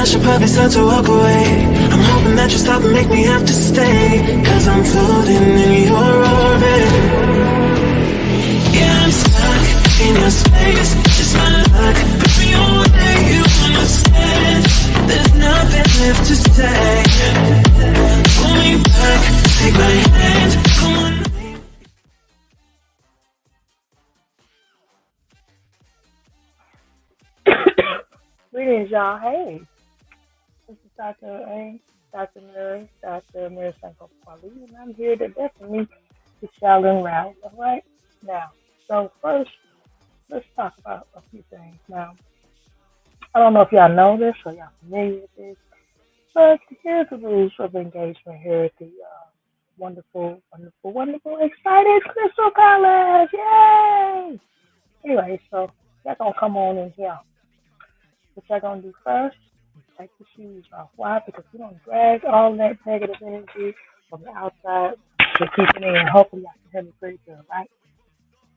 should probably start to walk away. I'm hoping that you stop and make me have to stay, 'cause I'm floating in your orbit. Yeah, I'm stuck in your space, just my luck. Put me away, you understand. There's nothing left to say. Pull me back, take my hand, come on. Greetings, y'all. Hey, this is Dr. Mary Sanko Kwali, and I'm here to definitely to challenge round. All right, now. So first, let's talk about a few things. Now, I don't know if y'all know this or y'all familiar with this, but here's the rules of engagement here at the wonderful, excited Crystal Palace. Yay! Anyway, so y'all gonna come on in here. What y'all gonna do first? Take the shoes off. Why? Because we don't drag all that negative energy from the outside to keep it in. Hopefully, y'all can hear me pretty good, right?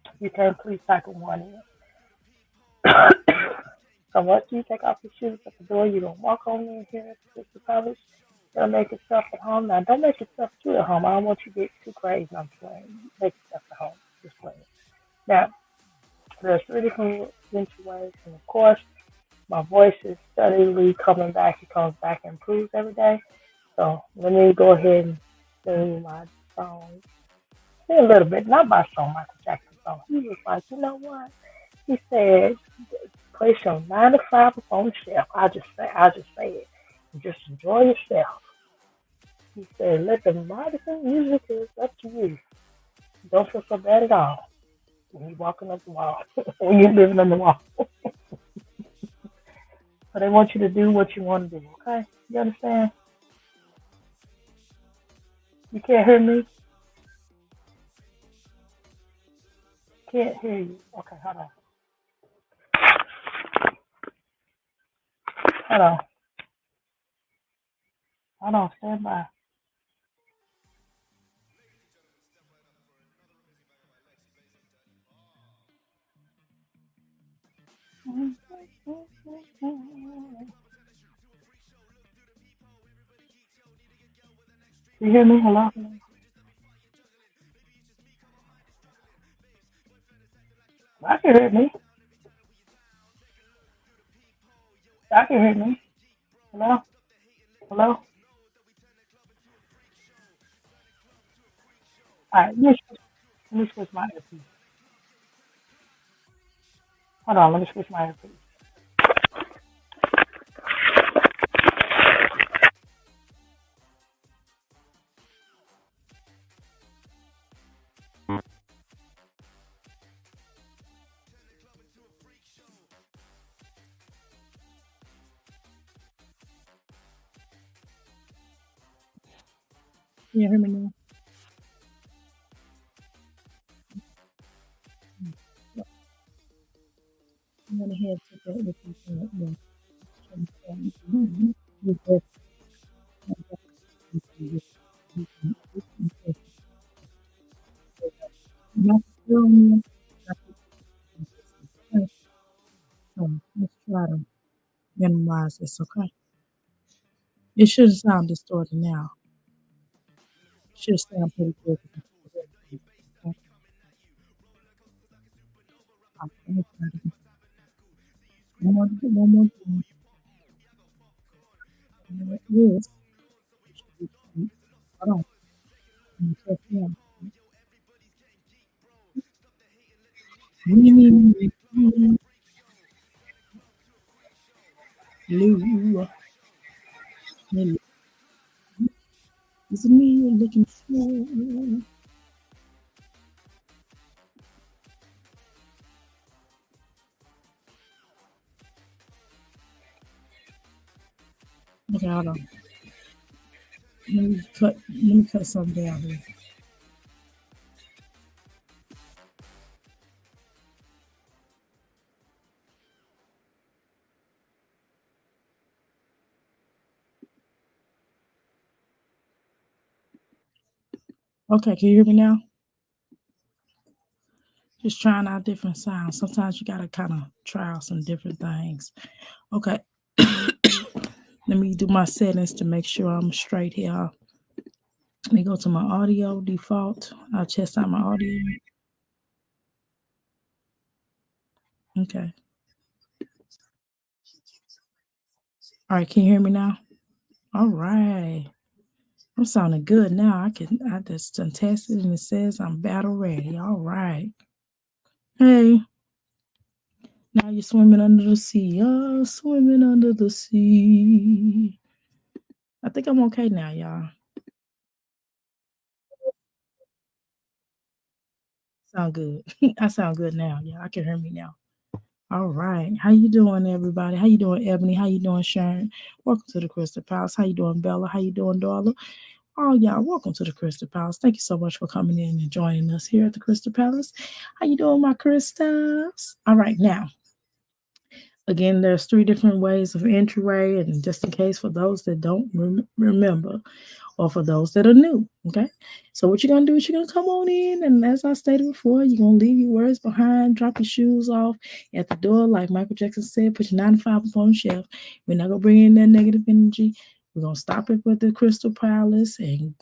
If you can, please type in one in. So once you take off your shoes at the door, you're gonna walk on in here at the Crystal Palace. Don't make yourself at home. Now, don't make yourself too at home. I don't want you to get too crazy. I'm playing. Make yourself at home. Just playing. Now, there's three different ways, and of course, my voice is steadily coming back. It comes back and improves every day. So let me go ahead and sing my song. Sing a little bit, not my song, Michael Jackson song. He was like, you know what? He said, place your 9 to 5 up on the shelf. I just say it. And just enjoy yourself. He said, let the modern music is up to you. Don't feel so bad at all when you're walking up the wall, when you're living on the wall. So they want you to do what you want to do, okay? You understand? You can't hear me? Can't hear you. Okay, hold on. Hold on. Hold on, stand by. You hear me? Hello? I can hear me. I can hear me. Hello? Hello? All right, let me switch my earpiece. Hold on, let me switch my earpiece. Can you hear me now? I'm going to head to the earpiece. Let's try to minimize this, okay? It should sound distorted now. It should sound pretty good. Okay. Let me try to one more time. Yes. Hold on. Let me test it out. Hello. Is it me you're looking for? Okay, hold on. Let me cut something down here. Okay, can you hear me now? Just trying out different sounds. Sometimes you gotta kind of try out some different things. Okay. Let me do my settings to make sure I'm straight here. Let me go to my audio default. I'll test out my audio. Okay. All right, can you hear me now? All right. I'm sounding good now. I just done tested and it says I'm battle ready. All right. Hey, now you're swimming under the sea. Oh, swimming under the sea. I think I'm okay now, y'all. Sound good. I sound good now. Yeah, I can hear me now. All right. How you doing, everybody? How you doing, Ebony? How you doing, Sharon? Welcome to the Crystal Palace. How you doing, Bella? How you doing, Darla? Oh, y'all, welcome to the Crystal Palace. Thank you so much for coming in and joining us here at the Crystal Palace. How you doing, my crystals? All right, now, again, there's 3 different ways of entryway, and just in case for those that don't remember, or for those that are new. Okay. So what you're gonna do is you're gonna come on in, and as I stated before, you're gonna leave your words behind, drop your shoes off at the door, like Michael Jackson said, put your 9 to 5 up on the shelf. We're not gonna bring in that negative energy. We're gonna stop it with the Crystal Palace and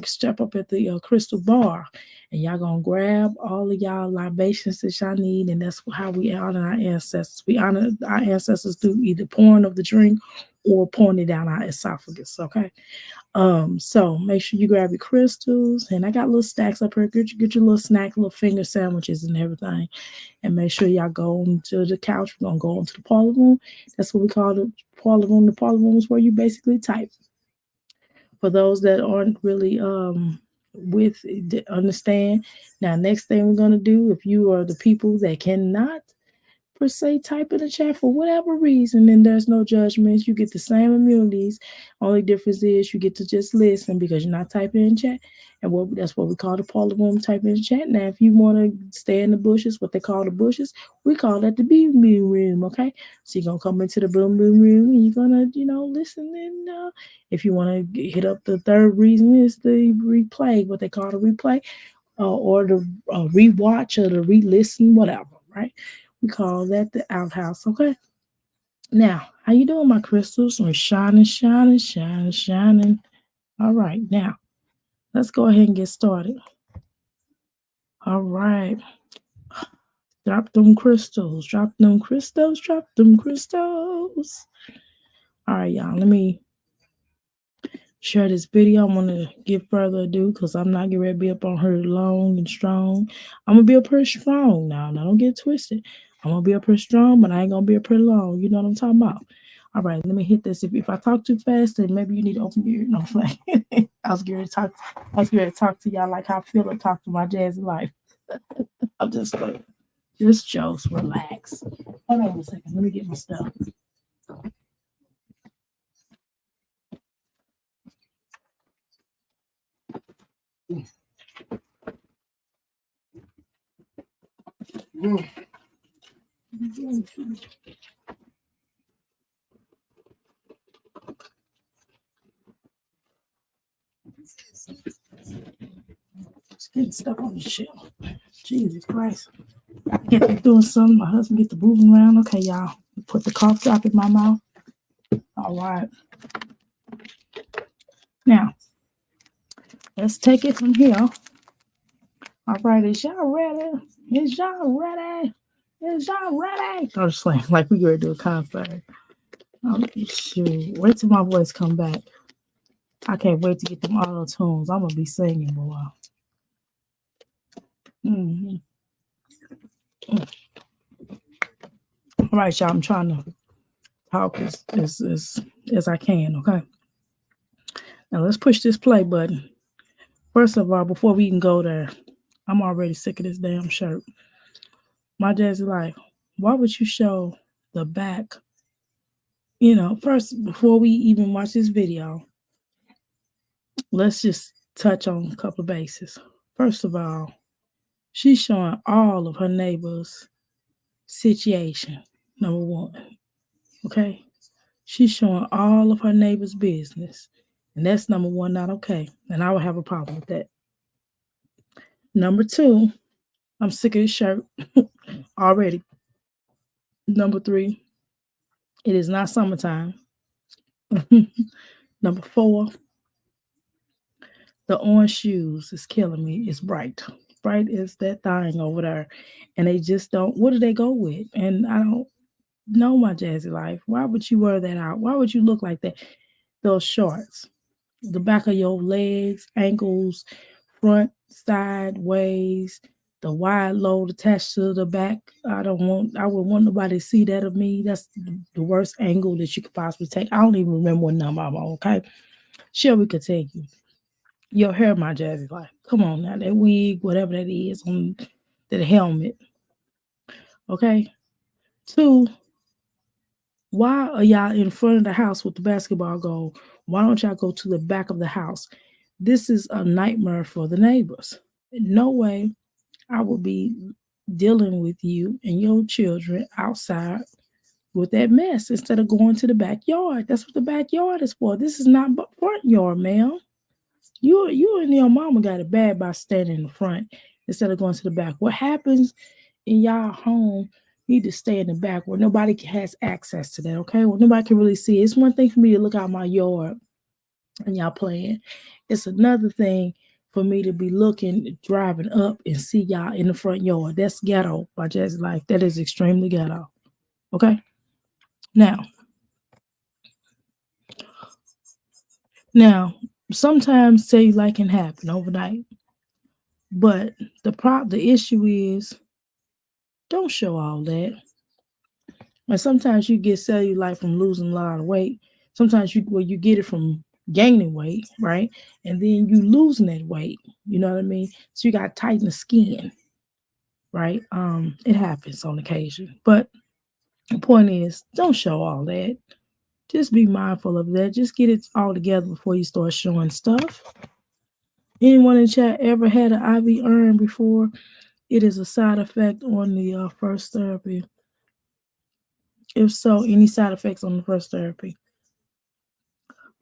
step up at the Crystal Bar, and y'all gonna grab all of y'all libations that y'all need, and that's how we honor our ancestors. We honor our ancestors through either pouring of the drink or pouring it down our esophagus. Okay. So make sure you grab your crystals, and I got little stacks up here. Get your little snack, little finger sandwiches and everything, and make sure y'all go to the couch. We're gonna go into the parlor room. That's what we call the parlor room. The parlor room is where you basically type. For those that aren't really with understand. Now, next thing we're gonna do, if you are the people that cannot per se type in the chat for whatever reason, and there's no judgments. You get the same immunities. Only difference is you get to just listen because you're not typing in chat. And that's what we call the parlor room, typing in chat. Now, if you want to stay in the bushes, what they call the bushes, we call that the boom boom room. Okay, so you're gonna come into the boom boom room and you're gonna, listen. And if you want to hit up the third reason is the replay, what they call the replay, or the rewatch or the re-listen, whatever. Right? We call that the outhouse. Okay. Now, how you doing, my crystals? We're shining, shining, shining, shining. All right. Now, let's go ahead and get started. All right. Drop them crystals. Drop them crystals. Drop them crystals. All right, y'all. Let me share this video. I'm going to give further ado because I'm not getting ready to be up on her long and strong. I'm going to be up here strong now. Now, don't get twisted. I'm going to be up here strong, but I ain't going to be up here long. You know what I'm talking about? All right, let me hit this. If I talk too fast, then maybe you need to open your ear. No, I'm playing. I was going to talk to y'all like how I feel to talk to my Jazzy life. I'm just like, just jokes, relax. Hold on a second. Let me get my stuff. Just getting stuff on the shelf. Jesus Christ. Get to doing something. My husband get to moving around. Okay, y'all. Put the cough drop in my mouth. All right. Now, let's take it from here. All right, is y'all ready? Is y'all ready? Is y'all ready? I'm just like we gonna do a concert. Oh, shoot. Wait till my voice come back. I can't wait to get them auto tunes. I'm gonna be singing, boy. Mm-hmm. All right, y'all. I'm trying to talk as I can. Okay. Now let's push this play button. First of all, before we even go there, I'm already sick of this damn shirt. My Jazzy like, why would you show the back? First, before we even watch this video, let's just touch on a couple of bases. First of all, she's showing all of her neighbors' situation, number one. Okay? She's showing all of her neighbors' business. And that's number one, not okay. And I would have a problem with that. Number two, I'm sick of this shirt already. Number three, it is not summertime. Number four, the orange shoes is killing me. It's bright. Bright is that thing over there. And they just don't, what do they go with? And I don't know my Jazzy life. Why would you wear that out? Why would you look like that? Those shorts, the back of your legs, ankles, front, sideways, the wide load attached to the back. I would want nobody to see that of me. That's the worst angle that you could possibly take. I don't even remember what number I'm on, okay? Sure, we could take you. Your hair, my Jazzy life. Come on now, that wig, whatever that is, on that helmet, okay? Two, why are y'all in front of the house with the basketball goal? Why don't y'all go to the back of the house? This is a nightmare for the neighbors. No way I would be dealing with you and your children outside with that mess instead of going to the backyard. That's what the backyard is for. This is not front yard, ma'am. You and your mama got it bad by standing in the front instead of going to the back. What happens in y'all home need to stay in the back where nobody has access to that, okay? Where nobody can really see it. It's one thing for me to look out my yard and y'all playing. It's another thing for me to be looking, driving up and see y'all in the front yard. That's ghetto by Jazzy Life. That is extremely ghetto. Okay? Now, now, sometimes cellulite can happen overnight, but the issue is don't show all that. And sometimes you get cellulite from losing a lot of weight. Sometimes you get it from gaining weight, right? And then you losing that weight. You know what I mean? So you got to tighten the skin, right? It happens on occasion. But the point is, don't show all that. Just be mindful of that. Just get it all together before you start showing stuff. Anyone in chat ever had an IV urn before? It is a side effect on the first therapy. If so, any side effects on the first therapy?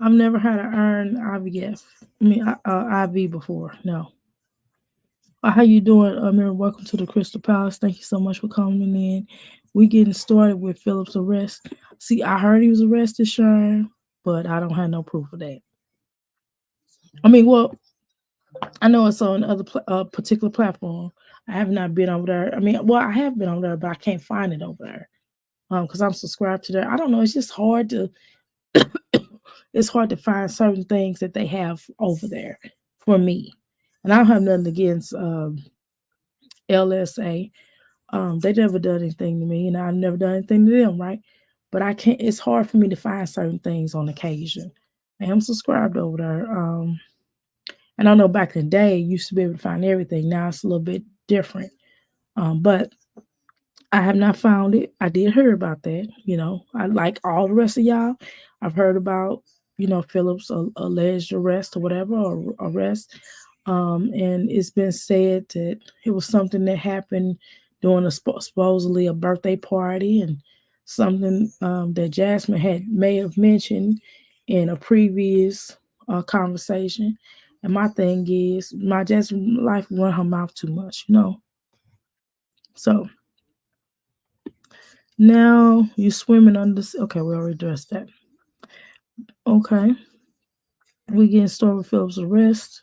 I've never had an iron IVF. IV before. No. How you doing, Amir? Welcome to the Crystal Palace. Thank you so much for coming in. We getting started with Philip's arrest. See, I heard he was arrested, Sharon, but I don't have no proof of that. I mean, well, I know it's on other particular platform. I have not been over there. I mean, well, I have been over there, but I can't find it over there because I'm subscribed to there. I don't know. It's just hard to it's hard to find certain things that they have over there for me. And I don't have nothing against LSA. They never done anything to me, and I've never done anything to them, right? But I can't. It's hard for me to find certain things on occasion. I am subscribed over there. And I know back in the day, you used to be able to find everything. Now it's a little bit different. But I have not found it. I did hear about that. You know, I like all the rest of y'all. I've heard about, Phillips' alleged arrest or whatever, or arrest. And it's been said that it was something that happened during supposedly a birthday party and something that Jasmine may have mentioned in a previous conversation. And my thing is, my Jasmine life run her mouth too much, So now you swimming under the sea. Okay, we already addressed that. Okay. We getting started with Philip's arrest.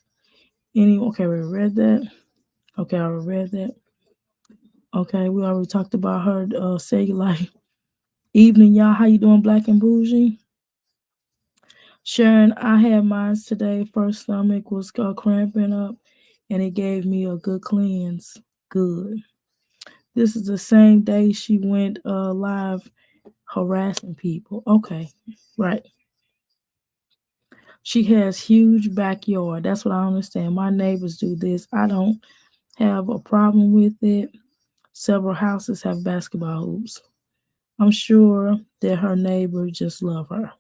Okay, we read that. Okay, I already read that. Okay, we already talked about her cellulite. Evening, y'all. How you doing, Black and Bougie? Sharon, I had mine today. First stomach was cramping up, and it gave me a good cleanse. Good. This is the same day she went live harassing people. Okay, right. She has huge backyard. That's what I understand. My neighbors do this. I don't have a problem with it. Several houses have basketball hoops. I'm sure that her neighbors just love her.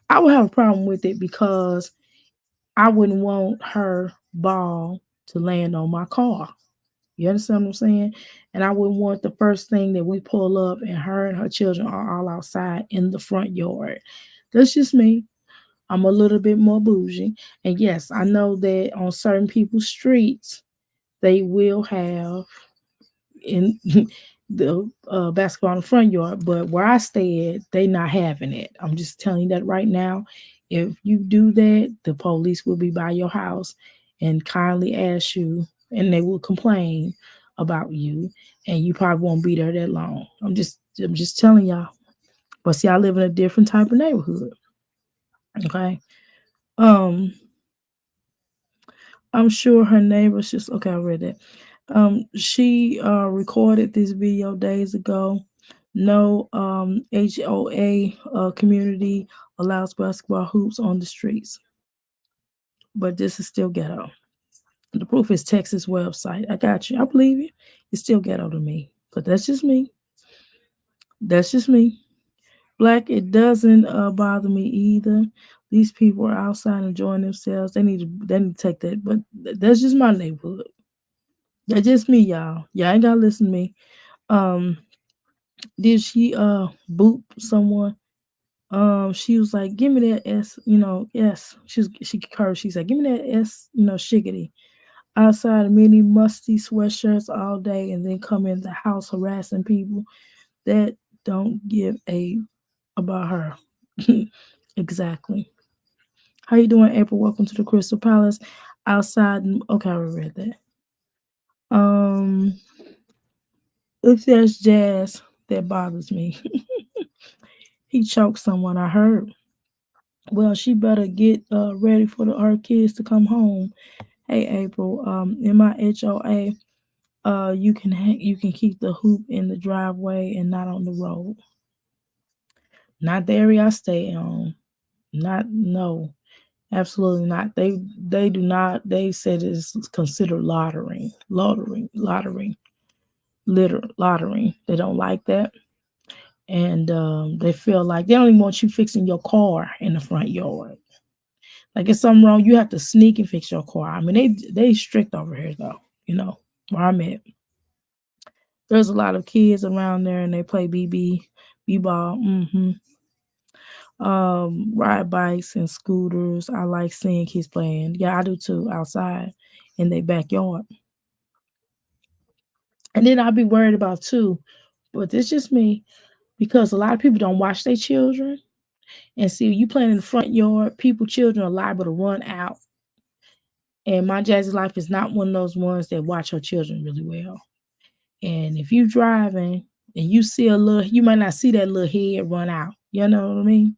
I would have a problem with it because I wouldn't want her ball to land on my car. You understand what I'm saying? And I wouldn't want the first thing that we pull up and her and her children are all outside in the front yard. That's just me. I'm a little bit more bougie. And yes, I know that on certain people's streets, they will have in the basketball in the front yard. But where I stay at, they not having it. I'm just telling you that right now. If you do that, the police will be by your house and kindly ask you, and they will complain about you, and you probably won't be there that long. I'm just telling y'all. But see, I live in a different type of neighborhood. Okay. Um, I'm sure her neighbors just okay, I read that. She recorded this video days ago. No HOA community allows basketball hoops on the streets, but this is still ghetto. The proof is Texas website. I got you. I believe you. It's still ghetto to me, but that's just me. That's just me. Black, it doesn't bother me either. These people are outside enjoying themselves. They need to take that, but that's just my neighborhood. That's just me, y'all. Y'all ain't gotta listen to me. Um, did she boop someone? She was like, "Give me that S, S." She cursed. She said, "Give me that S, shiggity." Outside of many musty sweatshirts all day, and then come in the house harassing people that don't give a about her. Exactly. How you doing, April? Welcome to the Crystal Palace. Outside, okay, I read that. Um, if there's Jazz, that bothers me. He choked someone, I heard. Well, she better get ready for her kids to come home. Hey, April. In my HOA, you can keep the hoop in the driveway and not on the road. Not the area I stay on. Not no. Absolutely not. They do not. They said it's considered lottery. They don't like that, and they feel like they don't even want you fixing your car in the front yard. Like if something wrong, you have to sneak and fix your car. I mean, they strict over here though. Where I'm at. There's a lot of kids around there, and they play b-ball. Ride bikes and scooters. I like seeing kids playing. Yeah, I do too, outside in their backyard. And then I'll be worried about too, but it's just me, because a lot of people don't watch their children. And see, you playing in the front yard, children are liable to run out. And my Jazzy life is not one of those ones that watch her children really well. And if you driving and you see you might not see that little head run out. You know what I mean?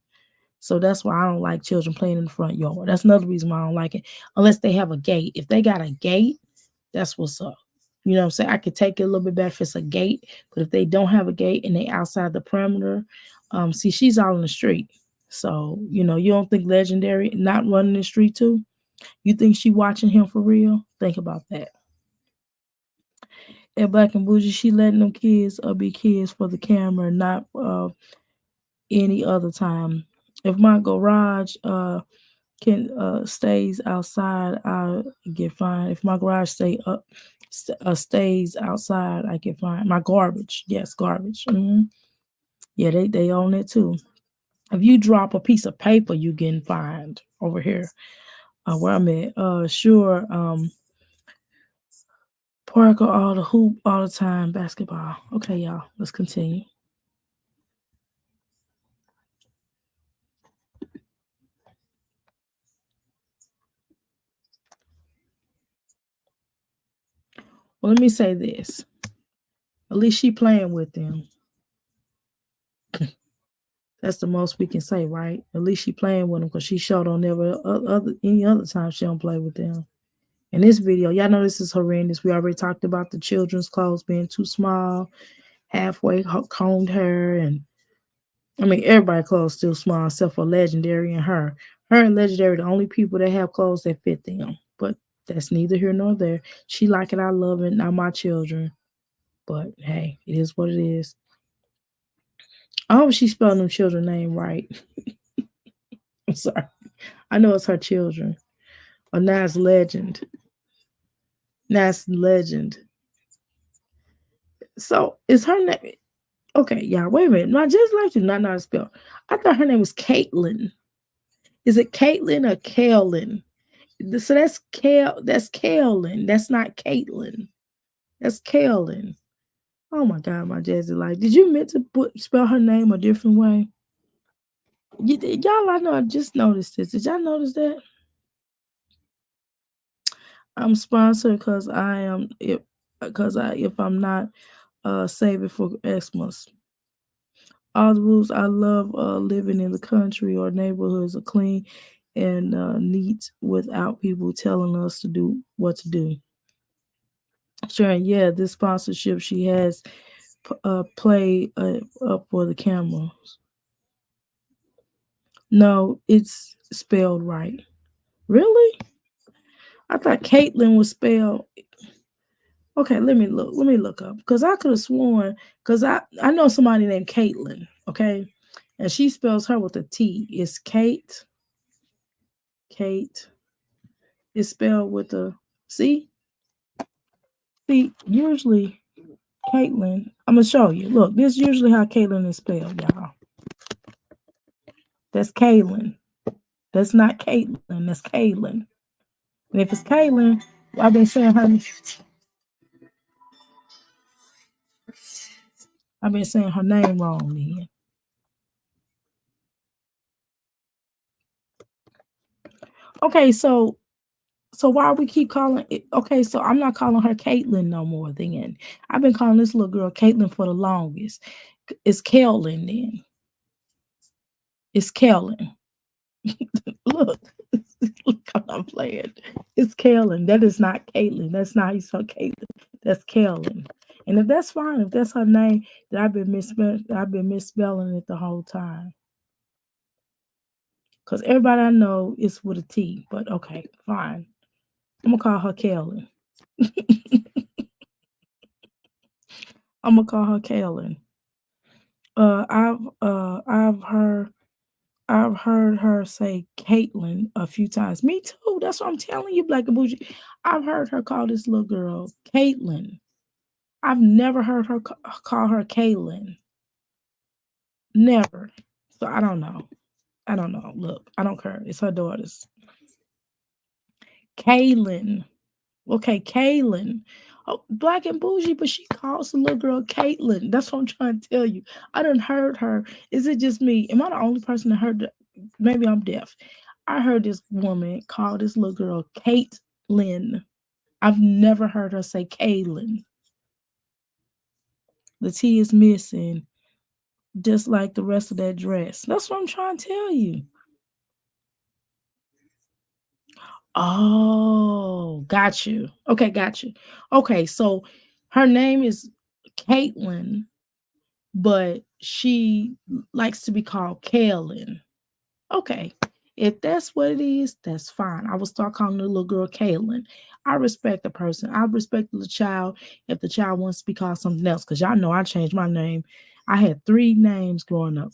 So that's why I don't like children playing in the front yard. That's another reason why I don't like it, unless they have a gate. If they got a gate, that's what's up. You know what I'm saying? I could take it a little bit better if it's a gate, but if they don't have a gate and they outside the perimeter, see, she's out in the street. So, you don't think Legendary not running the street too? You think she watching him for real? Think about that. At Black and Bougie, she letting them kids be kids for the camera, not any other time. If my garage can stays outside, I get fined. If my garage stays outside, I get fined. My garbage, yes, garbage. Yeah, they own it too. If you drop a piece of paper, you getting fined over here. Where I'm at. Sure. Parker all the hoop all the time, basketball. Okay, y'all, let's continue. Well, let me say this. At least she playing with them. That's the most we can say, right? At least she playing with them, because she showed on never any other time she don't play with them. In this video, y'all know this is horrendous. We already talked about the children's clothes being too small, halfway combed hair, and I mean everybody's clothes still small except for Legendary and her. Her and Legendary the only people that have clothes that fit them. But that's neither here nor there. She like it, I love it. Not my children. But hey, it is what it is. I hope she spelled them children's name right. I'm sorry. I know it's her children. Or Nas Legend. Nas Legend. So is her name? Okay, y'all, wait a minute. My just like to not know how to spell. I thought her name was Caitlin. Is it Caitlin or Kaylin? So that's Kaylin. That's not Caitlin. That's Kaylin. Oh my God, my Jazzy life. Did you meant to spell her name a different way? Y'all, I know. I just noticed this. Did y'all notice that? I'm sponsored because I am if I'm not saving for Xmas. All the rules I love living in the country or neighborhoods are clean and neat without people telling us to do what to do. Sharon, yeah, this sponsorship she has play up for the cameras. No, it's spelled right. Really? I thought Caitlin was spelled. Okay, let me look. Let me look up because I could have sworn because I know somebody named Caitlin. Okay, and she spells her with a T. It's Kate. Kate is spelled with a C. See, usually Caitlin. I'm gonna show you. Look, this is usually how Caitlin is spelled, y'all. That's Kaylin. That's not Caitlin. That's Kaylin. And if it's Kaylin, I've been saying her. I've been saying her name wrong then. Okay, so why we keep calling it? Okay, so I'm not calling her Caitlin no more. Then I've been calling this little girl Caitlin for the longest. It's Kellen then. It's Kellen. Look, look how I'm playing. It's Kellen. That is not Caitlin. That's not how you spell Caitlin. That's Kellen. And if that's fine, if that's her name, that I've been misspelling it the whole time. Cause everybody I know is with a T. But okay, fine. I'm gonna call her Kellen. I'm gonna call her Kellen. I've heard her say Caitlin a few times. Me too. That's what I'm telling you, Black and Bougie. I've heard her call this little girl Caitlin. I've never heard her call her Kaylin. Never. So I don't know. I don't know. Look, I don't care. It's her daughter's. Kaylin. Okay, Kaylin. Oh, Black and Bougie, but she calls the little girl Caitlin. That's what I'm trying to tell you. I done heard her. Is it just me? Am I the only person that heard that? Maybe I'm deaf. I heard this woman call this little girl Caitlin. I've never heard her say Kaylin. The T is missing, just like the rest of that dress. That's what I'm trying to tell you. Oh, got you. Okay, got you. Okay, so her name is Caitlin, but she likes to be called Kaylin. Okay, if that's what it is, that's fine. I will start calling the little girl Kaylin. I respect the person. I respect the child if the child wants to be called something else. Because y'all know I changed my name. I had 3 names growing up.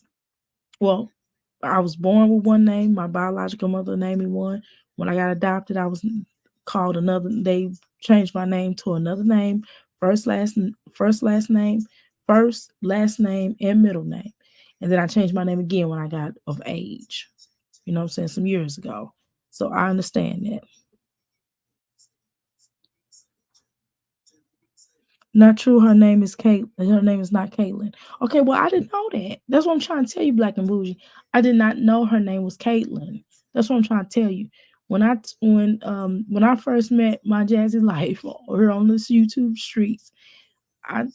Well, I was born with one name. My biological mother named me one. When I got adopted, I was called another. They changed my name to another name, first last name, first last name, and middle name. And then I changed my name again when I got of age. You know what I'm saying? Some years ago. So I understand that. Not true. Her name is Kate. Her name is not Caitlin. Okay, well, I didn't know that. That's what I'm trying to tell you, Black and Bougie. I did not know her name was Caitlin. That's what I'm trying to tell you. When I first met my Jazzy life or on this YouTube streets,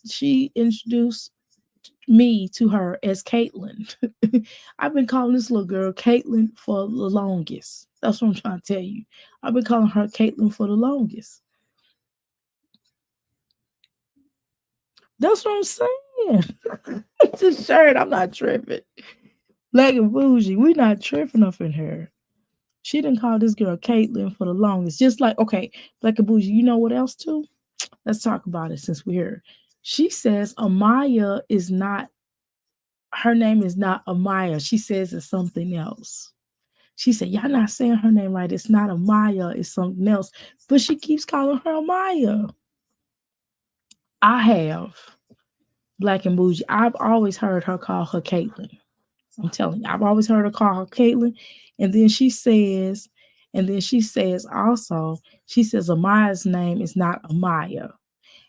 she introduced me to her as Caitlin. I've been calling this little girl Caitlin for the longest. That's what I'm trying to tell you. I've been calling her Caitlin for the longest. That's what I'm saying. This shirt, I'm not tripping. Black and Bougie, we not tripping up in her. She didn't call this girl Caitlin for the longest. Just like, okay, Black and Bougie, you know what else too? Let's talk about it since we're here. She says Amaya is not, her name is not Amaya. She says it's something else. She said, y'all not saying her name right. It's not Amaya, it's something else. But she keeps calling her Amaya. I have. Black and Bougie. I've always heard her call her Caitlin. I'm telling you, I've always heard her call her Caitlin. And then she says, also, she says Amaya's name is not Amaya.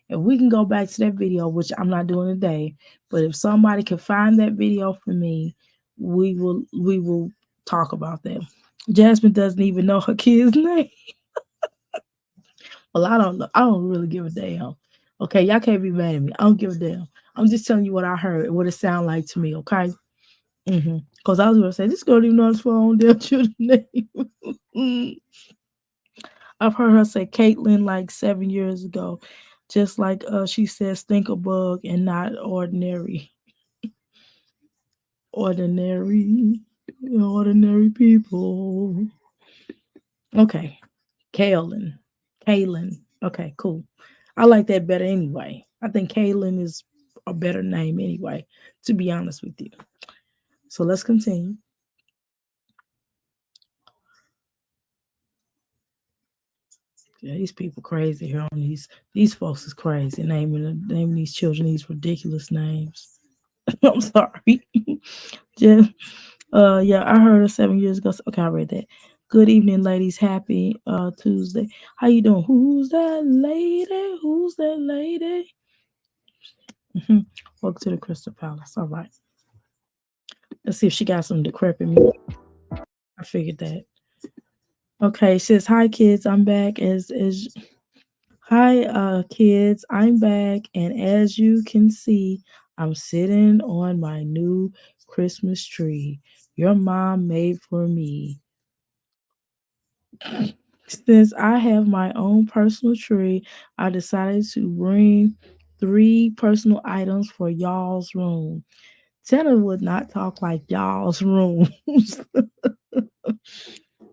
If we can go back to that video, which I'm not doing today, but if somebody can find that video for me, we will talk about that. Jasmine doesn't even know her kid's name. Well, I don't know. I don't really give a damn. Okay, y'all can't be mad at me. I don't give a damn. I'm just telling you what I heard, what it sounded like to me. Okay. Because I was gonna say this girl didn't even know his phone their children's name. I've heard her say Caitlin like 7 years ago, just like she says Stinkerbug and not ordinary, ordinary, ordinary people. Okay, Kaylin, Kaylin. Okay, cool. I like that better anyway. I think Kaylin is a better name anyway. To be honest with you. So let's continue. Yeah, these people crazy here on these folks is crazy naming these children these ridiculous names. I'm sorry. Yeah, yeah, I heard her 7 years ago. Okay, I read that. Good evening, ladies. Happy Tuesday. How you doing? Who's that lady? Who's that lady? Welcome to the Crystal Palace. All right. Let's see if she got some decrepit music. I figured that. Okay, she says, hi kids, I'm back as hi kids, I'm back, and as you can see, I'm sitting on my new Christmas tree your mom made for me. Since I have my own personal tree, I decided to bring three personal items for y'all's room. Tanner would not talk like y'all's room.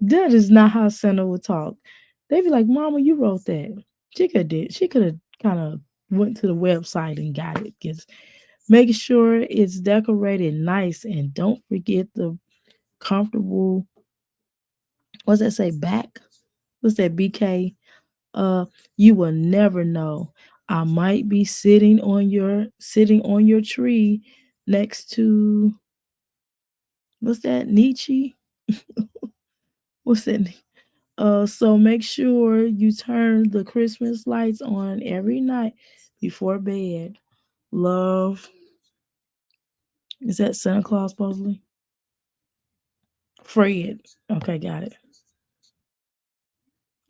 That is not how Santa would talk. They'd be like, Mama, you wrote that. She could did. She could have kind of went to the website and got it. Because make sure it's decorated nice and don't forget the comfortable, what's that say, back? What's that, BK? You will never know. I might be sitting on your tree next to what's that, Nietzsche? What's that? So make sure you turn the Christmas lights on every night before bed. Love. Is that Santa Claus supposedly? Fred. Okay, got it.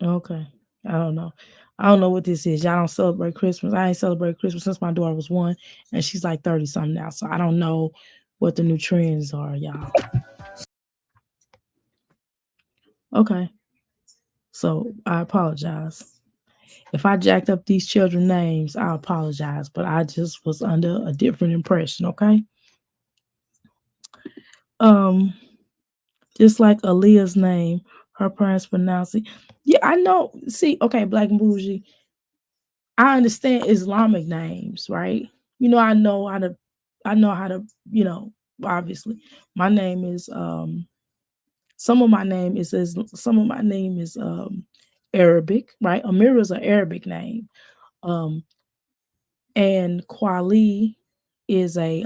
Okay. I don't know. I don't know what this is. Y'all don't celebrate Christmas. I ain't celebrate Christmas since my daughter was 1 and she's like 30 something now. So I don't know what the new trends are, y'all. Okay. So I apologize. If I jacked up these children names, I apologize, but I just was under a different impression, okay? Um, just like Aaliyah's name, her parents pronounce it. Yeah, I know. See, okay, Black and Bougie. I understand Islamic names, right? You know, I know how to, you know, obviously. My name is some of my name is Arabic, right? Amira is an Arabic name. Um and Kwali is a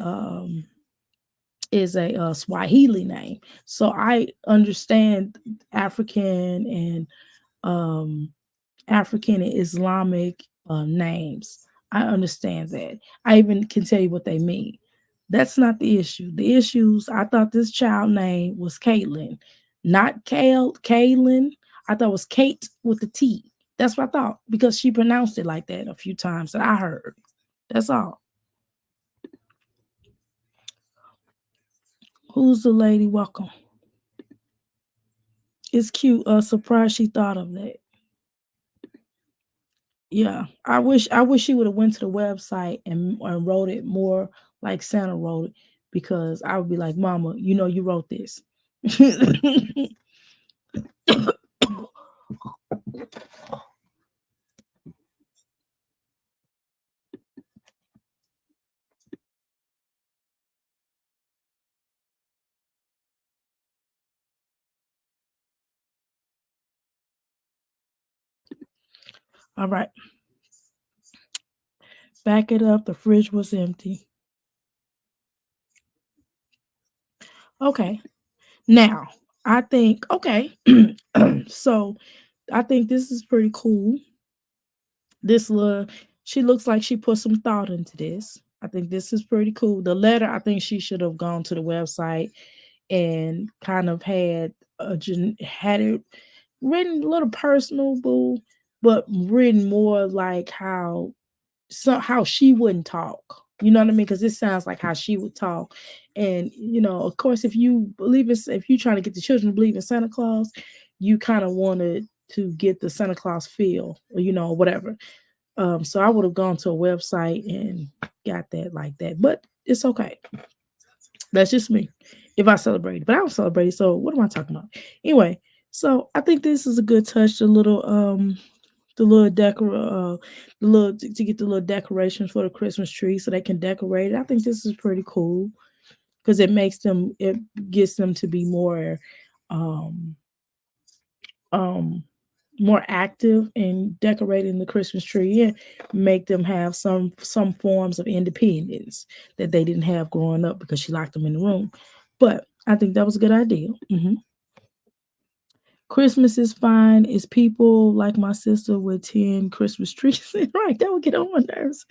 Swahili name. So I understand African and um, African and Islamic names. I understand that. I even can tell you what they mean. That's not the issue. The issues, I thought this child name was Caitlin, not Kaylin. I thought it was Kate with the T. That's what I thought because she pronounced it like that a few times that I heard. That's all. Who's the lady? Welcome. It's cute. Surprised she thought of that. Yeah, I wish she would have went to the website and wrote it more like Santa wrote it because I would be like, Mama, you know you wrote this. All right, back it up. The fridge was empty. Okay, now I think okay, so I think this is pretty cool. This little She looks like she put some thought into this. I think this is pretty cool. The letter, I think she should have gone to the website and kind of had it written a little personable, but written more like how she wouldn't talk. You know what I mean? Because it sounds like how she would talk. And of course, if you trying to get the children to believe in Santa Claus, you kind of wanted to get the Santa Claus feel, or whatever. So I would have gone to a website and got that like that. But it's okay. That's just me. If I celebrate, but I don't celebrate. So what am I talking about? Anyway, so I think this is a good touch. The little to get the little decorations for the Christmas tree so they can decorate it. I think this is pretty cool because it gets them to be um um more active in decorating the Christmas tree and make them have some forms of independence that they didn't have growing up because she locked them in the room. But I think that was a good idea. Christmas is fine. It's people like my sister with 10 Christmas trees. Right, that would get on my nerves.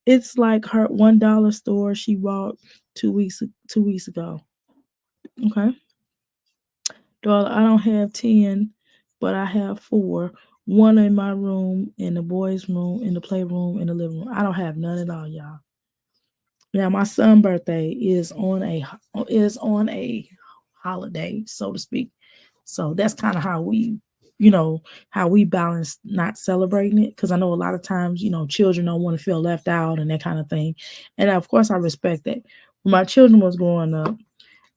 It's like her $1 store she bought 2 weeks ago. Okay. Well, I don't have 10, but I have four. One in my room, in the boys' room, in the playroom, in the living room. I don't have none at all, y'all. Now my son's birthday is on a holiday, so to speak. So that's kind of how we balance not celebrating it. Because I know a lot of times, children don't want to feel left out and that kind of thing. And of course, I respect that. When my children was growing up,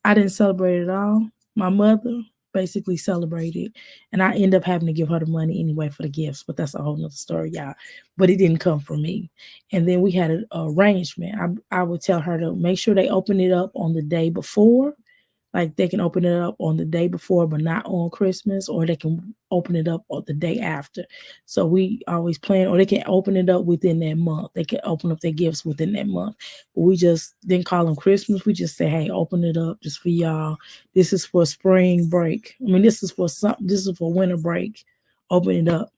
I didn't celebrate it at all. My mother basically celebrated, and I end up having to give her the money anyway for the gifts. But that's a whole nother story, y'all. But it didn't come from me. And then we had an arrangement. I would tell her to make sure they open it up on the day before, like they can open it up on the day before, but not on Christmas, or they can open it up on the day after. So we always plan, or they can open it up within that month. They can open up their gifts within that month. But we just didn't call them Christmas. We just say, hey, open it up just for y'all. This is for spring break. I mean, this is for winter break. Open it up.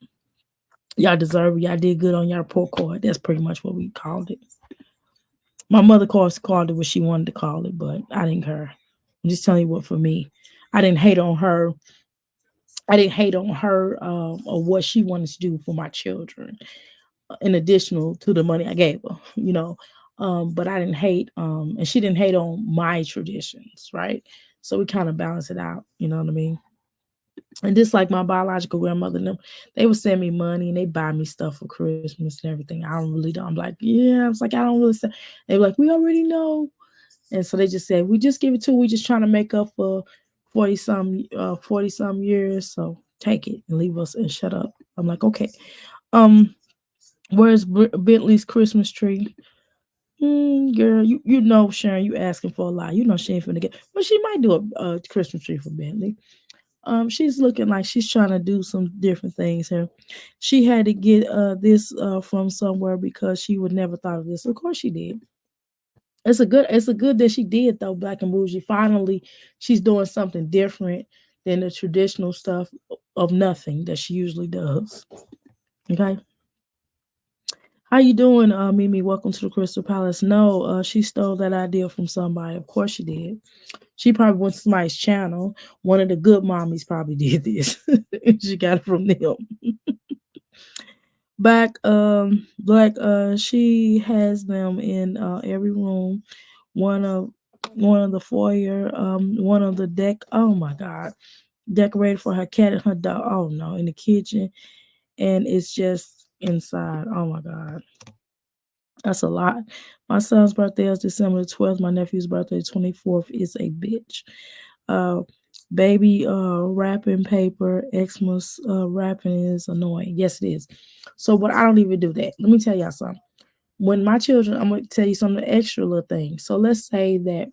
Y'all deserve it. Y'all did good on your report card. That's pretty much what we called it. My mother called it what she wanted to call it, but I didn't care. I'm just telling you what for me. I didn't hate on her. I didn't hate on her or what she wanted to do for my children, in additional to the money I gave her. But I didn't hate, and she didn't hate on my traditions, right? So we kind of balance it out. You know what I mean? And just like my biological grandmother and them, they would send me money and they buy me stuff for Christmas and everything. I'm like, yeah. I was like, I don't really. They were like, we already know. And so they just said, we just give it to, we just trying to make up for 40 some years. So take it and leave us and shut up. I'm like, okay. Where's Bentley's Christmas tree? Girl, you know, Sharon, you asking for a lot. You know she ain't finna get, but she might do a Christmas tree for Bentley. She's looking like she's trying to do some different things here. She had to get this from somewhere because she would never thought of this. Of course she did. It's a good that she did though, Black and Bougie. Finally, she's doing something different than the traditional stuff of nothing that she usually does. Okay. How you doing, Mimi? Welcome to the Crystal Palace. No, she stole that idea from somebody. Of course she did. She probably went to somebody's channel. One of the good mommies probably did this. She got it from them. She has them in every room. One of one of the foyer, one of the deck. Oh my God, decorated for her cat and her dog. Oh no, in the kitchen, and it's just inside. Oh my God, that's a lot. My son's birthday is December 12th. My nephew's birthday 24th is a bitch. Uh, baby wrapping paper, Xmas wrapping is annoying. Yes, it is. So, but I don't even do that. Let me tell y'all something. When my children, I'm going to tell you some of the extra little things. So let's say that,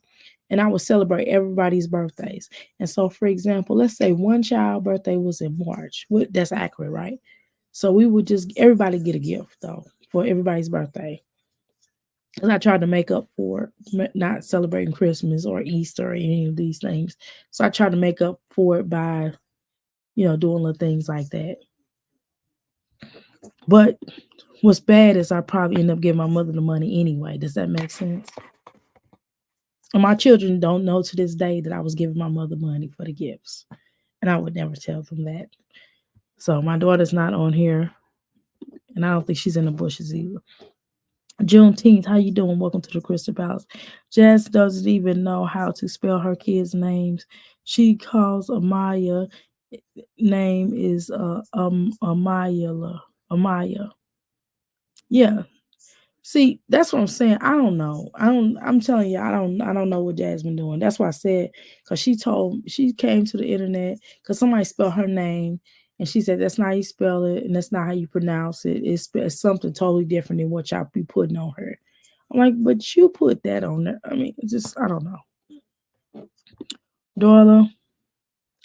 and I would celebrate everybody's birthdays. And so, for example, let's say one child birthday was in March. That's accurate, right? So we would just, everybody get a gift though for everybody's birthday. Because I tried to make up for not celebrating Christmas or Easter or any of these things. So I tried to make up for it by, doing little things like that. But what's bad is I probably end up giving my mother the money anyway. Does that make sense? And my children don't know to this day that I was giving my mother money for the gifts. And I would never tell them that. So my daughter's not on here, and I don't think she's in the bushes either. Juneteenth, how you doing? Welcome to the Crystal Palace. Jazz doesn't even know how to spell her kids' names. She calls Amaya name is Amaya. Amaya. Yeah. See, that's what I'm saying. I don't know. I'm telling you, I don't know what Jasmine doing. That's why I said, because she came to the internet because somebody spelled her name and she said that's not how you spell it and that's not how you pronounce it. It's something totally different than what y'all be putting on her. I'm like, but you put that on there. I mean, it's just I don't know. Darla,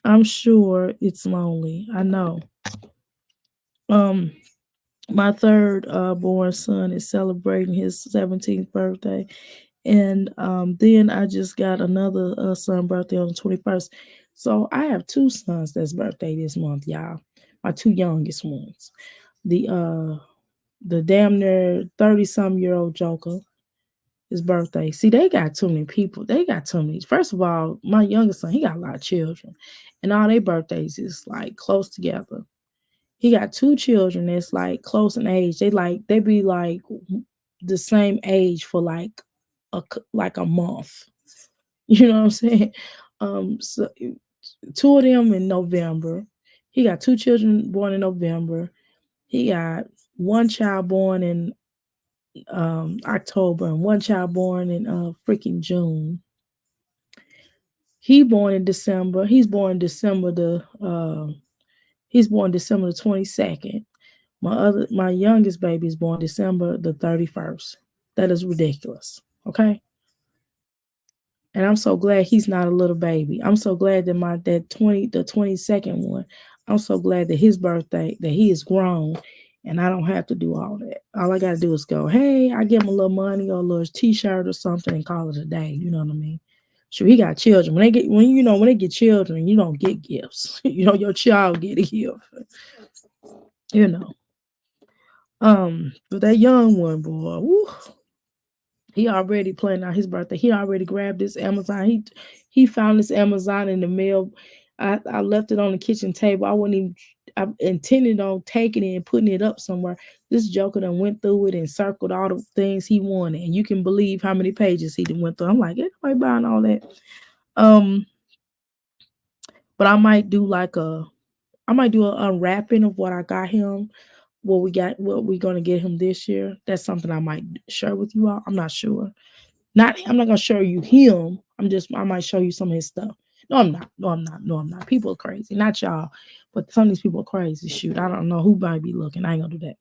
I'm sure it's lonely. I know. Um, my third born son is celebrating his 17th birthday. And then I just got another son birthday on the 21st. So I have two sons that's birthday this month, y'all. My two youngest ones. The damn near 30-some-year-old Joker, his birthday. See, they got too many people. They got too many. First of all, my youngest son, he got a lot of children. And all their birthdays is like close together. He got two children that's like close in age. They be like the same age for like a month. You know what I'm saying? So two of them in November. He got two children born in November. He got one child born in October and one child born in freaking June. He born in December. He's born December the 22nd. My youngest baby is born December the 31st. That is ridiculous. Okay. And I'm so glad he's not a little baby. I'm so glad that the 22nd one, I'm so glad that his birthday, that he is grown and I don't have to do all that. All I gotta do is go, hey, I give him a little money or a little t-shirt or something and call it a day. You know what I mean? Sure, he got children. When they get children, you don't get gifts. Your child get a gift. You know. But that young one, boy, woo, he already planned out his birthday. He already grabbed this Amazon. He found this Amazon in the mail. I left it on the kitchen table. I intended on taking it and putting it up somewhere. This joker done went through it and circled all the things he wanted. And you can believe how many pages he done went through. I'm like, ain't nobody buying all that. Um, but I might do a unwrapping of what I got him, what we gonna get him this year. That's something I might share with you all. I'm not sure. I'm not gonna show you him. I might show you some of his stuff. No, I'm not. No, I'm not. No, I'm not. People are crazy. Not y'all, but some of these people are crazy. Shoot, I don't know who might be looking. I ain't gonna do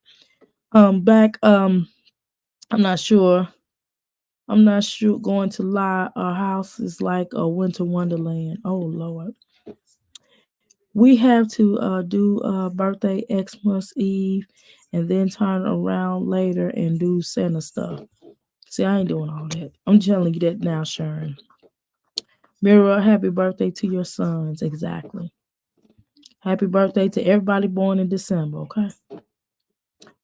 that. Back. I'm not sure. I'm not sure. Going to lie, our house is like a winter wonderland. Oh Lord. We have to do birthday Xmas Eve, and then turn around later and do Santa stuff. See, I ain't doing all that. I'm telling you that now, Sharon. Mirror, happy birthday to your sons. Exactly. Happy birthday to everybody born in December, okay?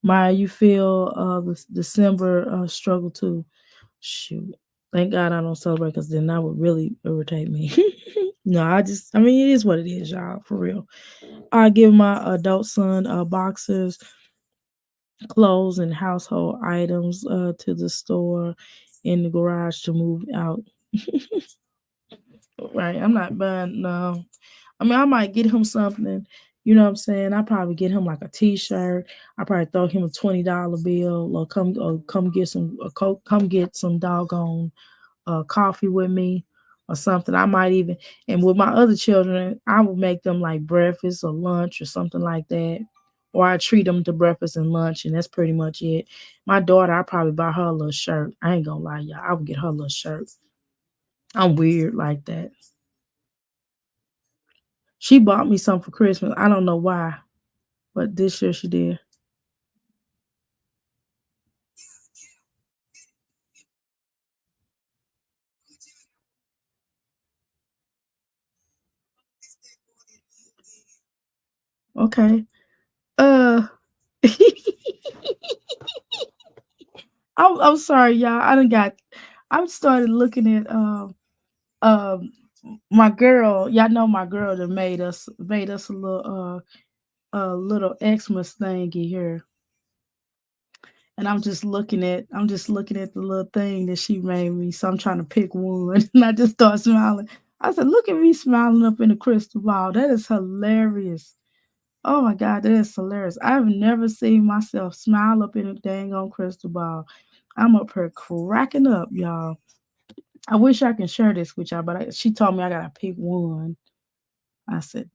Maya, you feel the December struggle too. Shoot. Thank God I don't celebrate because then that would really irritate me. No, I mean, it is what it is, y'all, for real. I give my adult son boxers, clothes, and household items to the store in the garage to move out. Right. I'm not buying no. I mean, I might get him something, you know what I'm saying? I probably get him like a t-shirt. I probably throw him a $20 bill or come get some doggone coffee with me or something. I might even, and with my other children, I would make them like breakfast or lunch or something like that. Or I treat them to breakfast and lunch, and that's pretty much it. My daughter, I probably buy her a little shirt. I ain't gonna lie, y'all. I would get her a little shirt. I'm weird like that. She bought me some for Christmas. I don't know why, but this year she did. Okay. Uh I'm sorry, y'all. I'm started looking at um my girl. Y'all know my girl that made us a little Xmas thingy here. And I'm just looking at the little thing that she made me. So I'm trying to pick one. And I just start smiling. I said, look at me smiling up in the crystal ball. That is hilarious. Oh my God, that is hilarious. I've never seen myself smile up in a dang on crystal ball. I'm up here cracking up, y'all. I wish I can share this with y'all, but she told me I gotta pick one. I said,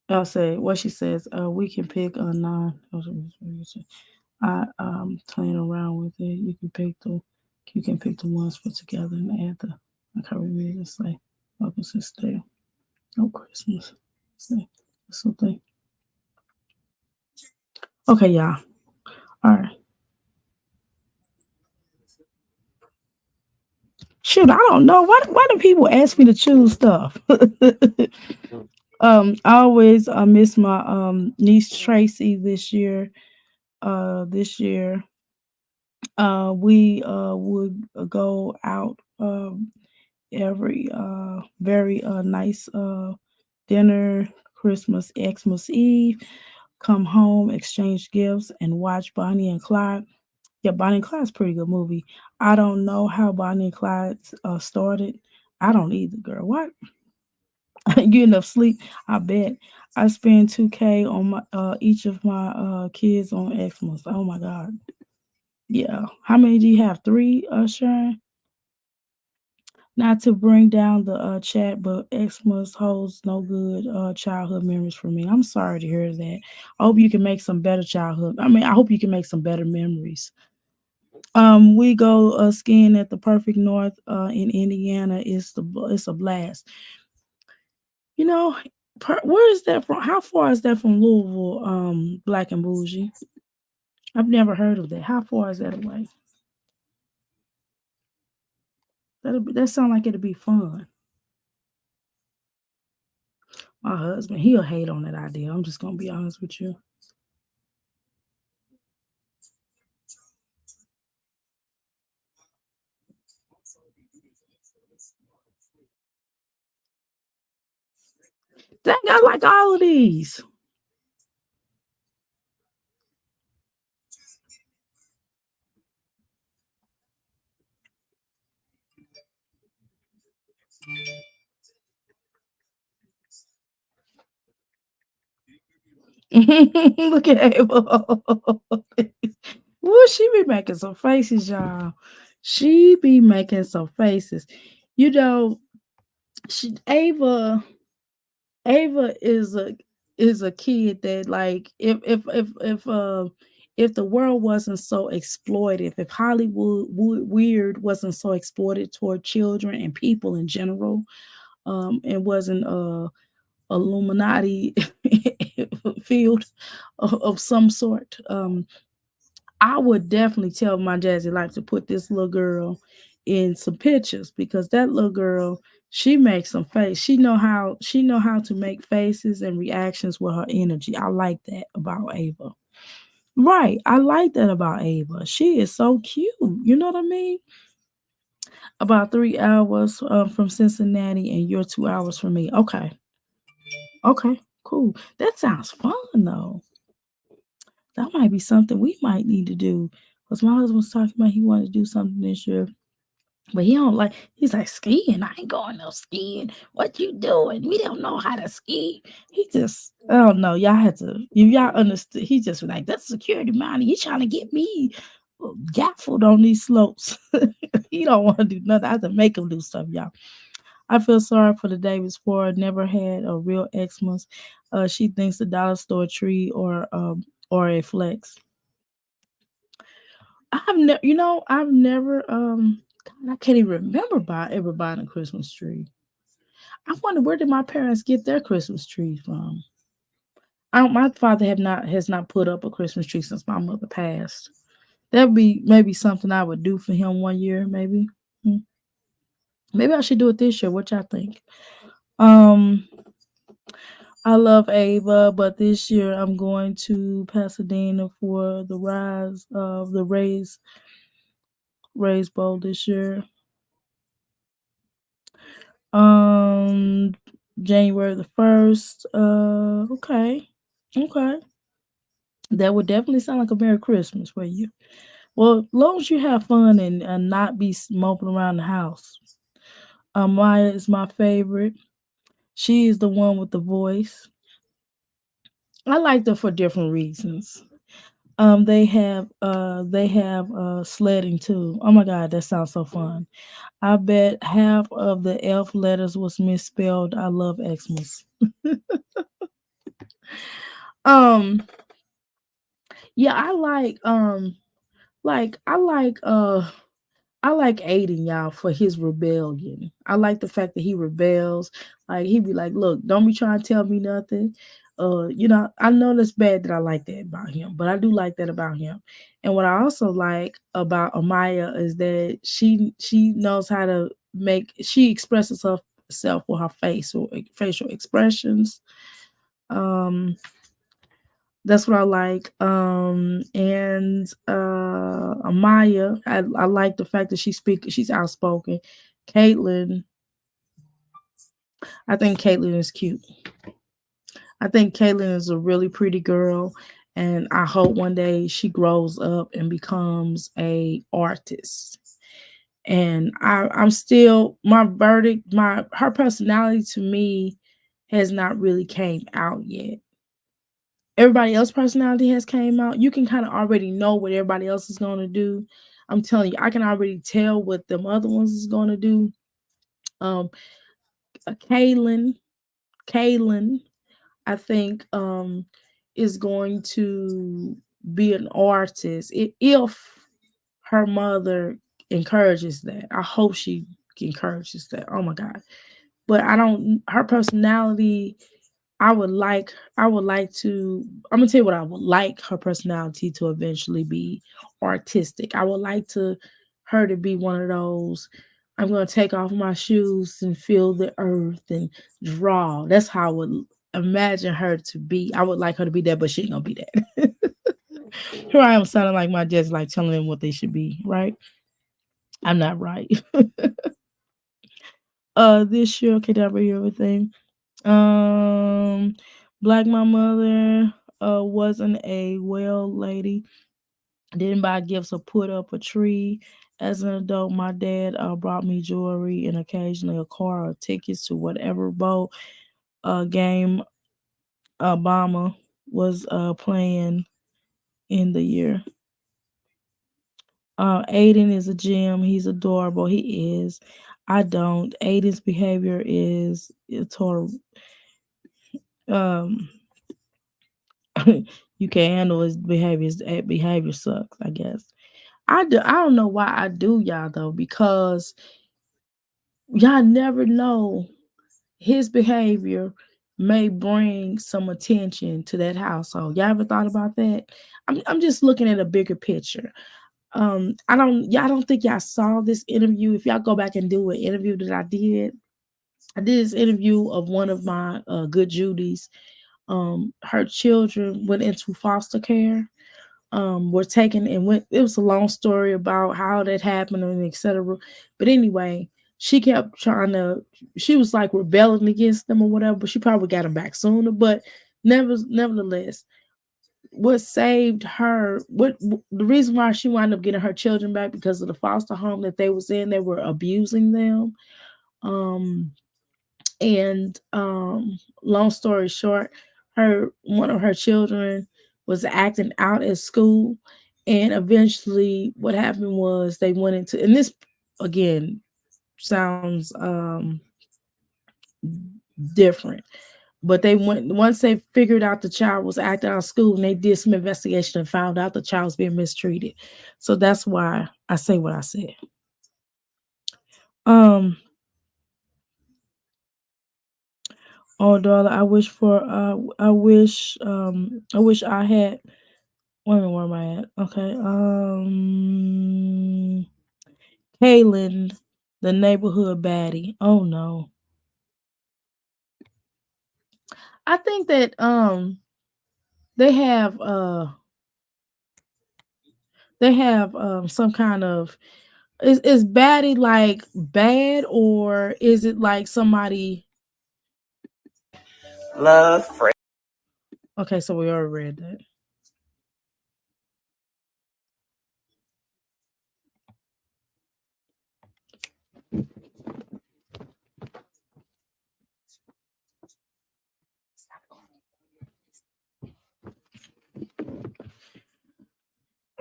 I'll say what she says. We can pick a nine. Playing around with it. You can pick the ones put together and add the. I can't remember to say. Welcome to stay. No Christmas. Say something. Okay, y'all. All right. Shoot, I don't know. Why do people ask me to choose stuff? I always miss my niece Tracy this year. This year, we would go out every very nice dinner, Christmas, Xmas Eve, come home, exchange gifts, and watch Bonnie and Clyde. Yeah, Bonnie and Clyde's a pretty good movie. I don't know how Bonnie and Clyde started. I don't either, girl. What? You enough sleep? I bet. I spend 2K on my each of my kids on Xmas. Oh my God. Yeah. How many do you have? Three, Sharon? Not to bring down the chat, but Xmas holds no good childhood memories for me. I'm sorry to hear that. I hope you can make some better childhood. I mean, I hope you can make some better memories. We go skiing at the Perfect North in Indiana. It's a blast. You know, where is that from? How far is that from Louisville? Black and Bougie. I've never heard of that. How far is that away? That sound like it'll be fun. My husband, he'll hate on that idea. I'm just gonna be honest with you. Dang, I like all of these. Look at Abel. Woo, she be making some faces, y'all. She be making some faces. You know, Ava is a kid that like if the world wasn't so exploitive, if Hollywood weird wasn't so exploited toward children and people in general, and wasn't Illuminati field of some sort. I would definitely tell my Jazzy Life to put this little girl in some pictures because that little girl, she makes some face. She know how to make faces and reactions with her energy. I like that about Ava. Right. I like that about Ava. She is so cute. You know what I mean? About 3 hours from Cincinnati, and you're 2 hours from me. Okay. Okay. Cool. That sounds fun though. That might be something we might need to do. Because my husband was talking about he wanted to do something this year. But he don't like, he's like, skiing. I ain't going no skiing. What you doing? We don't know how to ski. He just, I don't know. Y'all had to, if y'all understood, he just was like, that's security money. He trying to get me gaffled on these slopes. He don't want to do nothing. I have to make him do stuff, y'all. I feel sorry for the Davis Ford. Never had a real Xmas. She thinks the dollar store tree or a flex. I've never God, I can't even remember ever buying a Christmas tree. I wonder where did my parents get their Christmas trees from? My father has not put up a Christmas tree since my mother passed. That'd be maybe something I would do for him one year, maybe. Hmm. Maybe I should do it this year. What y'all think? Um, I love Ava, but this year I'm going to Pasadena for the rise of the Rays Bowl this year. Um, January the 1st. Okay, okay. That would definitely sound like a Merry Christmas for you. Well, as long as you have fun and not be moping around the house. Maya is my favorite. She is the one with the voice. I like her for different reasons. They have sledding too. Oh my god, that sounds so fun. I bet half of the F letters was misspelled. I love Xmas. um, yeah, I like Aiden, y'all, for his rebellion. I like the fact that he rebels. Like he be like, "Look, don't be trying to tell me nothing." I know that's bad that I like that about him, but I do like that about him. And what I also like about Amaya is that she knows how to she expresses herself with her face or facial expressions. Um, that's what I like. And Amaya, I like the fact that she's outspoken. Caitlin, I think Caitlin is cute. I think Caitlin is a really pretty girl, and I hope one day she grows up and becomes a artist. And I'm still my verdict, my her personality to me has not really came out yet. Everybody else personality has came out. You can kind of already know what everybody else is going to do. I'm telling you, I can already tell what them other ones is going to do. Um, Kaylin, Kaylin, I think is going to be an artist if her mother encourages that. I hope she encourages that. Oh my god. But I don't her personality I would like to I'm gonna tell you what I would like her personality to eventually be artistic. I would like to her to be one of those I'm gonna take off my shoes and feel the earth and draw. That's how I would imagine her to be. I would like her to be that, but she ain't gonna be that. Here I am sounding like my just like telling them what they should be, right? I'm not right. This year, okay, that be everything. Um, Black my mother wasn't a well lady. Didn't buy gifts or put up a tree. As an adult, my dad brought me jewelry and occasionally a car or tickets to whatever bowl game Obama was playing in the year. Aiden is a gem. He's adorable. He is. I don't. Aiden's behavior is total. Um, you can't handle his behavior. His behavior sucks, I guess. I don't know why I do y'all though, because y'all never know his behavior may bring some attention to that household. Y'all ever thought about that? I'm just looking at a bigger picture. I don't think y'all saw this interview. If y'all go back and do an interview that I did this interview of one of my good Judy's. Her children went into foster care, were taken and went. It was a long story about how that happened and etc. But anyway, she kept trying to. She was like rebelling against them or whatever. But she probably got them back sooner. But nevertheless, what saved her? What the reason why she wound up getting her children back because of the foster home that they was in? They were abusing them. Um, and long story short, her one of her children was acting out at school, and eventually what happened was they went into, and this again sounds different, but they went once they figured out the child was acting out of school, and they did some investigation and found out the child was being mistreated. So that's why I say what I said. um oh daughter, I wish I had. Wait a minute, where am I at? Okay. Kaylin, the neighborhood baddie. Oh no. I think that they have some kind of is baddie like bad, or is it like somebody? Love, Fred. Okay, so we already read that.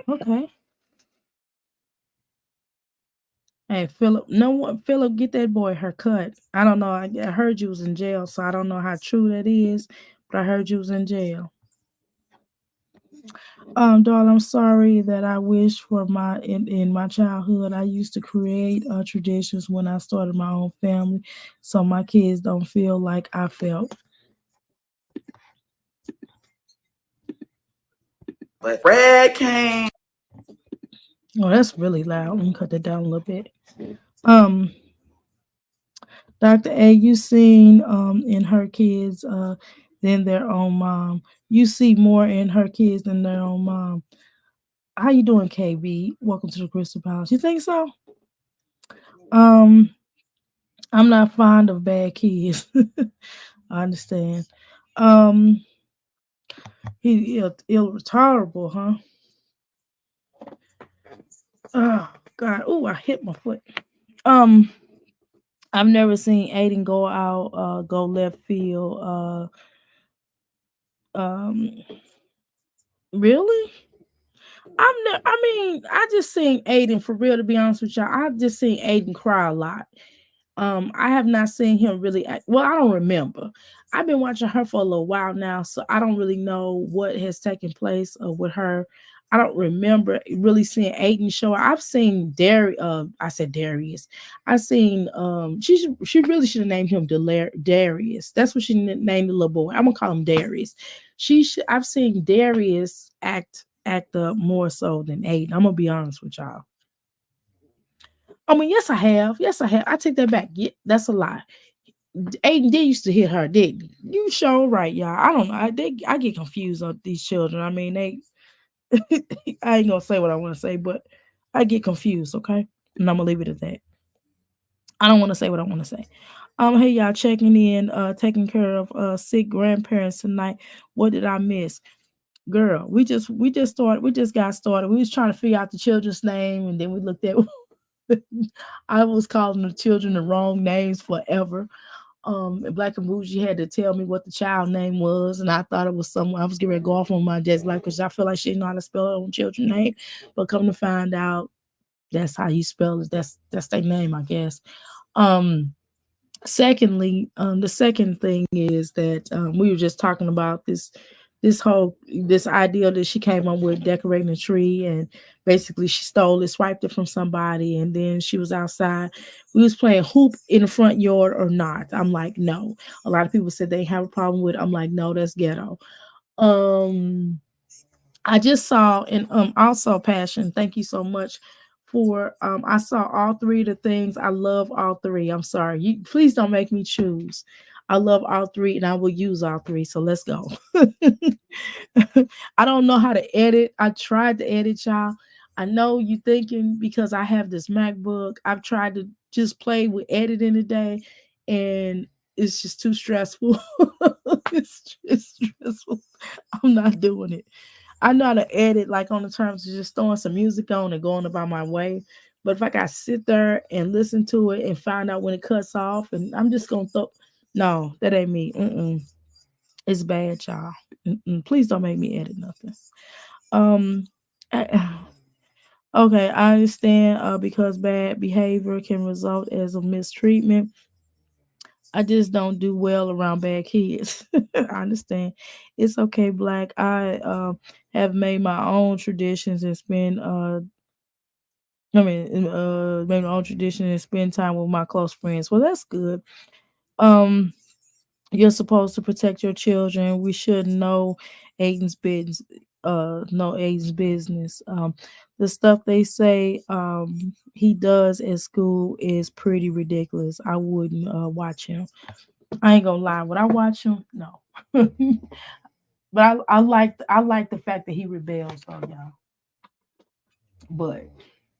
Okay. Hey, Philip, no one, Philip, get that boy her cut. I don't know. I heard you was in jail, so I don't know how true that is, but I heard you was in jail. Darling, I'm sorry that I wish for in my childhood. I used to create traditions when I started my own family, so my kids don't feel like I felt. But Fred came. Oh, that's really loud. Let me cut that down a little bit. Um, Dr. A, you seen in her kids than their own mom. You see more in her kids than their own mom. How you doing, KB? Welcome to the Crystal Palace. You think so? Um, I'm not fond of bad kids. I understand. Um, he ill tolerable, huh? Oh God. Oh, I hit my foot. Um, I've never seen Aiden go out, go left field. Um, really? I mean, I just seen Aiden for real. To be honest with y'all, I just seen Aiden cry a lot. I have not seen him really act, well, I don't remember. I've been watching her for a little while now, so I don't really know what has taken place with her. I don't remember really seeing Aiden show. I've seen I said Darius. I seen she really should have named him Darius. That's what she named the little boy. I'm gonna call him Darius. I've seen Darius act up more so than Aiden. I'm gonna be honest with y'all. I mean, yes, I have. Yes, I have. I take that back. Yeah, that's a lie. Aiden did used to hit her, did you? Sure right, y'all. I don't know. I get confused on these children. I mean, they I ain't gonna say what I want to say, but I get confused, okay? And I'm gonna leave it at that. I don't want to say what I want to say. Hey y'all, checking in, taking care of sick grandparents tonight. What did I miss? Girl, we just got started. We was trying to figure out the children's name, and then we looked at I was calling the children the wrong names forever. And Black and Bougie had to tell me what the child name was, and I thought it was someone I was getting ready to go off on my dad's life because I feel like she didn't know how to spell her own children's name. But come to find out, that's how you spell it. That's their name, I guess. Um, Secondly, the second thing is that we were just talking about this idea that she came up with decorating a tree, and basically she stole it, swiped it from somebody, and then she was outside. We was playing hoop in the front yard or not. I'm like, no. A lot of people said they have a problem with it. I'm like, no, that's ghetto. Um I just saw, and also Passion, thank you so much for I saw all three of the things. I love all three. I'm sorry. You please don't make me choose. I love all three and I will use all three. So let's go. I don't know how to edit. I tried to edit, y'all. I know you thinking because I have this MacBook. I've tried to just play with editing today, and it's just too stressful. It's stressful. I'm not doing it. I know how to edit like on the terms of just throwing some music on and going about my way. But if I got to sit there and listen to it and find out when it cuts off, and I'm just gonna throw, no, that ain't me. It's bad, y'all. Please don't make me edit nothing. Um, okay, I understand. Because bad behavior can result as a mistreatment. I just don't do well around bad kids. I understand. It's okay, Black. I have made my own traditions and made my own tradition and spend time with my close friends. Well, that's good. Um, you're supposed to protect your children. We should Aiden's business. Know Aiden's business. The stuff they say he does at school is pretty ridiculous. I wouldn't watch him. I ain't gonna lie. Would I watch him? No. But I like the fact that he rebels though, y'all. But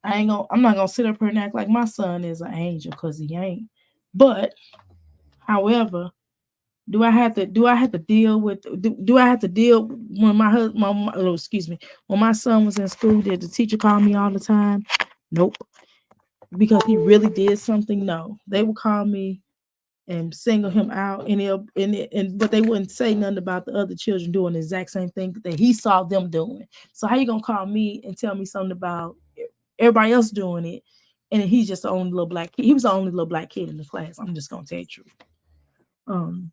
I'm not gonna sit up here and act like my son is an angel because he ain't. But however, do I have to deal with do I have to deal when my husband oh, excuse me, when my son was in school, did the teacher call me all the time? Nope. Because he really did something? No. They would call me and single him out, and but they wouldn't say nothing about the other children doing the exact same thing that he saw them doing. So how you gonna call me and tell me something about everybody else doing it, and he's just the only little black kid? He was the only little black kid in the class. I'm just gonna tell you the truth. Um,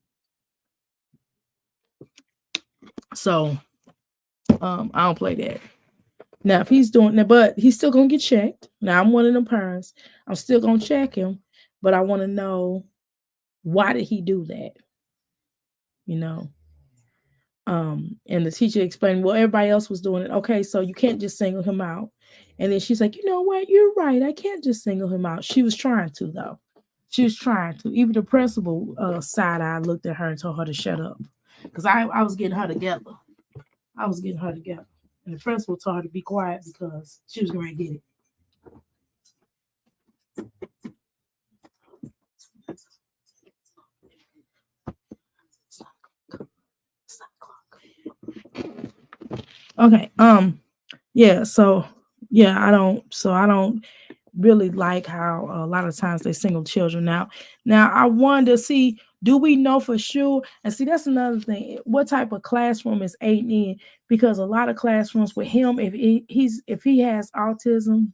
so I don't play that. Now if he's doing that, but he's still gonna get checked. Now I'm one of them parents. I'm still gonna check him, but I want to know, why did he do that? You know, and the teacher explained, well, everybody else was doing it. Okay, so you can't just single him out. And then she's like, you know what? You're right. I can't just single him out. She was trying to, though. She was trying to. Even the principal side eye looked at her and told her to shut up. Because I was getting her together. I was getting her together. And the principal told her to be quiet because she was going to get it. Okay. Yeah. So yeah, I don't really like how a lot of times they single children out. Now I wanted to see, do we know for sure? And see, that's another thing. What type of classroom is Aiden in? Because a lot of classrooms with him, if he has autism,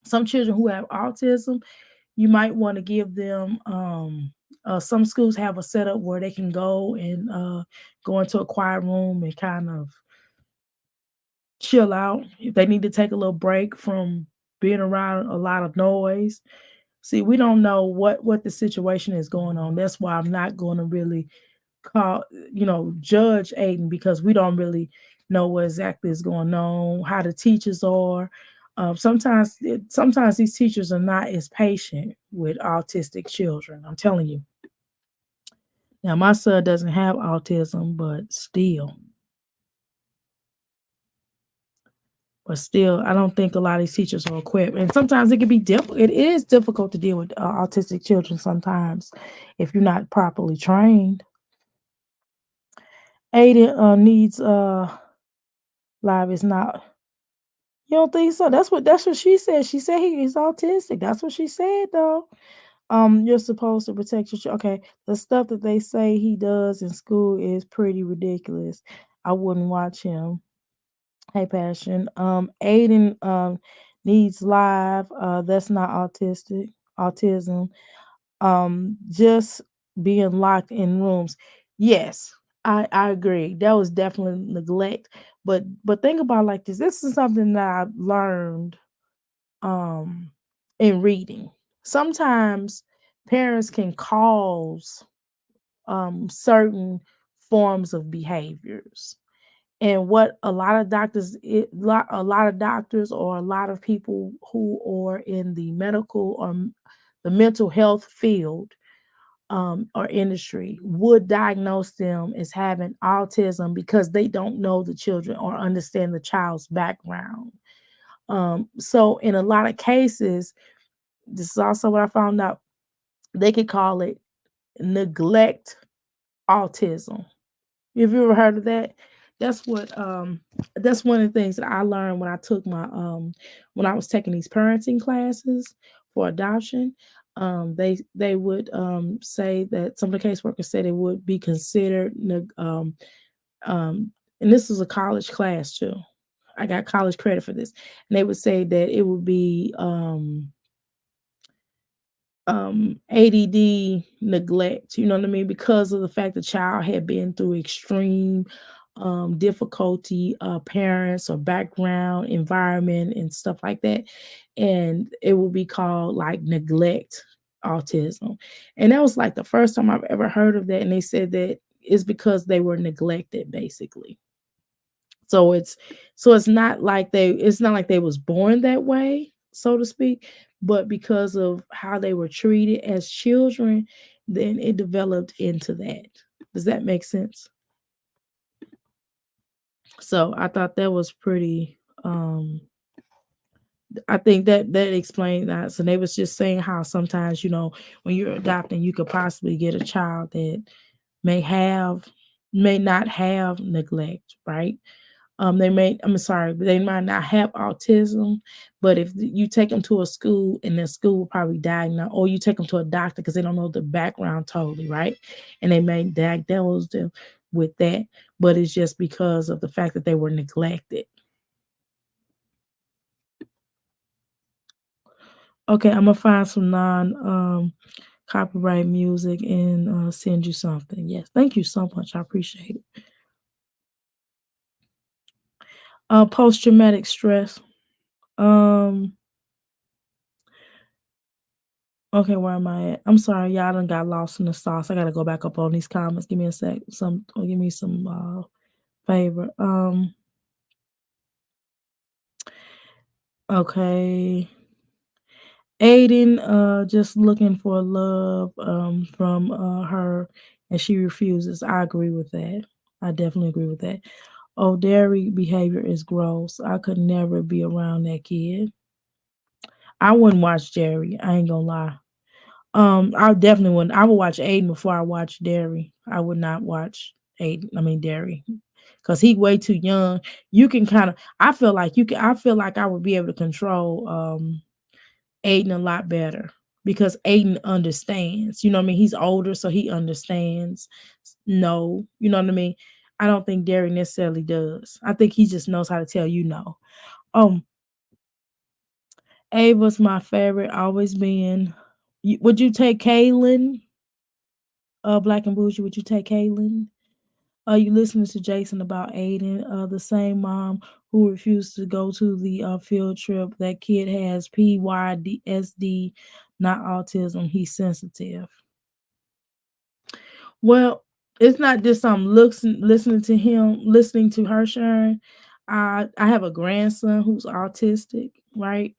some children who have autism, you might want to give them some schools have a setup where they can go and go into a quiet room and kind of chill out if they need to take a little break from being around a lot of noise. See, we don't know what the situation is going on. That's why I'm not going to really call, judge Aiden, because we don't really know what exactly is going on, how the teachers are. Sometimes these teachers are not as patient with autistic children. I'm telling you. Now, my son doesn't have autism, but still, I don't think a lot of these teachers are equipped. And sometimes it can be difficult. It is difficult to deal with autistic children sometimes if you're not properly trained. Aiden needs live is not. You don't think so? That's what she said. She said he is autistic. That's what she said though. You're supposed to protect your okay. The stuff that they say he does in school is pretty ridiculous. I wouldn't watch him. Hey, Passion. Aiden needs live. That's not autism. Just being locked in rooms. Yes, I agree. That was definitely neglect. But think about it like this. This is something that I learned um in reading. Sometimes parents can cause certain forms of behaviors, and what a lot of doctors or a lot of people who are in the medical or the mental health field or industry would diagnose them as having autism because they don't know the children or understand the child's background. So in a lot of cases, this is also what I found out, they could call it neglect autism. Have you ever heard of that? That's what that's one of the things that I learned when I took my when I was taking these parenting classes for adoption. They would say that some of the caseworkers said it would be considered um and this was a college class too. I got college credit for this. And they would say that it would be ADD neglect, you know what I mean? Because of the fact the child had been through extreme difficulty, parents or background, environment, and stuff like that. And it will be called like neglect autism. And that was like the first time I've ever heard of that. And they said that it's because they were neglected, basically. So it's not like they was born that way, so to speak, but because of how they were treated as children, then it developed into that. Does that make sense? So I thought that was pretty. I think that explained that. So they was just saying how sometimes when you're adopting, you could possibly get a child that may have may not have neglect, right? I'm sorry, they might not have autism, but if you take them to a school and the school will probably diagnose, or you take them to a doctor because they don't know the background totally, right? And they may diagnose them with that, but it's just because of the fact that they were neglected. Okay, I'm gonna find some non copyright music and send you something. Yes, thank you so much. I appreciate it. Post traumatic stress. Um, okay, where am I at? I'm sorry, y'all done got lost in the sauce. I gotta go back up on these comments. Give me a sec. Give me some favor. Okay. Aiden, just looking for love from her, and she refuses. I agree with that. I definitely agree with that. Oh, dairy behavior is gross. I could never be around that kid. I wouldn't watch Jerry. I ain't gonna lie. I definitely wouldn't. I would watch Aiden before I watch Dairy. I would not watch Aiden. I mean Dairy, because he way too young. You can kind of. I feel like you can. I feel like I would be able to control Aiden a lot better because Aiden understands. You know what I mean? He's older, so he understands. No, you know what I mean? I don't think Derry necessarily does. I think he just knows how to tell you no. Um, Ava's my favorite, always been. Would you take Kaylin? Black and Bougie, would you take Kaylin? You listening to Jason about Aiden, the same mom who refused to go to the field trip. That kid has PYDSD, not autism. He's sensitive. Well, it's not just listening to him, listening to her sharing. I have a grandson who's autistic, right?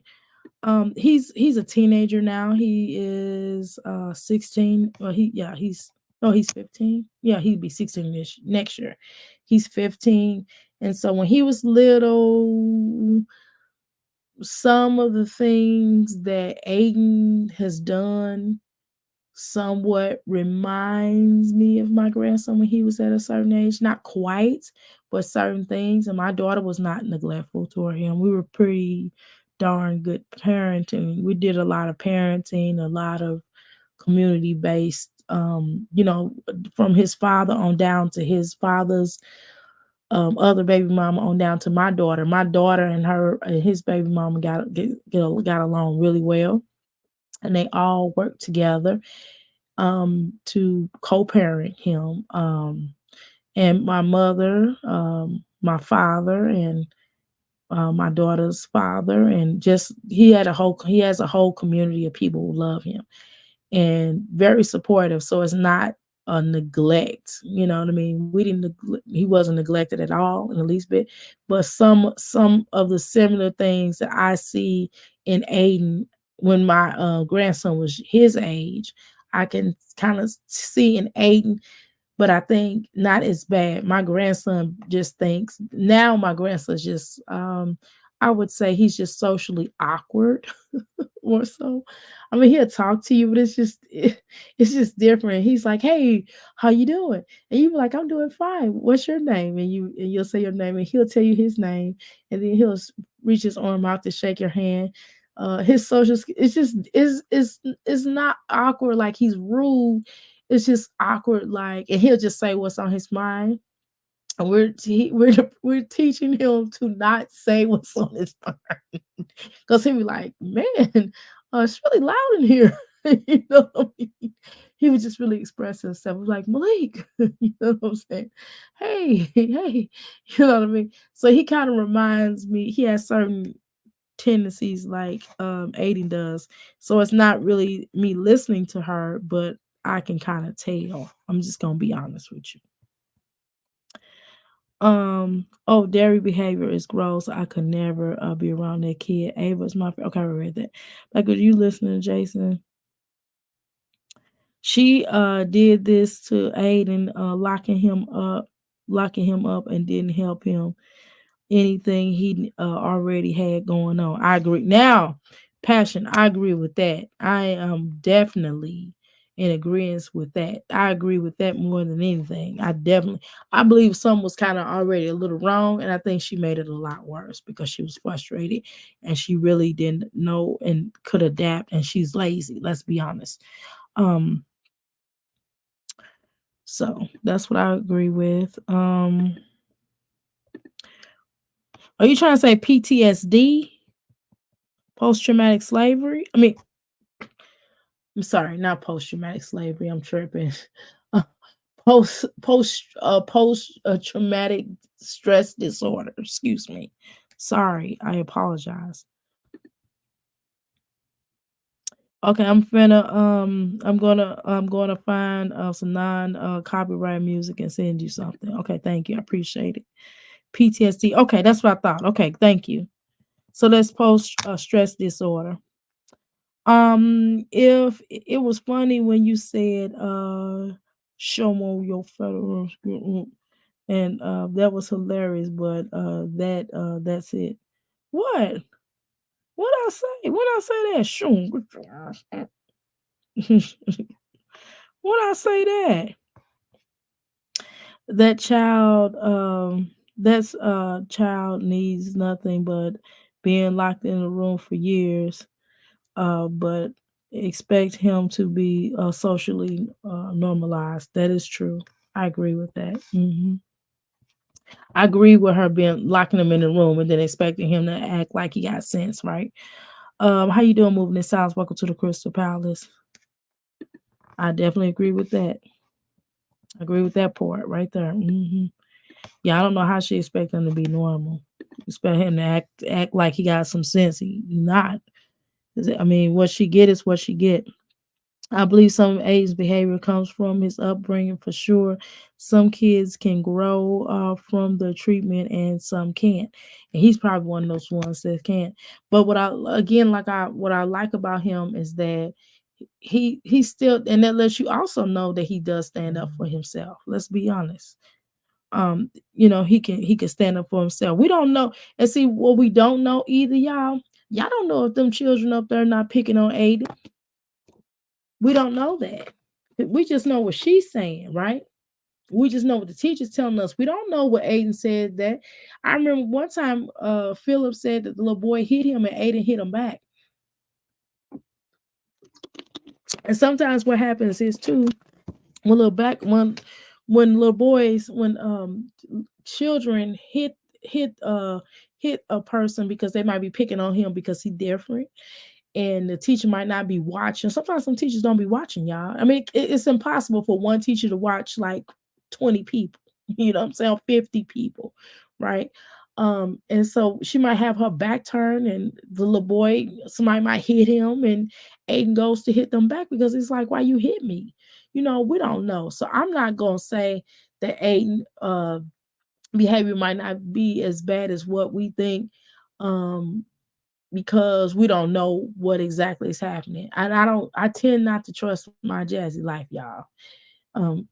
He's a teenager now. He is 16. Well, he's 15. Yeah, he'd be 16 next year. He's 15. And so when he was little, some of the things that Aiden has done somewhat reminds me of my grandson when he was at a certain age. Not quite, but certain things. And my daughter was not neglectful toward him. We were pretty darn good parenting. We did a lot of parenting, a lot of community based, from his father on down to his father's other baby mama on down to my daughter. My daughter and her and his baby mama got along really well, and they all worked together to co-parent him. And my mother, my father, and my daughter's father, and just he has a whole community of people who love him and very supportive. So it's not a neglect, you know what I mean? He wasn't neglected at all in the least bit. But some of the similar things that I see in Aiden when my grandson was his age, I can kind of see in Aiden, but I think not as bad. My grandson just thinks now my grandson's just I would say he's just socially awkward more so. I mean, he'll talk to you, but it's just different. He's like, "Hey, how you doing?" And you be like, "I'm doing fine. What's your name?" And you'll say your name, and he'll tell you his name, and then reach his arm out to shake your hand. His it's just is not awkward like he's rude. It's just awkward like, and he'll just say what's on his mind. And we're teaching him to not say what's on his mind. Because he'd be like, man, it's really loud in here. You know what I mean? He would just really express himself. He was like, Malik, you know what I'm saying? Hey, hey, you know what I mean? So he kind of reminds me, he has certain tendencies like Aiden does. So it's not really me listening to her, but I can kind of tell. I'm just gonna be honest with you. Oh, dairy behavior is gross. I could never be around that kid. Ava's my okay, I read that. Like, are you listening, Jason? She did this to Aiden, locking him up, and didn't help him anything he already had going on. I agree. Now, passion, I agree with that. I am definitely in agreement with that. I agree with that more than anything. I believe something was kind of already a little wrong, and I think she made it a lot worse because she was frustrated and she really didn't know and could adapt, and she's lazy. Let's be honest. Um, so that's what I agree with. Are you trying to say PTSD? Post traumatic slavery? I mean, I'm sorry, not post traumatic slavery. I'm tripping. Uh, post traumatic stress disorder. Excuse me. Sorry, I apologize. Okay, I'm gonna find some non copyright music and send you something. Okay, thank you. I appreciate it. PTSD. Okay, that's what I thought. Okay, thank you. So let's post stress disorder. If it was funny when you said show me your federal and that was hilarious, but that's it. What? What I say? What I say that? Shoom. What I say that? That child that's child needs nothing but being locked in a room for years, but expect him to be socially normalized. That is true. I agree with that. I agree with her being locking him in the room and then expecting him to act like he got sense, right? How you doing, moving in silence? Welcome to the Crystal Palace. I definitely agree with that. I agree with that part right there. Yeah, I don't know how she expect him to be normal. Expect him to act like he got some sense. He not. I mean, what she get is what she get. I believe some of Aiden's behavior comes from his upbringing for sure. Some kids can grow from the treatment and some can't. And he's probably one of those ones that can't. But what I like about him is that he still, and that lets you also know that he does stand up for himself. Let's be honest. He can stand up for himself. We don't know. And see what we don't know either, y'all. Y'all don't know if them children up there not picking on Aiden. We don't know that. We just know what she's saying, right? We just know what the teacher's telling us. We don't know what Aiden said that. I remember one time Philip said that the little boy hit him and Aiden hit him back. And sometimes what happens is too, when little boys, when children hit a person because they might be picking on him because he's different and the teacher might not be watching. Sometimes some teachers don't be watching, y'all. I mean, it's impossible for one teacher to watch like 20 people, you know what I'm saying, 50 people, right? And so she might have her back turned and the little boy, somebody might hit him and Aiden goes to hit them back because it's like, why you hit me? We don't know. So I'm not gonna say that Aiden behavior might not be as bad as what we think. Because we don't know what exactly is happening. And I tend not to trust my Jazzy life, y'all.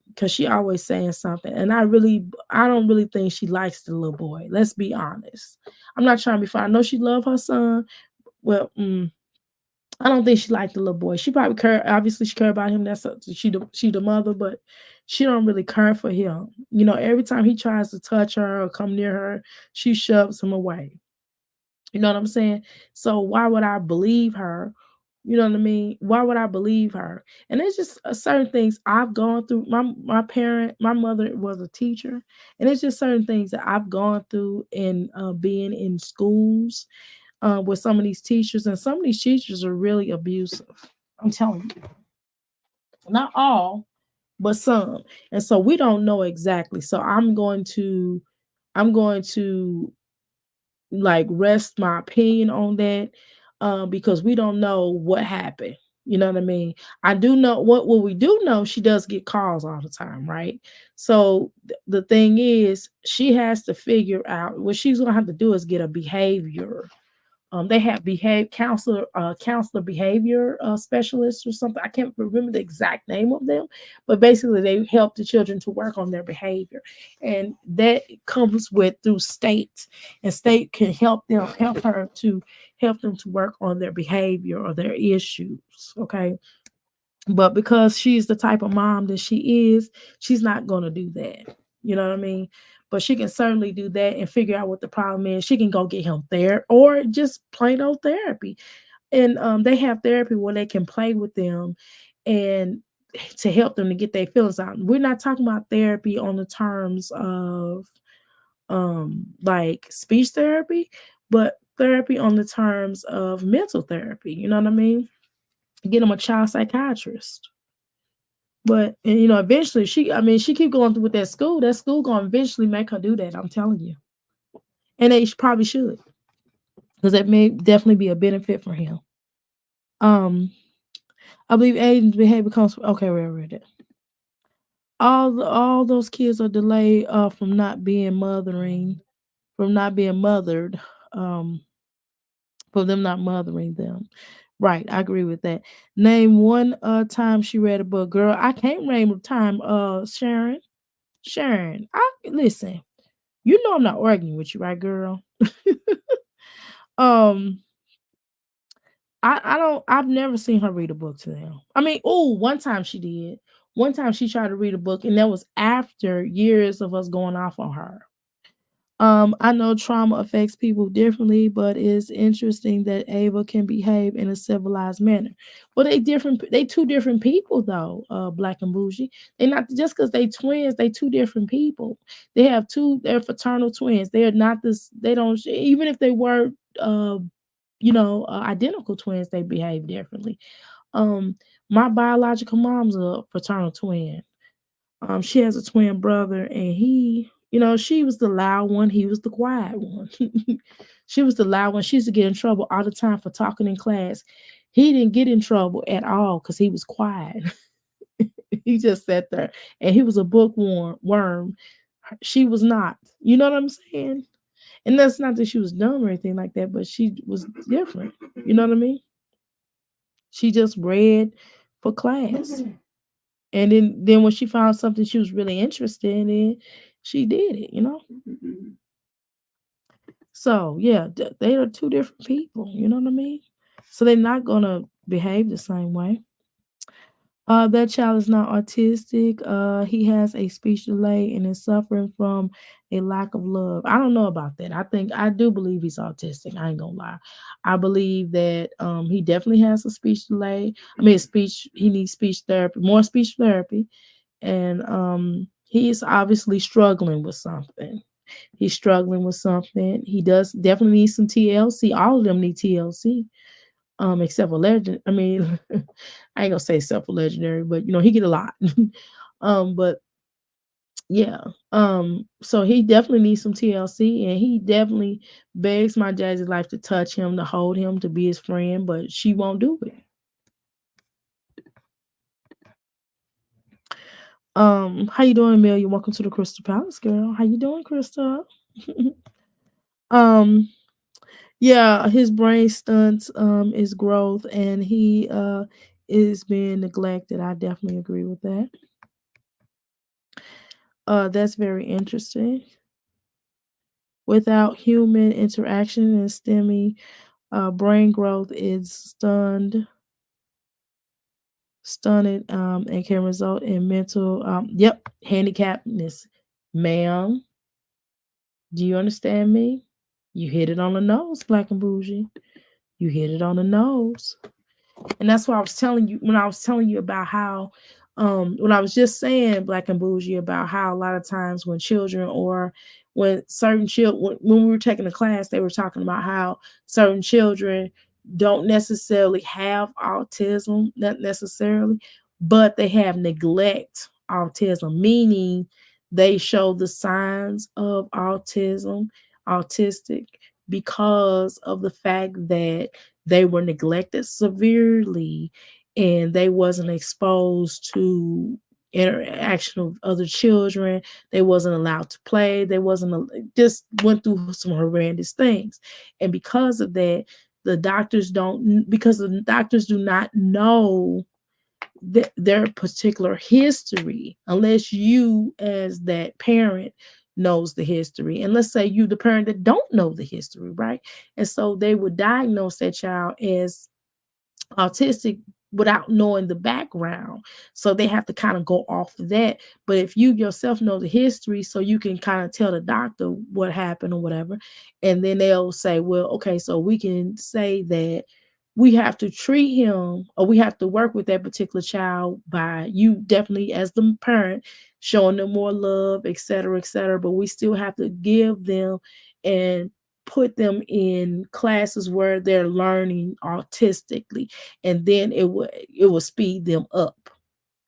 Because she always saying something. And I don't really think she likes the little boy. Let's be honest. I'm not trying to be fine. I know she love her son. Well, I don't think she liked the little boy. She probably obviously she care about him. She the mother, but she don't really care for him. Every time he tries to touch her or come near her, she shoves him away. You know what I'm saying? So why would I believe her? You know what I mean? Why would I believe her? And it's just certain things I've gone through. My mother was a teacher, and it's just certain things that I've gone through in being in schools with some of these teachers, and some of these teachers are really abusive. I'm telling you, not all, but some. And so we don't know exactly. So I'm going to like rest my opinion on that because we don't know what happened. You know what I mean? I do know what we do know. She does get calls all the time, right? So the thing is, she has to figure out what she's gonna have to do is get a behavior They have counselor behavior specialists or something. I can't remember the exact name of them, but basically they help the children to work on their behavior, and that comes with through state, and state can help them to work on their behavior or their issues. Okay, but because she's the type of mom that she is, she's not going to do that. You know what I mean? But she can certainly do that and figure out what the problem is. She can go get him there or just plain old therapy. And they have therapy where they can play with them and to help them to get their feelings out. We're not talking about therapy on the terms of like speech therapy, but therapy on the terms of mental therapy. You know what I mean? Get them a child psychiatrist. But and, eventually she keep going through with that school. That school gonna eventually make her do that. I'm telling you, and they probably should, because that may definitely be a benefit for him. Um, I believe Aiden's behavior comes from, okay. We read it. All those kids are delayed from not being mothered, um, for them not mothering them. Right, I agree with that. Name one time she read a book, girl. I can't name a time. Sharon. Sharon, I listen. You know I'm not arguing with you, right, girl? um, I don't. I've never seen her read a book to them. I mean, oh, one time she did. One time she tried to read a book, and that was after years of us going off on her. I know trauma affects people differently, but it's interesting that Ava can behave in a civilized manner. Well, they different. They two different people, though. Black and bougie. They not just because they twins. They two different people. They have two. They're fraternal twins. They are not this. They don't. Even if they were, identical twins, they behave differently. Um, my biological mom's a fraternal twin. She has a twin brother, and she was the loud one, he was the quiet one. She was the loud one. She used to get in trouble all the time for talking in class. He didn't get in trouble at all because he was quiet. He just sat there, and he was a bookworm. Worm. She was not. You know what I'm saying? And that's not that she was dumb or anything like that, but she was different. You know what I mean? She just read for class. And then when she found something she was really interested in, she did it. So yeah, they are two different people. You know what I mean? So they're not gonna behave the same way. That child is not autistic. He has a speech delay and is suffering from a lack of love. I don't know about that. I do believe he's autistic. I ain't gonna lie. I believe that he definitely has a speech delay. I mean, speech. He needs speech therapy, more speech therapy, and he is obviously struggling with something. He's struggling with something. He does definitely need some TLC. All of them need TLC, except for legend. I mean, I ain't gonna say except for legendary, but he get a lot. But yeah, so he definitely needs some TLC, and he definitely begs my Jazzy life to touch him, to hold him, to be his friend, but she won't do it. How you doing, Amelia? Welcome to the Crystal Palace, girl. How you doing, Crystal? um, yeah, his brain stunts is growth, and he is being neglected. I definitely agree with that. That's very interesting. Without human interaction and STEMI, brain growth is stunted, and can result in mental, handicapness. Ma'am, do you understand me? You hit it on the nose, Black and Bougie. You hit it on the nose. And that's what I was telling you when I was telling you about how, when I was just saying, Black and Bougie, about how a lot of times when children, or when certain children, when we were taking a class, they were talking about how certain children don't necessarily have autism, not necessarily, but they have neglect autism, meaning they show the signs of autistic, because of the fact that they were neglected severely, and they wasn't exposed to interaction with other children. They wasn't allowed to play. They wasn't just went through some horrendous things, and because of that, the doctors don't because the doctors do not know their particular history unless you as that parent knows the history, and let's say you the parent that don't know the history, right? And so they would diagnose that child as autistic without knowing the background. So they have to kind of go off of that. But if you yourself know the history, so you can kind of tell the doctor what happened or whatever, and then they'll say, well, okay, so we can say that we have to treat him or we have to work with that particular child by you definitely as the parent showing them more love, et cetera, et cetera. But we still have to give them and put them in classes where they're learning artistically, and then it will speed them up.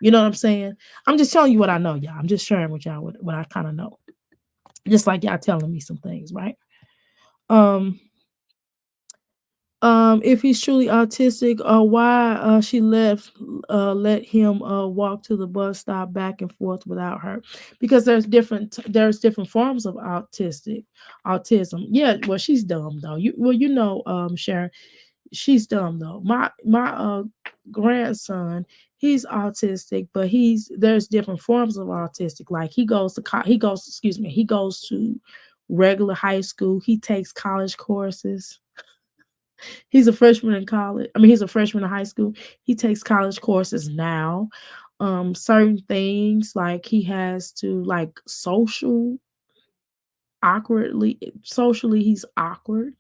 You know what I'm saying? I'm just telling you what I know, y'all. I'm just sharing with y'all what I kind of know. Just like y'all telling me some things, right? Um, if he's truly autistic, why she let him walk to the bus stop back and forth without her? Because there's different forms of autism. Yeah, well, she's dumb though. Sharon, she's dumb though. My grandson, he's autistic, but there's different forms of autistic. Like he goes to regular high school. He takes college courses. He's a freshman in college. I mean, he's a freshman in high school. He takes college courses now. Certain things like he has to like socially he's awkward,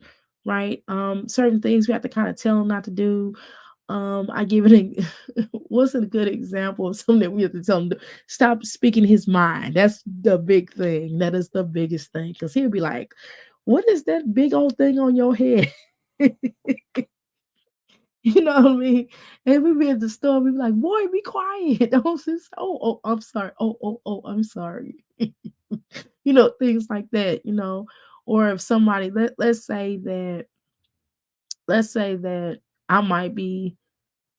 right? Certain things we have to kind of tell him not to do. I give it a what's a good example of something that we have to tell him to stop speaking his mind. That's the big thing. That is the biggest thing. Because he'll be like, what is that big old thing on your head? You know what I mean? And we be at the store, we be like, boy, be quiet. Don't say, I'm sorry. I'm sorry. Things like that. Or if somebody let's say that I might be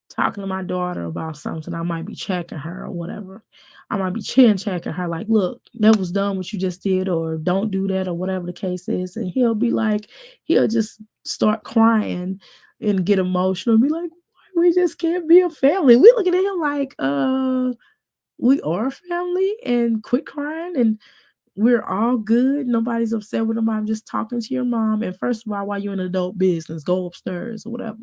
talking to my daughter about something. I might be checking her or whatever. I might be chin checking her, like, look, that was done what you just did, or don't do that, or whatever the case is. And he'll just start crying and get emotional and be like, we just can't be a family. We looking at him like, we are a family and quit crying and we're all good. Nobody's upset with them. I'm just talking to your mom. And first of all, while you're in adult business, go upstairs or whatever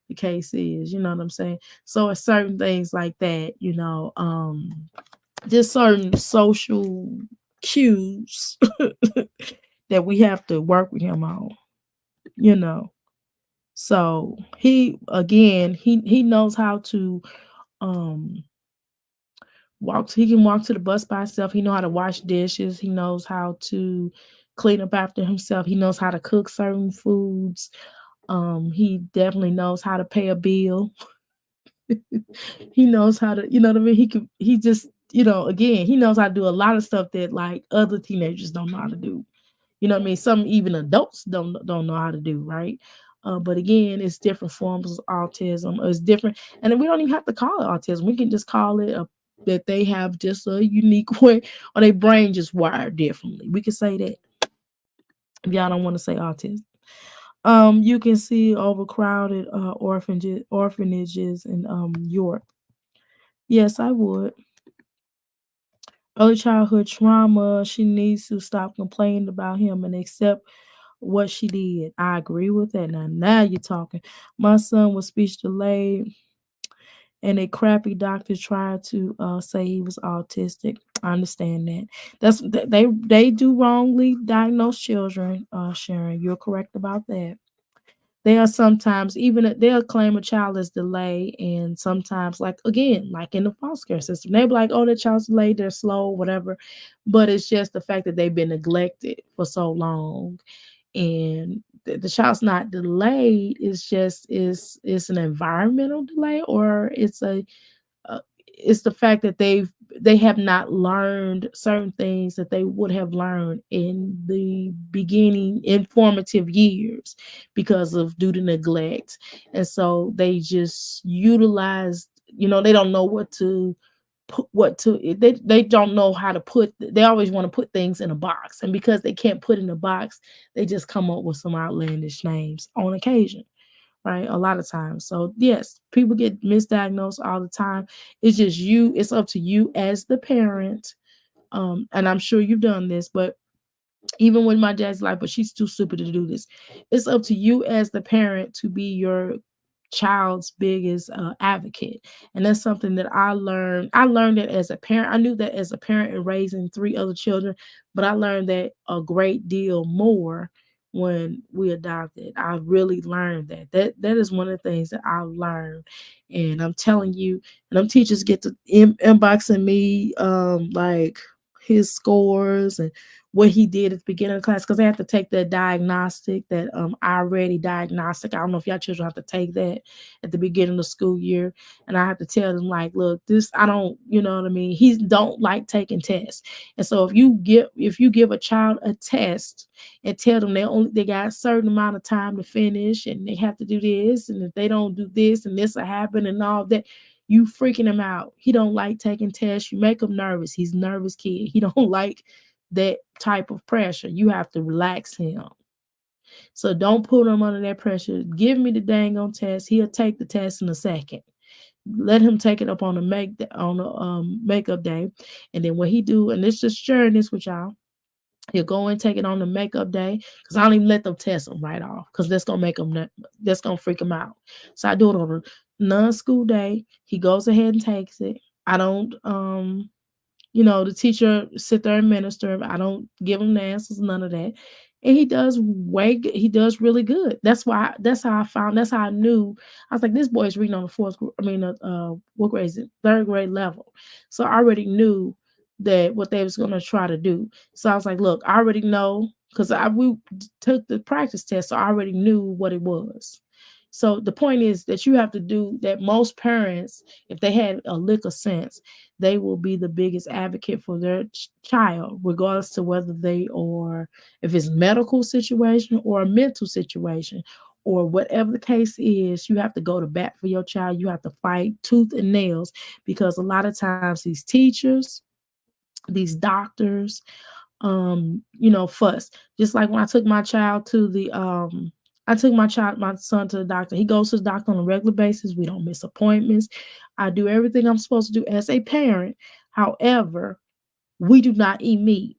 the case is. You know what I'm saying? So it's certain things like that, just certain social cues that we have to work with him on, you know. So he knows how to um he can walk to the bus by himself. He know how to wash dishes. He knows how to clean up after himself. He knows how to cook certain foods. He definitely knows how to pay a bill. He knows how to, you know what I mean? He just, again, he knows how to do a lot of stuff that like other teenagers don't know how to do. You know what I mean? Some even adults don't know how to do, right? But again, it's different forms of autism. It's different, and then we don't even have to call it autism. We can just call it that they have just a unique way, or their brain just wired differently. We can say that if y'all don't want to say autism. You can see overcrowded orphanages in Europe. Yes, I would. Early childhood trauma. She needs to stop complaining about him and accept what she did. I agree with that. Now you're talking. My son was speech delayed, and a crappy doctor tried to say he was autistic. I understand that. They do wrongly diagnose children. Sharon, you're correct about that. They are sometimes they'll claim a child is delayed, and sometimes like again, like in the foster care system, they be like, "Oh, the child's delayed, they're slow, whatever." But it's just the fact that they've been neglected for so long, and the child's not delayed. It's just it's an environmental delay, or it's the fact that they have not learned certain things that they would have learned in the beginning informative years because of due to neglect. And so they just utilize, they don't know what to put what to they don't know how to put, they always want to put things in a box, and because they can't put in a box, they just come up with some outlandish names on occasion, right? A lot of times. So yes, people get misdiagnosed all the time. It's just you, it's up to you as the parent. And I'm sure you've done this, but even with my dad's life, but she's too stupid to do this. It's up to you as the parent to be your child's biggest advocate. And that's something that I learned. I learned it as a parent. I knew that as a parent and raising three other children, but I learned that a great deal more when we adopted. I really learned that. That is one of the things that I learned. And I'm telling you, and them teachers get to inboxing me like his scores and what he did at the beginning of the class, because they have to take that diagnostic, that already diagnostic. I don't know if y'all children have to take that at the beginning of the school year. And I have to tell them, like, look, this, I don't, you know what I mean? He don't like taking tests. And so if you give a child a test and tell them they got a certain amount of time to finish and they have to do this, and if they don't do this and this will happen and all that, you freaking him out. He don't like taking tests. You make him nervous. He's a nervous kid. He don't like that type of pressure. You have to relax him. So don't put him under that pressure. Give me the dang on test. He'll take the test in a second. Let him take it up on the makeup day. And then what he do, and it's just sharing this with y'all, he'll go and take it on the makeup day, because I don't even let them test him right off, because that's gonna freak him out. So I do it on a non-school day. He goes ahead and takes it. I don't the teacher sit there and minister. I don't give him the answers, none of that. And he does really good. That's how I found, that's how I knew. I was like, this boy is reading on the what grade is it? Third grade level. So I already knew that what they was gonna try to do. So I was like, look, I already know, because we took the practice test, so I already knew what it was. So the point is that you have to do that. Most parents, if they had a lick of sense, they will be the biggest advocate for their child, regardless to whether they are, if it's medical situation or a mental situation, or whatever the case is. You have to go to bat for your child. You have to fight tooth and nails, because a lot of times these teachers, these doctors, fuss. Just like when I took my child to the my son to the doctor. He goes to the doctor on a regular basis. We don't miss appointments. I do everything I'm supposed to do as a parent. However, we do not eat meat.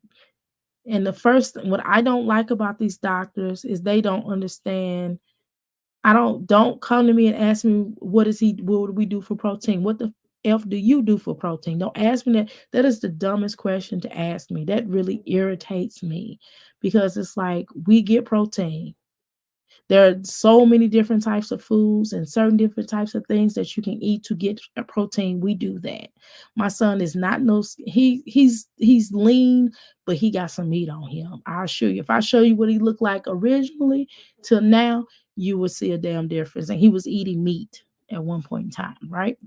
And the first thing, what I don't like about these doctors is they don't understand. I don't come to me and ask me what do we do for protein? What the F do you do for protein? Don't ask me that. That is the dumbest question to ask me. That really irritates me, because it's like, we get protein. There are so many different types of foods and certain different types of things that you can eat to get a protein. We do that. My son is not he's lean, but he got some meat on him. I'll show you. If I show you what he looked like originally to now, you will see a damn difference. And he was eating meat at one point in time, right?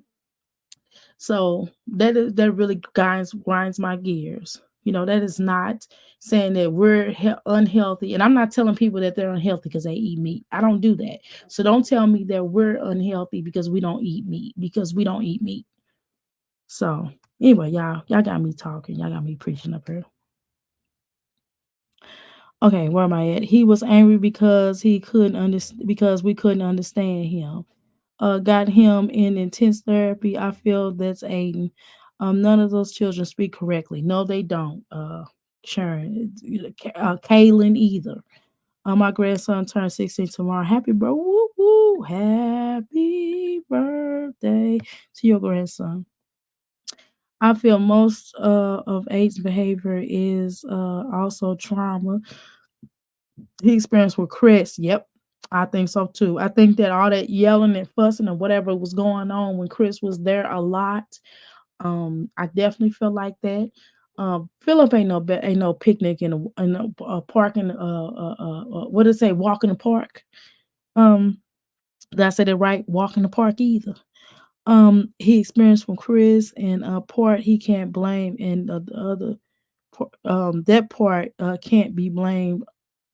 So that really grinds my gears. That is not saying that we're unhealthy. And I'm not telling people that they're unhealthy because they eat meat. I don't do that. So don't tell me that we're unhealthy because we don't eat meat, because we don't eat meat. So anyway, y'all got me talking. Y'all got me preaching up here. Okay, where am I at? He was angry because because we couldn't understand him. Got him in intense therapy. I feel that's Aiden. None of those children speak correctly. No, they don't. Sharon, Kaylin either. My grandson turned 16 tomorrow. Happy bro, woo woo, happy birthday to your grandson. I feel most of Aiden's behavior is also trauma he experienced with Chris. Yep. I think so too. I think that all that yelling and fussing and whatever was going on when Chris was there a lot. I definitely feel like that. Philip ain't no picnic in a park what did it say? Walk in the park. Did I say that right? Walk in the park either. He experienced from Chris, and part he can't blame, and the other that part can't be blamed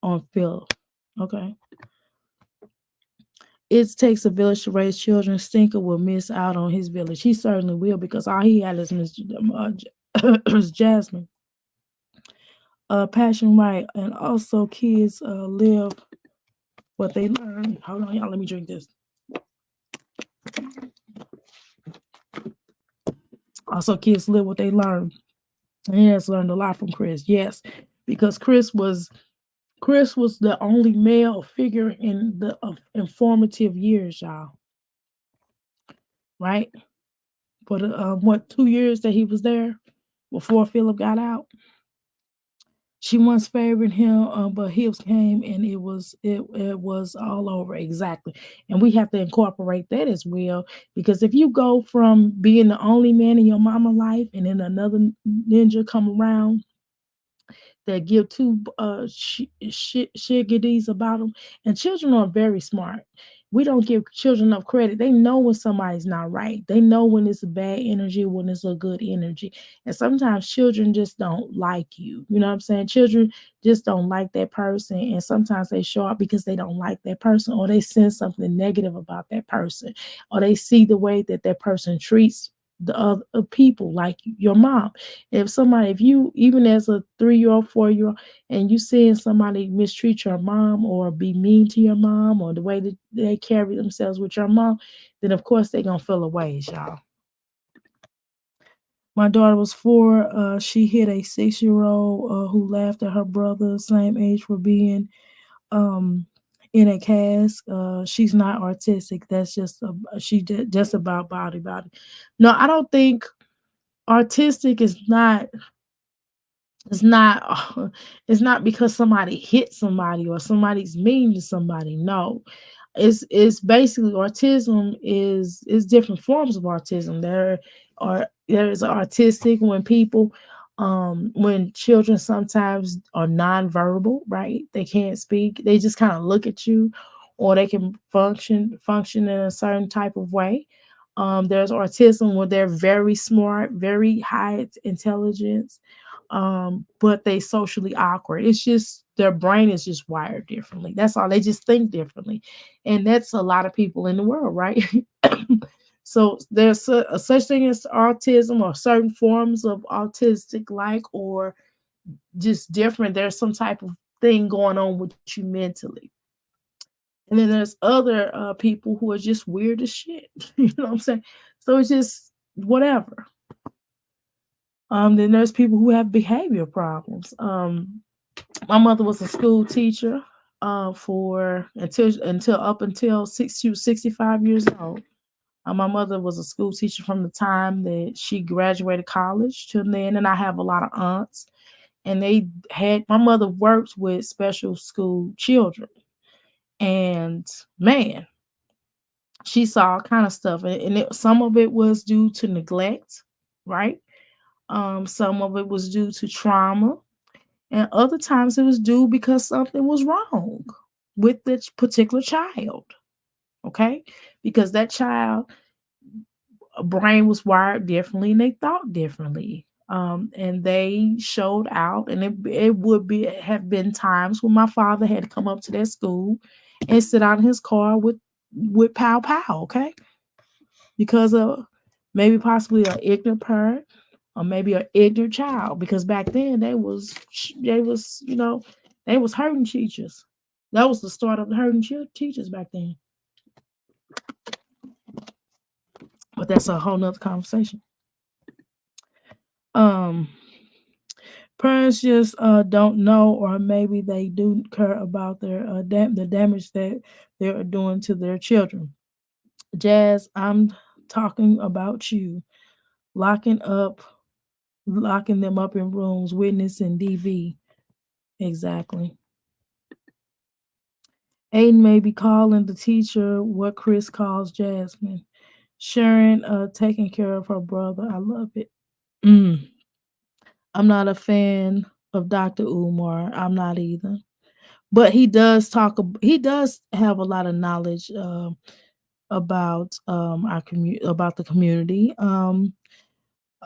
on Philip. Okay. it takes a village to raise children. Stinker will miss out on his village. He certainly will because all he had is Miss Jasmine. Passion right, and also kids live what they learn. Hold on, y'all. Let me drink this. Also, kids live what they learn. And he has learned a lot from Chris. Yes, because Chris was the only male figure in the informative years, y'all. Right? For the 2 years that he was there before Philip got out. She once favored him, but Hibbs came and it was all over exactly. And we have to incorporate that as well because if you go from being the only man in your mama life and then another ninja come around that give two shiggities about them. And children are very smart. We don't give children enough credit. They know when somebody's not right. They know when it's a bad energy, when it's a good energy. And sometimes children just don't like you. You know what I'm saying? Children just don't like that person. And sometimes they show up because they don't like that person or they sense something negative about that person or they see the way that that person treats the other people like your mom. If you, even as a 3-year-old, 4-year-old, and you seeing somebody mistreat your mom or be mean to your mom or the way that they carry themselves with your mom, then of course they're gonna feel a ways, y'all. My daughter was 4. She hit a 6-year-old who laughed at her brother, same age, for being um in a cast. She's not artistic. That's just just about body. No, I don't think artistic is not it's not it's not because somebody hit somebody or somebody's mean to somebody. No. It's basically autism is different forms of autism. There's artistic when people when children sometimes are nonverbal, right? They can't speak. They just kind of look at you or they can function in a certain type of way. There's autism where they're very smart, very high intelligence, but they socially awkward. It's just their brain is just wired differently. That's all. They just think differently, and that's a lot of people in the world, right? So there's a such thing as autism or certain forms of autistic, like or just different. There's some type of thing going on with you mentally. And then there's other people who are just weird as shit. You know what I'm saying? So it's just whatever. Then there's people who have behavior problems. My mother was a school teacher for until up until she was 65 years old. My mother was a school teacher from the time that she graduated college till then, and I have a lot of aunts. And my mother worked with special school children, and man, she saw all kind of stuff, and some of it was due to neglect, right? Some of it was due to trauma, and other times it was due because something was wrong with this particular child. Okay, because that child brain was wired differently and they thought differently. And they showed out, and it would have been times when my father had to come up to that school and sit out in his car with pow pow, okay, because of maybe possibly an ignorant parent or maybe an ignorant child. Because back then they was hurting teachers. That was the start of hurting teachers back then. But that's a whole nother conversation. Um, Parents just don't know, or maybe they do care about the damage that they're doing to their children. Jazz, I'm talking about you locking up, locking them up in rooms, witnessing DV. Exactly. Aiden may be calling the teacher what Chris calls Jasmine. Sharon taking care of her brother. I love it. Mm. I'm not a fan of Dr. Umar. I'm not either. But he does have a lot of knowledge about our community, about the community,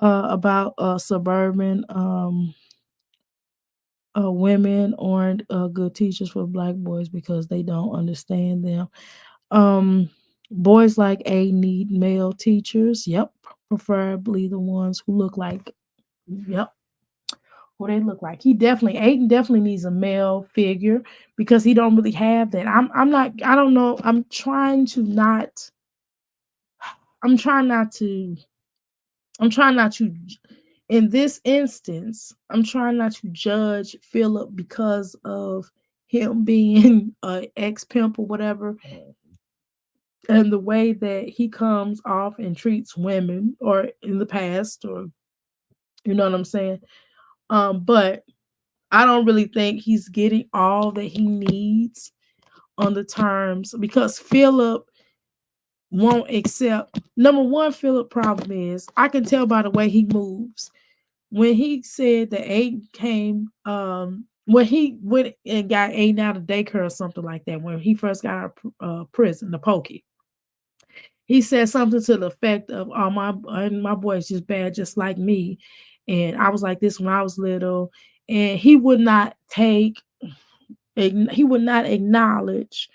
about suburban women aren't good teachers for black boys because they don't understand them. Um, Boys like A need male teachers. Yep, preferably the ones who look like. Yep, what they look like. He definitely Aiden definitely needs a male figure because he don't really have that. I'm not. I don't know. I'm trying to not. I'm trying not to. I'm trying not to. In this instance, I'm trying not to judge Philip because of him being a ex pimp or whatever, and the way that he comes off and treats women, or in the past, or you know what I'm saying. But I don't really think he's getting all that he needs on the terms because Philip won't accept. Number one, Philip problem is I can tell by the way he moves. When he said that Aiden came, when he went and got Aiden out of daycare or something like that, when he first got out of prison, the pokey, he said something to the effect of, "Oh my boy's just bad, just like me," and I was like this when I was little, and he would not acknowledge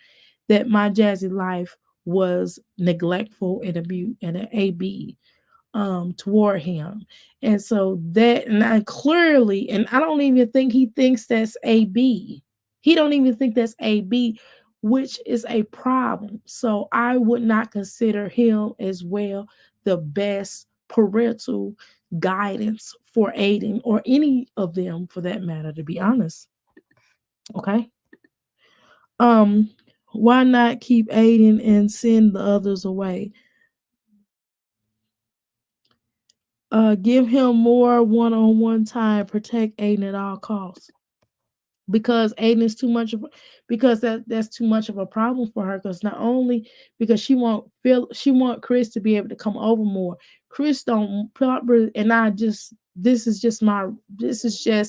that my Jazzy life was neglectful and abuse and an AB toward him. And so that, and I clearly, and I don't even think he thinks that's AB. He don't even think that's AB, which is a problem. So I would not consider him as well the best parental guidance for Aiden or any of them for that matter, to be honest. Okay. Um, why not keep Aiden and send the others away? Give him more one-on-one time. Protect Aiden at all costs. Because Aiden is too much of because that's too much of a problem for her. Because not only because she want Chris to be able to come over more. Chris don't proper and I just this is just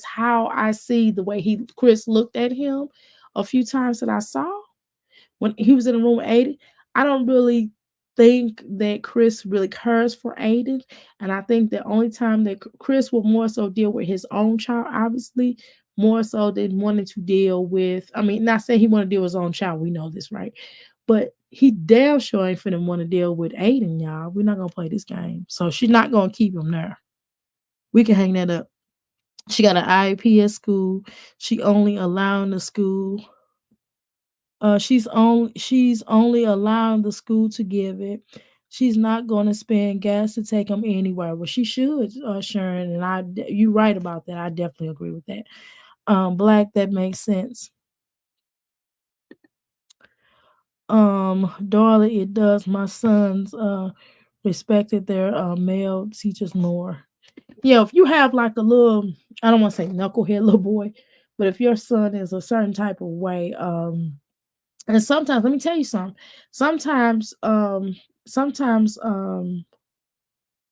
how I see the way Chris looked at him a few times that I saw when he was in the room with Aiden. I don't really think that Chris really cares for Aiden. And I think the only time that Chris will more so deal with his own child, obviously, more so than wanting to deal with, I mean, not saying he want to deal with his own child. We know this, right? But he damn sure ain't finna want to deal with Aiden, y'all. We're not gonna play this game. So she's not gonna keep him there. We can hang that up. She got an IEP at school. She only allowing the school she's only allowing the school to give it. She's not going to spend gas to take them anywhere. Well, she should, Sharon, and you right about that. I definitely agree with that. Black, that makes sense. Darling, it does. My sons respected their male teachers more. Yeah, if you have like a little, I don't want to say knucklehead little boy, but if your son is a certain type of way, and sometimes, let me tell you something. Sometimes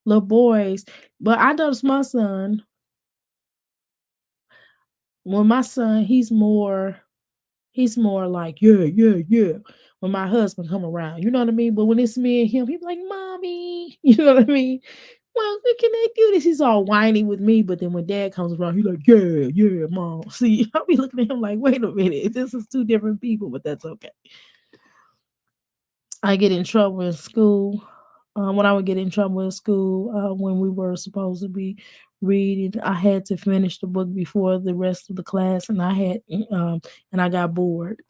little boys, but I noticed my son, when my son, he's more like, yeah, yeah, yeah. When my husband come around, you know what I mean? But when it's me and him, he be like, mommy, you know what I mean? Well, we can they do this? He's all whiny with me, but then when dad comes around, he's like, yeah, yeah, mom. See, I'll be looking at him like, wait a minute, this is two different people, but that's okay. I get in trouble in school. When I would get in trouble in school, when we were supposed to be reading, I had to finish the book before the rest of the class, and I got bored.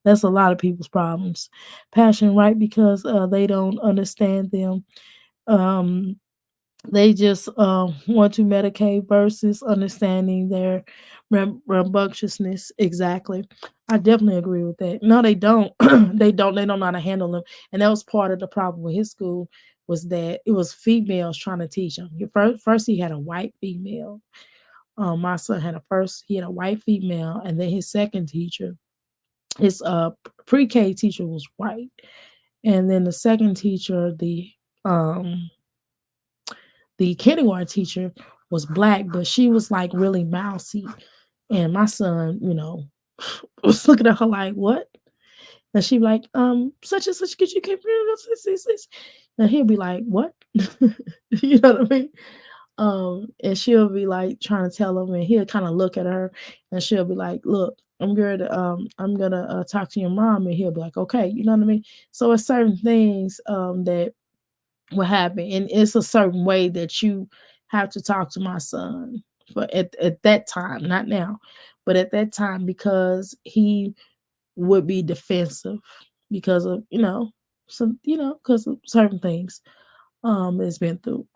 That's a lot of people's problems. Passion, right? Because they don't understand them. Um, they just want to medicate versus understanding their rambunctiousness. Exactly. I definitely agree with that. No, they don't. They don't. They don't know how to handle them. And that was part of the problem with his school was that it was females trying to teach him. First he had a white female. My son he had a white female, and then his second teacher, his pre-K teacher was white, and then the second teacher, um the kindergarten teacher was black, but she was like really mousy. And my son, was looking at her like, what? And she'd be like, such and such, could you keep this? And he'll be like, what? You know what I mean? And she'll be like trying to tell him, and he'll kind of look at her and she'll be like, look, I'm gonna talk to your mom, and he'll be like, okay, you know what I mean. So it's certain things that will happen, and it's a certain way that you have to talk to my son for at that time, not now, but at that time, because he would be defensive because of some because of certain things it's been through.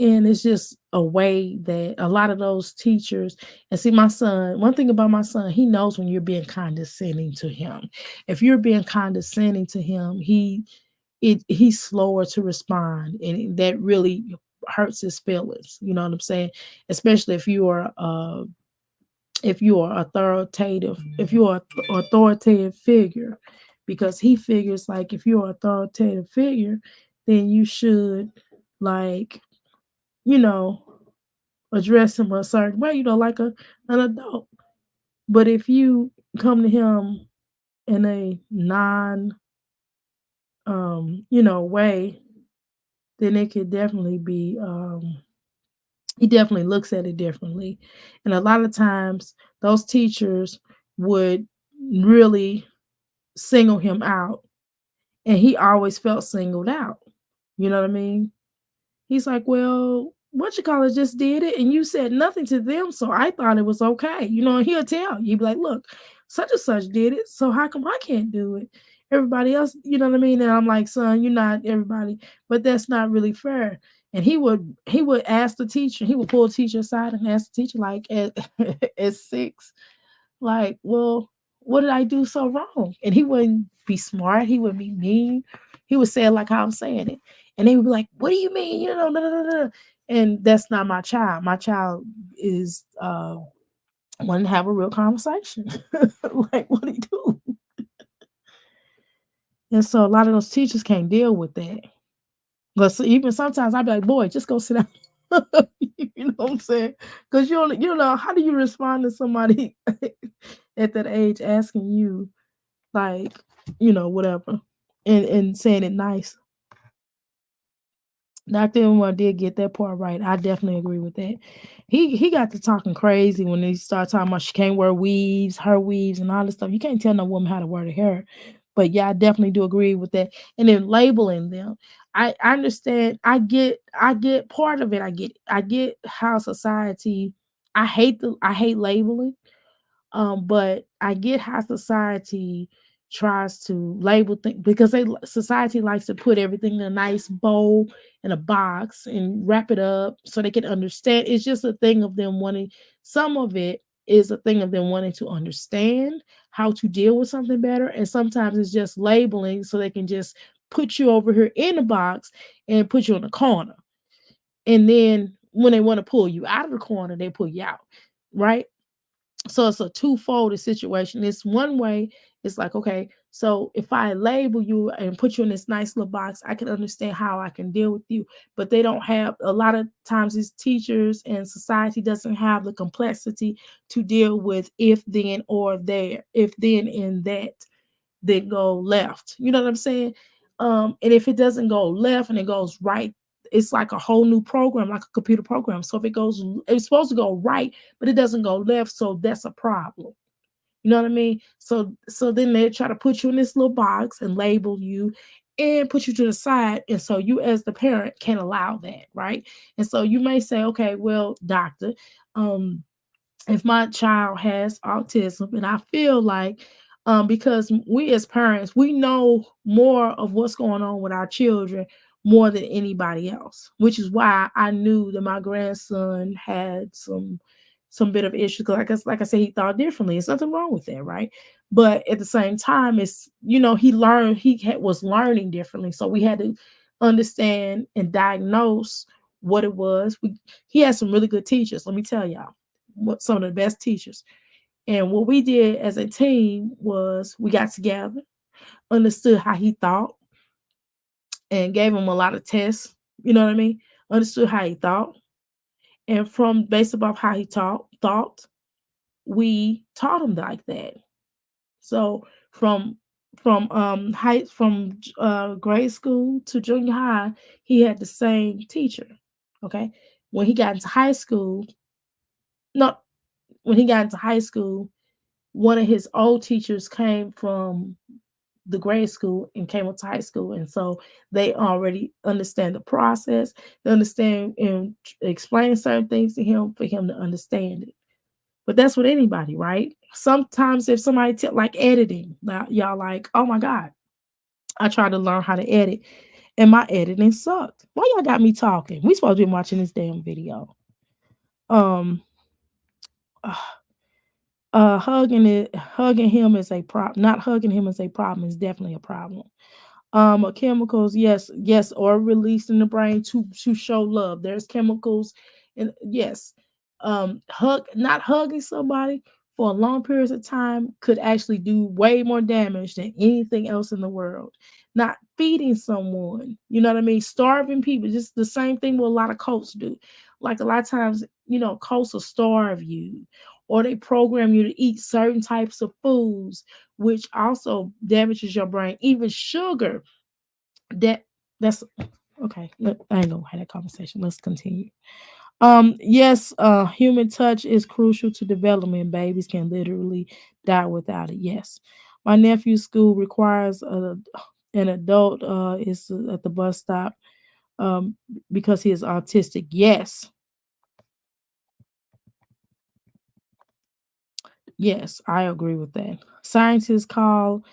And it's just a way that a lot of those teachers, and see, my son, one thing about my son, he knows when you're being condescending to him. If you're being condescending to him, he's slower to respond, and that really hurts his feelings. You know what I'm saying? Especially if you are authoritative, if you're an authoritative figure, because he figures like if you're an authoritative figure, then you should, like, you know, address him a certain way, like an adult. But if you come to him in a non way, then it could definitely be he definitely looks at it differently. And a lot of times those teachers would really single him out, and he always felt singled out. You know what I mean? He's like, well, what you call it just did it, and you said nothing to them, so I thought it was okay. And he'll tell you, be like, look, such and such did it, so how come I can't do it? Everybody else, you know what I mean? And I'm like, son, you're not everybody, but that's not really fair. And he would ask the teacher, he would pull the teacher aside and ask the teacher, like at at 6, like, well, what did I do so wrong? And he wouldn't be smart. He wouldn't be mean. He would say it like how I'm saying it. And they would be like, what do you mean? Da, da, da, da. And that's not my child. My child is wanting to have a real conversation. Like, what do you do? And so a lot of those teachers can't deal with that. But so even sometimes I'd be like, boy, just go sit down. You know what I'm saying? Because you don't know how do you respond to somebody at that age asking you, like, whatever, and saying it nice. Dr. Umar did get that part right. I definitely agree with that. He got to talking crazy when he started talking about she can't wear weaves, her weaves, and all this stuff. You can't tell no woman how to wear their hair. But yeah, I definitely do agree with that. And then labeling them. I understand. I get part of it. I get how society, I hate labeling. But I get how society tries to label things, because society likes to put everything in a nice bowl in a box and wrap it up so they can understand. It's just a thing of them wanting. Some of it is a thing of them wanting to understand how to deal with something better, and sometimes it's just labeling so they can just put you over here in a box and put you in a corner. And then when they want to pull you out of the corner, they pull you out, right? So it's a twofold situation. It's one way, it's like, okay, so if I label you and put you in this nice little box, I can understand how I can deal with you. But they don't have, a lot of times these teachers and society doesn't have the complexity to deal with if then or there, if then and that, then go left. You know what I'm saying? And if it doesn't go left and it goes right, it's like a whole new program, like a computer program. So if it's supposed to go right, but it doesn't go left, so that's a problem. You know what I mean? So then they try to put you in this little box and label you and put you to the side. And so you as the parent can't allow that, right? And so you may say, okay, well, doctor, um, if my child has autism, and I feel like because we as parents, we know more of what's going on with our children more than anybody else, which is why I knew that my grandson had some bit of issues, because like I said, he thought differently. There's nothing wrong with that, right? But at the same time, it's, was learning differently, so we had to understand and diagnose what it was. He had some really good teachers, let me tell y'all, some of the best teachers. And what we did as a team was we got together, understood how he thought, and gave him a lot of tests. You know what I mean? Understood how he thought. And from based upon how he thought, we taught him like that. So from grade school to junior high, he had the same teacher. Okay. When he got into high school, no, when he got into high school, one of his old teachers came from the grade school and came up to high school, and so they already understand the process. They understand and explain certain things to him for him to understand it. But that's with anybody, right? Sometimes if somebody like editing, now y'all like, oh my god, I tried to learn how to edit, and my editing sucked. Why y'all got me talking? We supposed to be watching this damn video. Um, uh, hugging him is a problem. Not hugging him is a problem. Is definitely a problem. Chemicals, yes, or released in the brain to show love. There's chemicals, and yes, not hugging somebody for a long periods of time could actually do way more damage than anything else in the world. Not feeding someone, you know what I mean, starving people, just the same thing what a lot of cults do. Like a lot of times, cults will starve you, or they program you to eat certain types of foods, which also damages your brain. Even sugar, that's okay. I ain't gonna have that conversation. Let's continue. Yes, human touch is crucial to development. Babies can literally die without it. Yes. My nephew's school requires an adult is at the bus stop um because he is autistic. Yes. Yes, I agree with that. Scientists call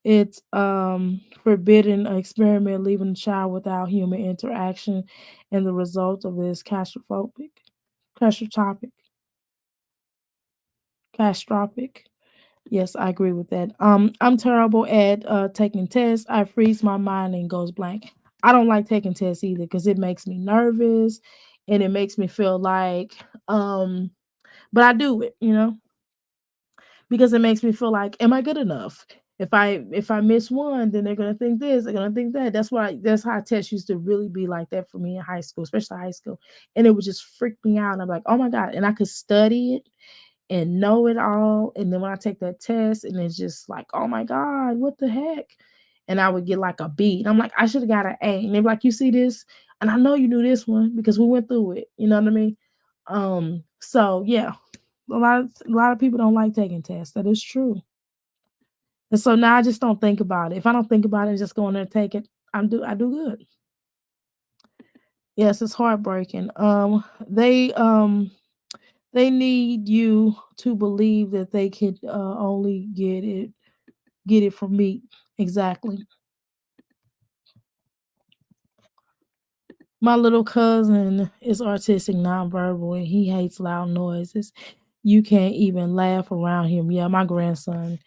it forbidden experiment, leaving a child without human interaction, and the result of it is catastrophic, catastrophic. Yes, I agree with that. I'm terrible at taking tests. I freeze my mind and goes blank. I don't like taking tests either because it makes me nervous, and it makes me feel like but I do it, because it makes me feel like, am I good enough? If I miss one, then they're gonna think this, they're gonna think that. That's how tests used to really be like that for me in high school, especially high school. And it would just freak me out. And I'm like, oh my God. And I could study it and know it all. And then when I take that test, and it's just like, oh my God, what the heck? And I would get like a B. And I'm like, I should have got an A. And they're like, you see this? And I know you knew this one because we went through it. You know what I mean? So yeah, a lot of people don't like taking tests. That is true. And so now I just don't think about it. If I don't think about it and just go in there and take it, I do good. Yes, it's heartbreaking. They need you to believe that they could only get it from meat. Exactly. My little cousin is artistic nonverbal and he hates loud noises. You can't even laugh around him. Yeah, my grandson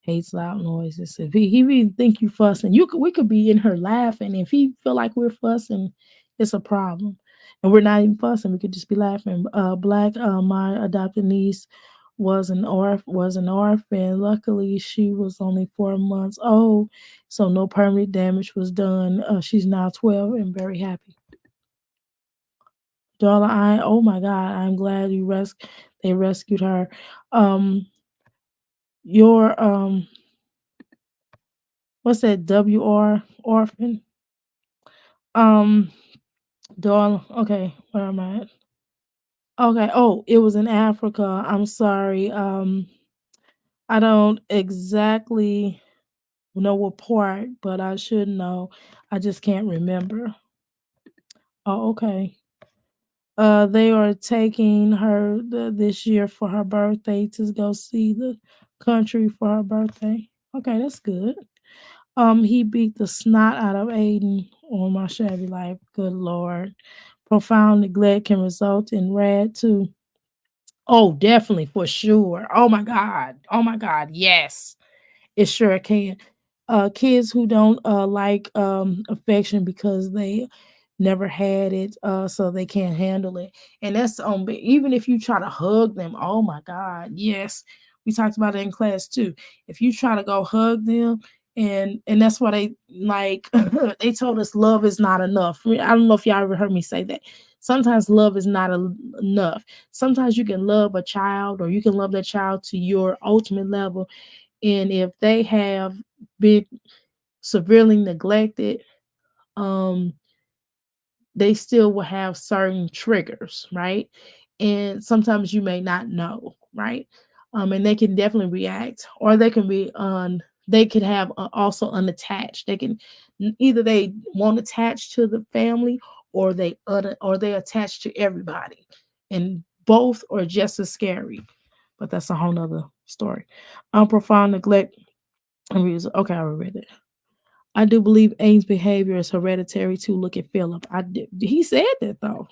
hates loud noises. If he even think you fussing, we could be in here laughing. If he feel like we're fussing, it's a problem. And we're not even fussing. We could just be laughing. Black, my adopted niece was an orphan. Luckily, she was only 4 months old, so no permanent damage was done. She's now 12 and very happy. Darla, oh my God, I'm glad they rescued her. Um, your what's that? WR orphan. Um, Darla. Okay, where am I at? Okay. Oh, it was in Africa. I'm sorry. I don't exactly know what part, but I should know. I just can't remember. Oh, okay. They are taking her this year for her birthday to go see the country for her birthday. Okay, that's good. He beat the snot out of Aiden on my shabby life. Good Lord. Profound neglect can result in rad too. Oh, definitely for sure. Oh my God. Oh my God. Yes. It sure can. Kids who don't like affection because they never had it, so they can't handle it. And that's even if you try to hug them, oh my God, yes. We talked about it in class too. If you try to go hug them, and that's why they like they told us love is not enough. I don't know if y'all ever heard me say that. Sometimes love is not enough. Sometimes you can love a child, or you can love that child to your ultimate level, and if they have been severely neglected, um, they still will have certain triggers, right? And sometimes you may not know, right? And they can definitely react, or they can be on. They could have also unattached. They can either they won't attach to the family, or they attach to everybody, and both are just as scary. But that's a whole nother story. Profound neglect and abuse. Okay, I already read it. I do believe Aang's behavior is hereditary too. Look at Philip. He said that though.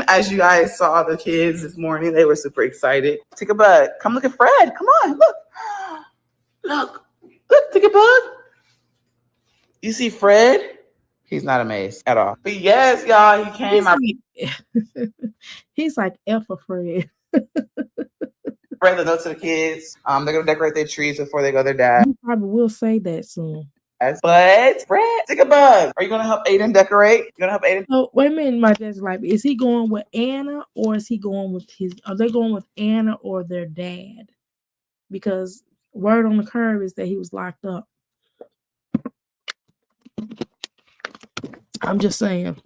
As you guys saw the kids this morning, they were super excited. Take a bug. Come look at Fred. Come on, look. Look, take a bug. You see Fred? He's not amazed at all. But yes, y'all, he came out. He's like F for Fred. Fred the note to the kids. They're gonna decorate their trees before they go to their dad. You probably will say that soon. But Fred, take a bug. Are you gonna help Aiden decorate? You gonna help Aiden? So wait a minute, my dad's like, is he going with Anna or is he going with are they going with Anna or their dad? Because word on the curve is that he was locked up. I'm just saying.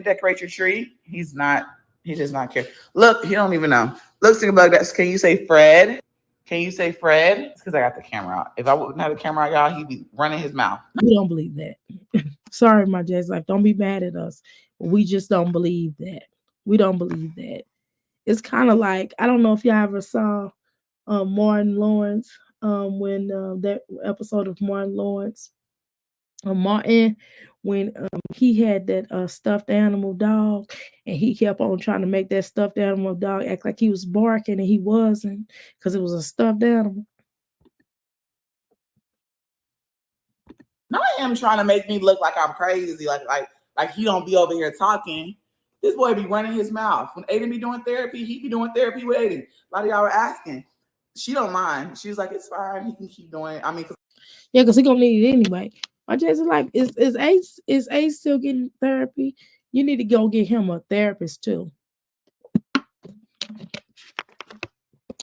Decorate your tree. He does not care. Look, he don't even know. Look, take a bug. Can you say Fred? Can you say Fred? It's because I got the camera out. If I wouldn't have the camera out, y'all, he'd be running his mouth. We don't believe that. Sorry, my dad's like, don't be mad at us. We just don't believe that. We don't believe that. It's kind of like, I don't know if y'all ever saw Martin Lawrence when that episode of Martin Lawrence. Martin, when he had that stuffed animal dog, and he kept on trying to make that stuffed animal dog act like he was barking, and he wasn't, because it was a stuffed animal. Now I am trying to make me look like I'm crazy, like he don't be over here talking. This boy be running his mouth. When Aiden be doing therapy, he be doing therapy with Aiden. A lot of y'all were asking. She don't mind. She was like, it's fine. He can keep doing it. I mean, because he gonna need it anyway. My dad's like, is Ace still getting therapy? You need to go get him a therapist too.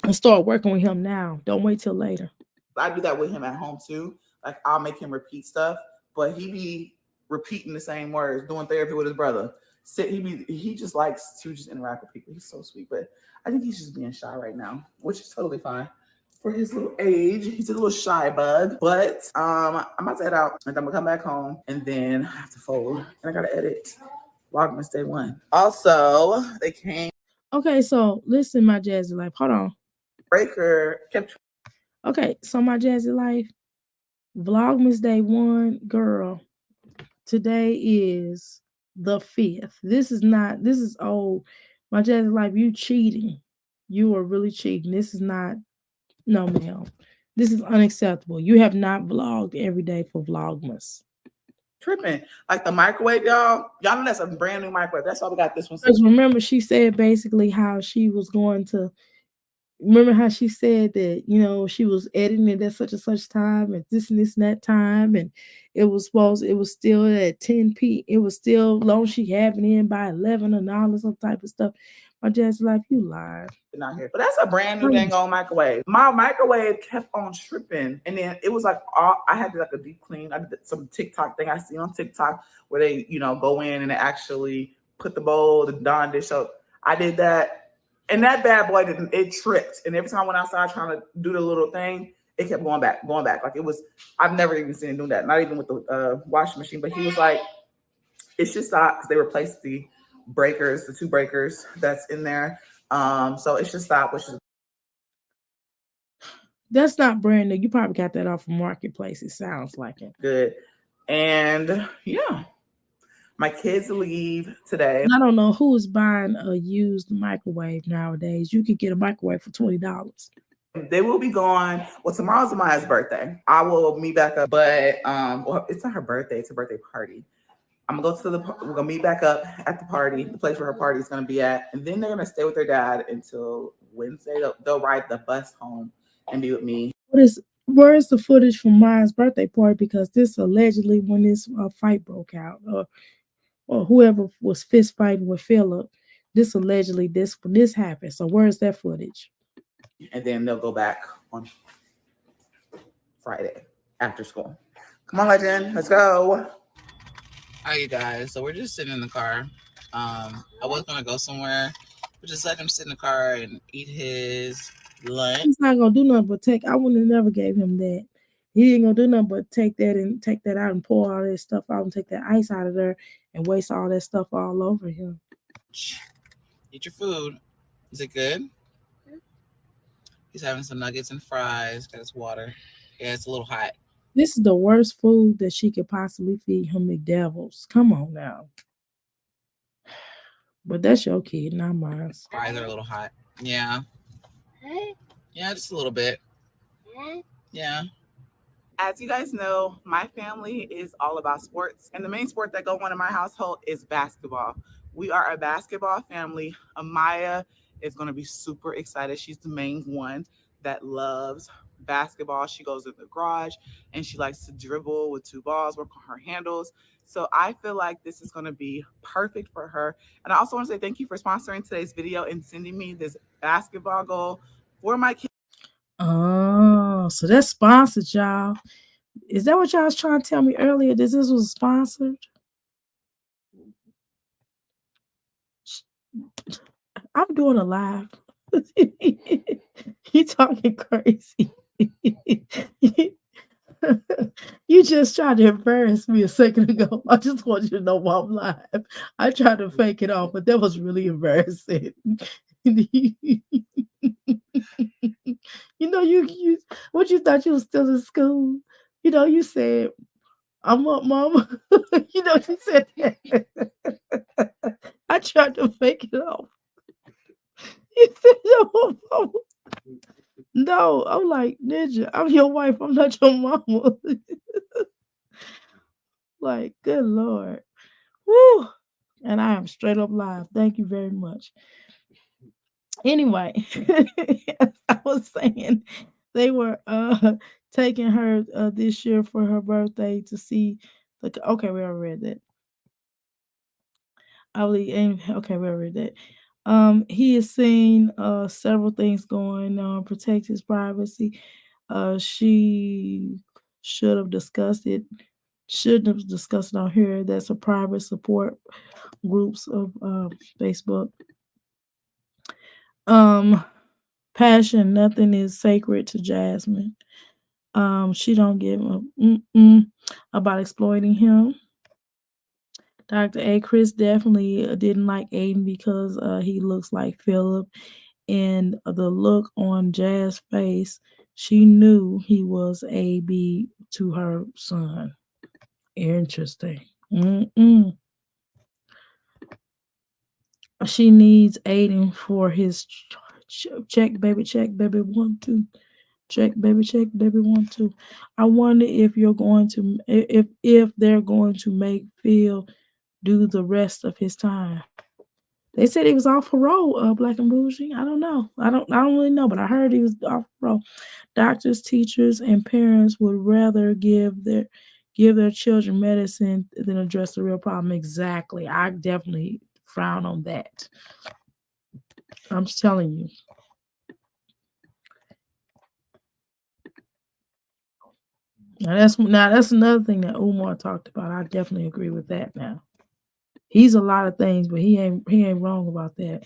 And start working with him now. Don't wait till later. I do that with him at home too. Like I'll make him repeat stuff, but he be repeating the same words, doing therapy with his brother. He just likes to just interact with people. He's so sweet, but I think he's just being shy right now, which is totally fine for his little age. He's a little shy bug, but I'm about to head out and I'm gonna come back home and then I have to fold and I gotta edit Vlogmas Day 1. Also, they came. Okay, so listen, my Jazzy life. Hold on. Breaker kept. Okay, so my Jazzy life. Vlogmas Day 1, girl. Today is the 5th. This is old. My Jazzy life, you cheating. You are really cheating. This is not, no, ma'am. This is unacceptable. You have not vlogged every day for Vlogmas. Tripping. Like the microwave, y'all know that's a brand new microwave. That's why we got this one. Because remember, she said basically how she was going to, remember how she said that, you know, she was editing it at such and such time and this and that time, and it was still at 10 p. It was still long she having in by 11 and all this other type of stuff. My dad's like, you lied. Not here, but that's a brand new dang old microwave. My microwave kept on tripping, and then it was like I had to like a deep clean. I did some TikTok thing I see on TikTok where they, you know, go in and they actually put the bowl, the Dawn dish up. I did that, and that bad boy it tripped. And every time I went outside trying to do the little thing, it kept going back. Like it was. I've never even seen him do that. Not even with the washing machine. But he was like, it should stop because they replaced the breakers, the 2 breakers that's in there. So it should stop, which is that's not brand new. You probably got that off of Marketplace. It sounds like it. Good. And yeah, my kids leave today. I don't know who's buying a used microwave nowadays. You could get a microwave for $20. They will be gone. Well, tomorrow's Amaya's birthday. I will meet back up, but well, it's not her birthday. It's a birthday party. I'm gonna we're gonna meet back up at the party, the place where her party is gonna be at, and then they're gonna stay with their dad until Wednesday. They'll ride the bus home and be with me. Where's the footage from Maya's birthday party? Because this allegedly, when this fight broke out, or whoever was fist fighting with Philip, this allegedly when this happened. So where's that footage? And then they'll go back on Friday after school. Come on, legend, let's go. All right, you guys. So we're just sitting in the car. I was gonna go somewhere, But just let him sit in the car and eat his lunch. He's not gonna do nothing but take. I would have never gave him that. He ain't gonna do nothing but take that out and pour all that stuff out and take that ice out of there and waste all that stuff all over him. Eat your food. Is it good? He's having some nuggets and fries. Got his water. Yeah, it's a little hot. This is the worst food that she could possibly feed him, McDevils. Come on now. But that's your kid, not mine. Fries are a little hot. Yeah. Yeah, just a little bit. Yeah. As you guys know, my family is all about sports, and the main sport that go on in my household is basketball. We are a basketball family. Amaya is going to be super excited. She's the main one that loves basketball. She goes in the garage and she likes to dribble with two balls, work on her handles. So I feel like this is going to be perfect for her. And I also want to say thank you for sponsoring today's video and sending me this basketball goal for my kids. Oh, so that's sponsored, y'all. Is that what y'all was trying to tell me earlier? This was sponsored? I'm doing a live. You talking crazy. You just tried to embarrass me a second ago. I just want you to know why I'm live. I tried to fake it off, but that was really embarrassing. You what you thought you was still in school? You said, I'm up, mama. You said that. I tried to fake it off. You said, no, mama. No, I'm like, Ninja, I'm your wife. I'm not your mama. Like, good Lord. Woo. And I am straight up live. Thank you very much. Anyway, I was saying they were taking her this year for her birthday to see okay, we already read that. Okay, we already read that. He has seen several things going on, protect his privacy. She should have discussed it, shouldn't have discussed it on here. That's a private support groups of Facebook. Passion, nothing is sacred to Jasmine. She don't give a about exploiting him. Dr. A. Chris definitely didn't like Aiden because he looks like Philip, and the look on Jazz's face, she knew he was A B to her son. Interesting. She needs Aiden for his check, baby, 1 2. Check, baby, 1 2. I wonder if you're going to if they're going to make Phil do the rest of his time. They said he was off parole, Black and Bougie. I don't know. I don't really know, but I heard he was off parole. Doctors, teachers, and parents would rather give their children medicine than address the real problem. Exactly. I definitely frown on that. I'm just telling you. Now that's another thing that Umar talked about. I definitely agree with that now. He's a lot of things, but he ain't wrong about that.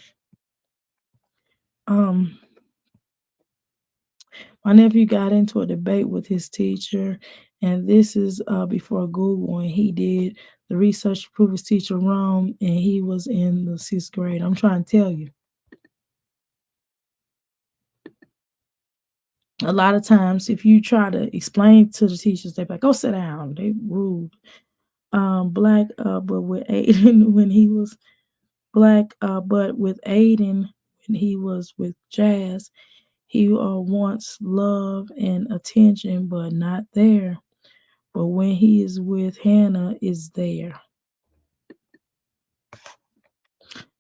My nephew got into a debate with his teacher, and this is before Google, and he did the research to prove his teacher wrong, and he was in the 6th grade. I'm trying to tell you. A lot of times, if you try to explain to the teachers, they're like, "Go sit down." They rude. Black, but with Aiden when he was black, but with Aiden when he was with Jazz, he wants love and attention, but not there. But when he is with Hannah, is there.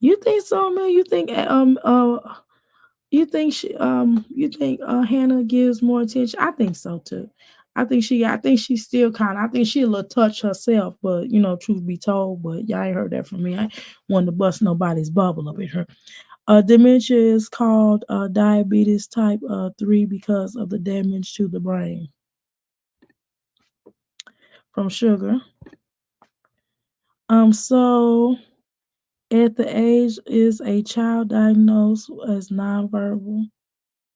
You think so, man? You think Hannah gives more attention? I think so too. I think she still I think she a little touch herself, but truth be told, but y'all ain't heard that from me. I wanted to bust nobody's bubble up in her. Dementia is called diabetes type 3 because of the damage to the brain from sugar. So At the age is a child diagnosed as nonverbal?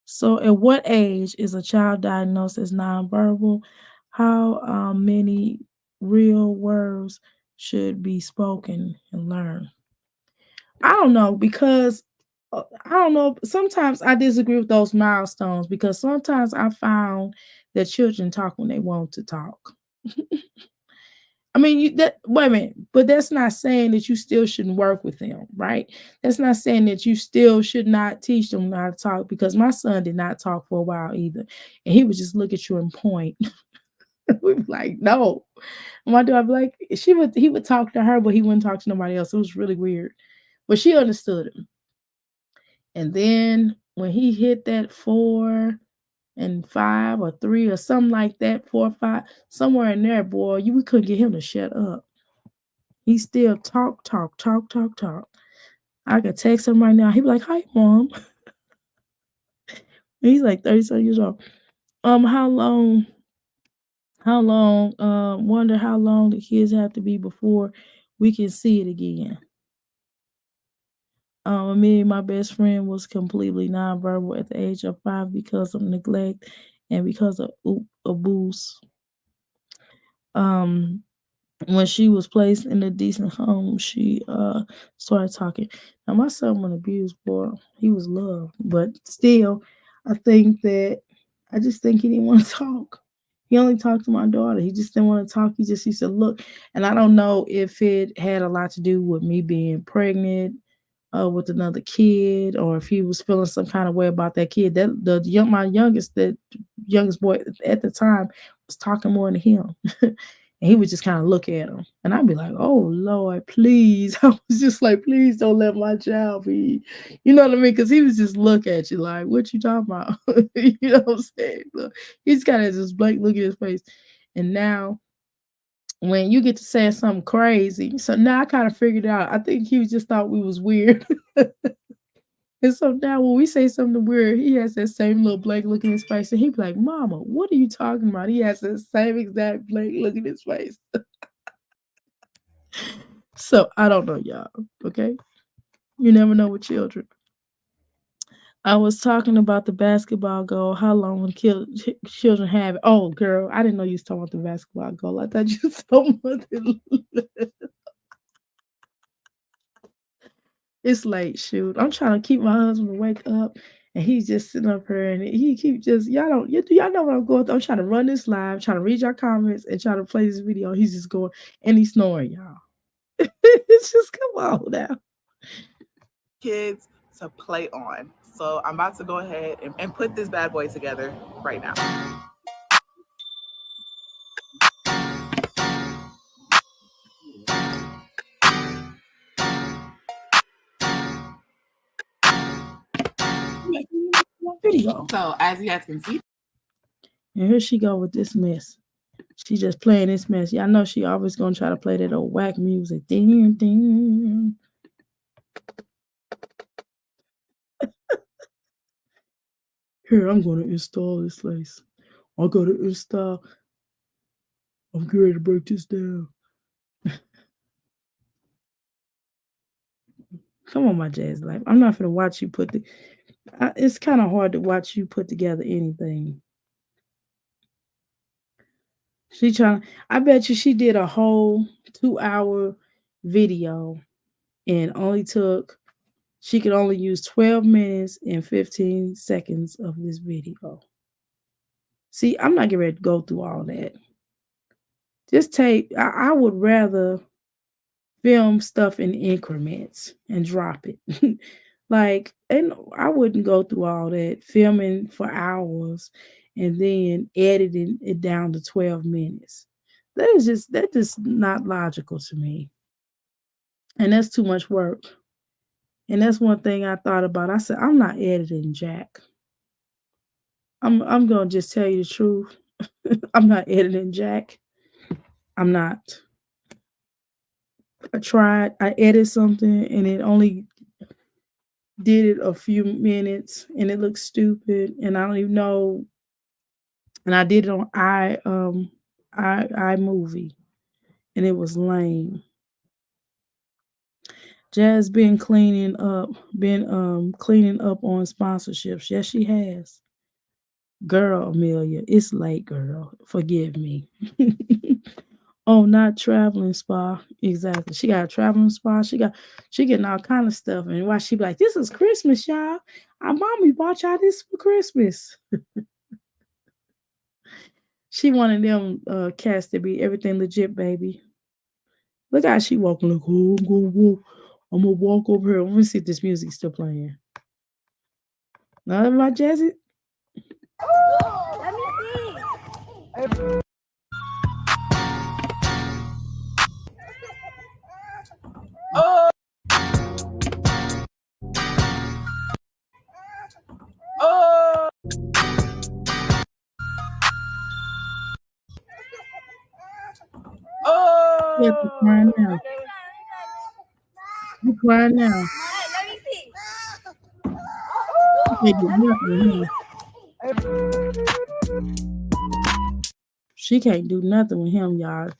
So, at what age is a child diagnosed as nonverbal? How many real words should be spoken and learned? I don't know because I don't know. Sometimes I disagree with those milestones because sometimes I found that children talk when they want to talk. I mean, that wait a minute, but that's not saying that you still shouldn't work with them, right? That's not saying that you still should not teach them how to talk because my son did not talk for a while either, and he would just look at you and point. We'd be like, no. My daughter be like, he would talk to her, but he wouldn't talk to nobody else. It was really weird, but she understood him. And then when he hit that 4 and 5 or 3 or something like that, 4 or 5, somewhere in there, boy, we couldn't get him to shut up. He still talk, talk, talk, talk, talk. I could text him right now. He'd be like, "Hi, mom." He's like 37 years old. How long? How long? Wonder how long the kids have to be before we can see it again. Me and my best friend was completely nonverbal at the age of 5 because of neglect and because of abuse. Um, when she was placed in a decent home, she started talking. Now my son was abused, boy. He was loved, but still, I think that I just think he didn't want to talk. He only talked to my daughter. He just didn't want to talk. He just used to look. And I don't know if it had a lot to do with me being pregnant with another kid, or if he was feeling some kind of way about that kid. That my youngest boy at the time was talking more than him. And he would just kind of look at him. And I'd be like, oh Lord, please. I was just like, please don't let my child be. You know what I mean? Because he was just look at you like, what you talking about? You know what I'm saying? So he's kind of just blank look at his face. And now when you get to saying something crazy, so now I kind of figured out. I think he just thought we was weird. And so now when we say something weird, he has that same little blank look in his face. And he be like, Mama, what are you talking about? He has the same exact blank look in his face. So I don't know, y'all. Okay. You never know with children. I was talking about the basketball goal. How long will children have it? Oh, girl, I didn't know you was talking about the basketball goal. I thought you told me. It's late. Shoot, I'm trying to keep my husband to wake up, and he's just sitting up here, and he keep just y'all know what I'm going through. I'm trying to run this live, trying to read your comments, and trying to play this video. He's just going and he's snoring, y'all. It's just come on now. Kids to play on. So I'm about to go ahead and put this bad boy together right now. Video. So as you guys can see, And here she go with this mess. She just playing this mess. Y'all know she always gonna try to play that old whack music. Ding, ding. Here, I'm gonna install this lace. I gotta install. I'm getting ready to break this down. Come on, my jazz life. I'm not gonna watch you put the. It's kind of hard to watch you put together anything. She trying. I bet you she did a whole 2 hour video and only took. She could only use 12 minutes and 15 seconds of this video. See, I'm not getting ready to go through all that. Just take. I would rather film stuff in increments and drop it. Like, and I wouldn't go through all that filming for hours and then editing it down to 12 minutes. That just not logical to me. And that's too much work. And that's one thing I thought about. I said, I'm not editing Jack. I'm gonna just tell you the truth. I'm not editing Jack. I'm not. I tried. I edited something and it only did it a few minutes and it looked stupid and I don't even know. And I did it on iMovie and it was lame. Jazz been cleaning up on sponsorships. Yes, she has. Girl, Amelia, it's late, girl. Forgive me. Oh, not traveling spa. Exactly. She got a traveling spa. She getting all kind of stuff. And why she be like, this is Christmas, y'all. Our mommy bought y'all this for Christmas. She wanted them cats to be everything legit, baby. Look how she walking. Like, oh, I'm gonna walk. I'm gonna walk over here. Let me see if this music's still playing. Not about Jazzy. Let me see. Oh, oh, You have to cry oh. now. You cry now. Let me see. You can't do nothing with him. She can't do nothing with him, y'all.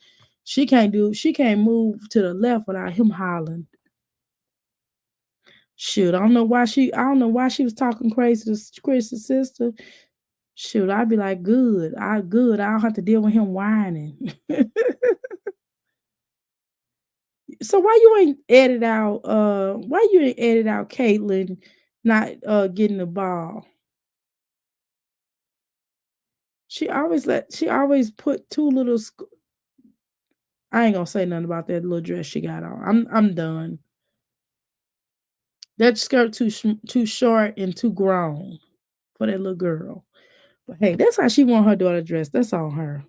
She can't move to the left without him hollering. Shoot, I don't know why she was talking crazy to Chris's sister. Shoot, I'd be like, good. I don't have to deal with him whining. So why you ain't edit out Caitlyn not getting the ball? She always put two little I ain't gonna say nothing about that little dress she got on. I'm done. That skirt too short and too grown for that little girl. But hey, that's how she want her daughter dressed. That's on her.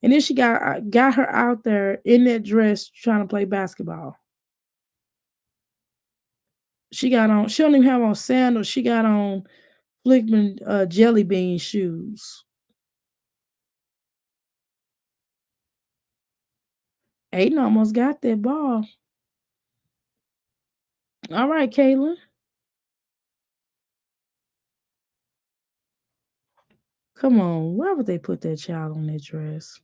And then she got her out there in that dress trying to play basketball. She got on. She don't even have on sandals. She got on Flickman jelly bean shoes. Aiden almost got that ball. All right, Kayla. Come on. Why would they put that child on that dress?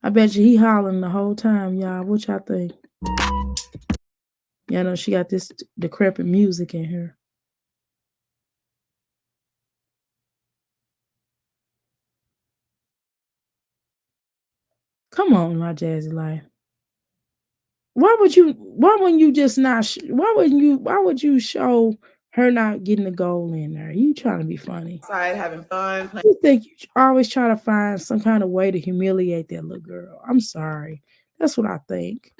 I bet you he hollering the whole time, y'all. What y'all think? Y'all know she got this decrepit music in here. Come on, my Jazzy life. Why wouldn't you just not why would you show her not getting the goal in there? You trying to be funny. Outside having fun. You think you always try to find some kind of way to humiliate that little girl. I'm sorry. That's what I think.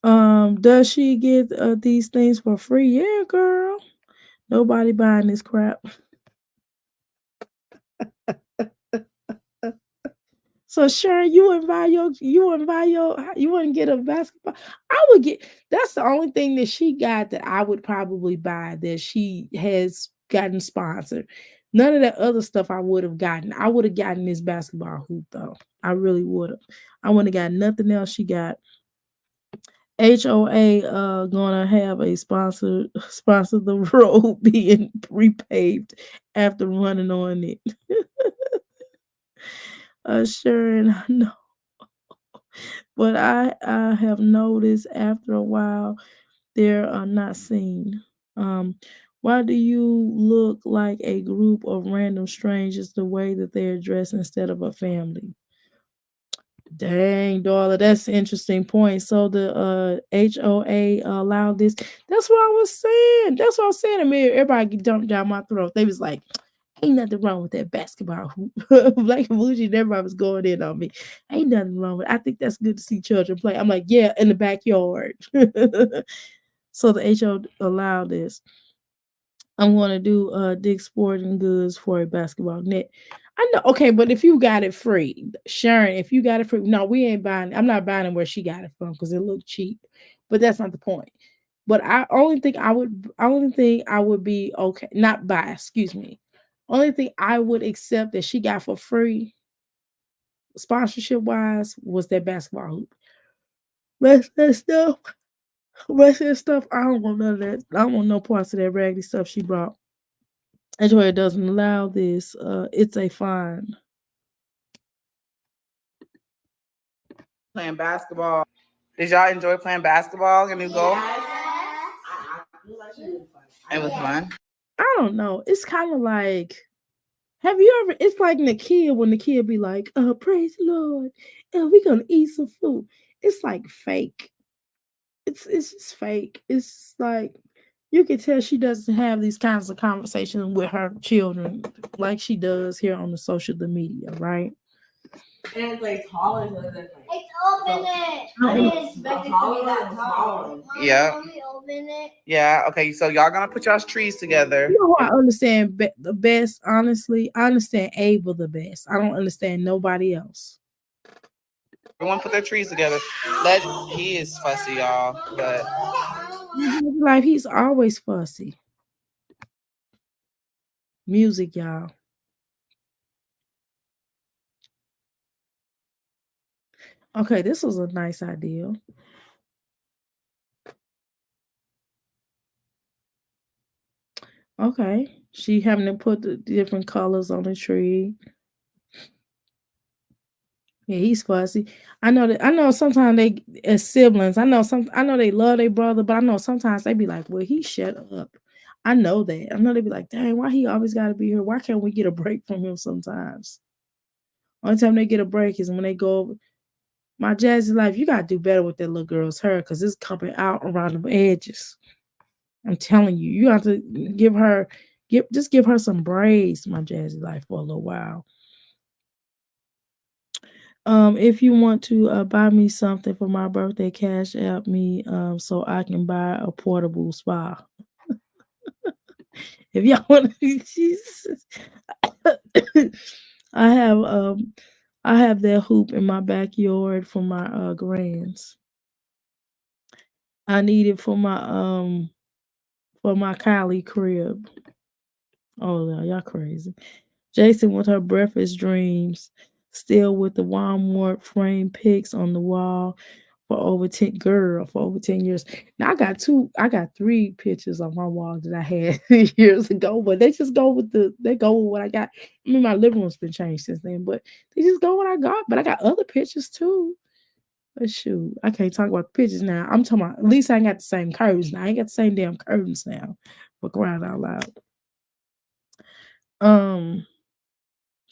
Does she get these things for free? Yeah, girl. Nobody buying this crap. So Sharon, you wouldn't get a basketball. I would get that's the only thing that she got that I would probably buy that she has gotten sponsored. None of that other stuff I would have gotten. I would have gotten this basketball hoop though. I really would have. I wouldn't have got nothing else she got. HOA gonna have a sponsor the road being repaved after running on it. Sharon, I know. But I have noticed after a while they are not seen. Um, why do you look like a group of random strangers the way that they're dressed instead of a family? Dang, Darla, that's an interesting point. So the HOA allowed this. That's what I was saying. That's what I was saying. Amir, everybody jumped down my throat. They was like, ain't nothing wrong with that basketball hoop. Black and Bougie and everybody was going in on me. Ain't nothing wrong with it. I think that's good to see children play. I'm like, yeah, in the backyard. So the HO allowed this. I'm gonna do Dick Sporting Goods for a basketball net. I know, okay, but if you got it free, Sharon, if you got it free, no, we ain't buying. I'm not buying it where she got it from because it looked cheap. But that's not the point. But only thing I would be okay, not buy, excuse me. Only thing I would accept that she got for free, sponsorship wise, was that basketball hoop. Rest that stuff, rest that stuff. I don't want none of that. I don't want no parts of that raggedy stuff she brought. That's why it doesn't allow this. It's a fine. Playing basketball. Did y'all enjoy playing basketball in New Goal? It was fun. I don't know. It's kind of like, have you ever? It's like the kid when the kid be like, praise the Lord, we gonna eat some food." It's like fake. It's just fake. It's like you can tell she doesn't have these kinds of conversations with her children like she does here on the social media, right? And it's like taller than it's open it. I didn't expect it to be that tall. Yeah. Mommy, open it. Yeah. Okay. So y'all gonna put y'all's trees together. You know who I understand the best, honestly? I understand Ava the best. I don't understand nobody else. Everyone put their trees together. He is fussy, y'all. But Like he's always fussy. Music, y'all. Okay, this was a nice idea. Okay. She having to put the different colors on the tree. Yeah, he's fussy. I know that. I know sometimes they, as siblings, I know they love their brother, but I know sometimes they be like, "Well, he shut up." I know that. I know they be like, "Dang, why he always got to be here? Why can't we get a break from him sometimes?" Only time they get a break is when they go over. My Jazzy life, you gotta do better with that little girl's hair because it's coming out around the edges. I'm telling you, you have to give her some braids, my Jazzy life, for a little while. If you want to buy me something for my birthday, cash out me so I can buy a portable spa. If y'all want to, Jesus. I have um I have that hoop in my backyard for my grands. I need it for my Kylie crib. Oh no, y'all crazy. Jason with her breakfast dreams, still with the Walmart frame pics on the wall for over 10 years. Now I got three pictures on my wall that I had years ago, but they go with what I got. I mean my living room's been changed since then, but they just go what I got. But I got other pictures too. But shoot, I can't talk about the pictures now. I'm talking about at least I ain't got the same curtains now. I ain't got the same damn curtains now. For crying out loud. Um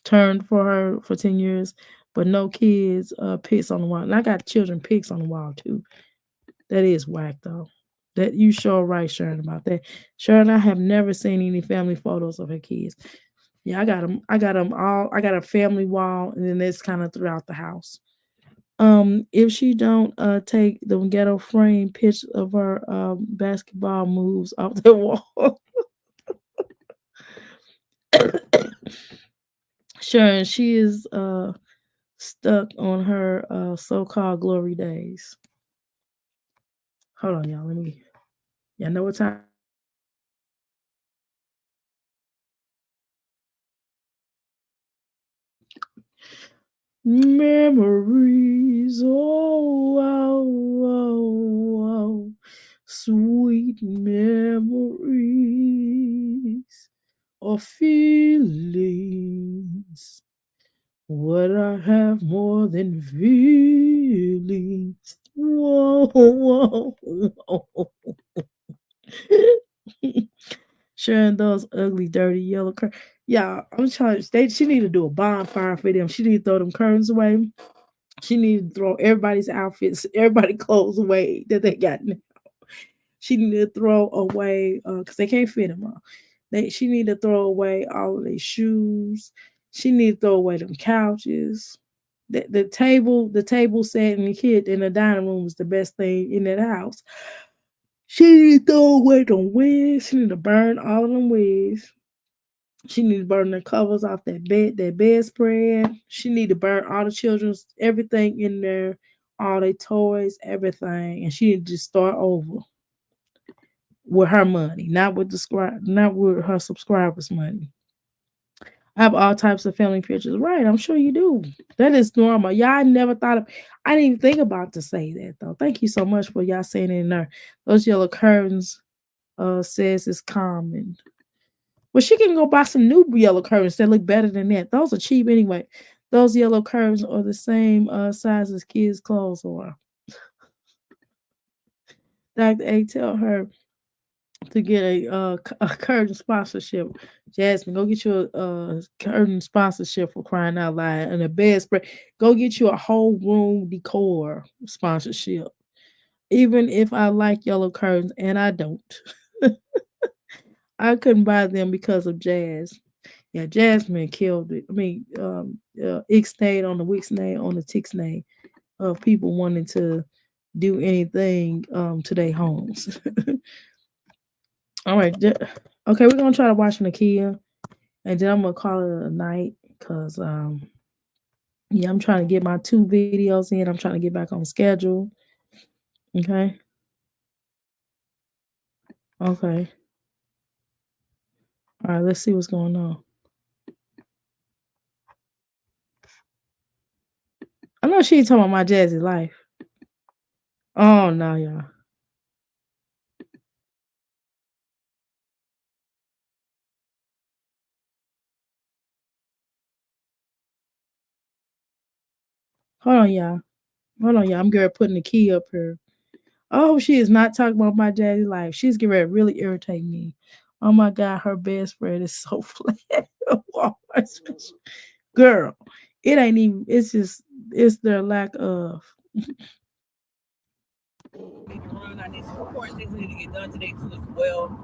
Turned for her for 10 years, but no kids, pics on the wall. And I got children pics on the wall too. That is whack though. That you sure right, Sharon, about that. Sharon, I have never seen any family photos of her kids. Yeah, I got them all. I got a family wall, and then it's kind of throughout the house. If she don't take the ghetto frame picture of her basketball moves off the wall, Sharon, she is stuck on her so-called glory days. Hold on, y'all. Y'all know what time. Memories, oh, sweet memories of feelings. What I have more than feelings. Whoa, whoa, whoa. Sharing those ugly, dirty yellow curtains. Yeah, I'm trying. She need to do a bonfire for them. She need to throw them curtains away. She need to throw everybody's outfits, everybody clothes away that they got now. She need to throw away because they can't fit them all. She need to throw away all of their shoes. She need to throw away them couches. The table set and the kid in the dining room is the best thing in that house. She need to throw away them wigs. She need to burn all of them wigs. She need to burn the covers off that bedspread. She need to burn all the children's everything in there, all their toys, everything, and she need to just start over with her money, not with her subscribers' money. I have all types of family pictures. Right, I'm sure you do. That is normal. Y'all never thought of. I didn't even think about to say that though. Thank you so much for y'all saying it in there. Those yellow curtains says it's common. Well, she can go buy some new yellow curtains that look better than that. Those are cheap anyway. Those yellow curtains are the same size as kids' clothes are. Dr. A tell her to get a curtain sponsorship. Jasmine, go get you a curtain sponsorship for crying out loud and a bed spread. Go get you a whole room decor sponsorship. Even if I like yellow curtains, and I don't, I couldn't buy them because of Jazz. Yeah, Jasmine killed it. I mean, ixnayed on the wixnay on the tixnay of people wanting to do anything to their homes. All right, okay, we're gonna try to watch Nakia, and then I'm gonna call it a night because yeah, I'm trying to get my 2 videos in. I'm trying to get back on schedule. Okay, okay, all right. Let's see what's going on. I know she ain't talking about my Jazzy life. Oh no, y'all. Hold on, y'all. Hold on, y'all. I'm girl putting the key up here. Oh, she is not talking about my daddy life. She's getting ready to really irritate me. Oh my God, her bedspread is so flat. Girl, it ain't even, it's just, it's their lack of. Need to run. I need some reports. Things need to get done today too as well.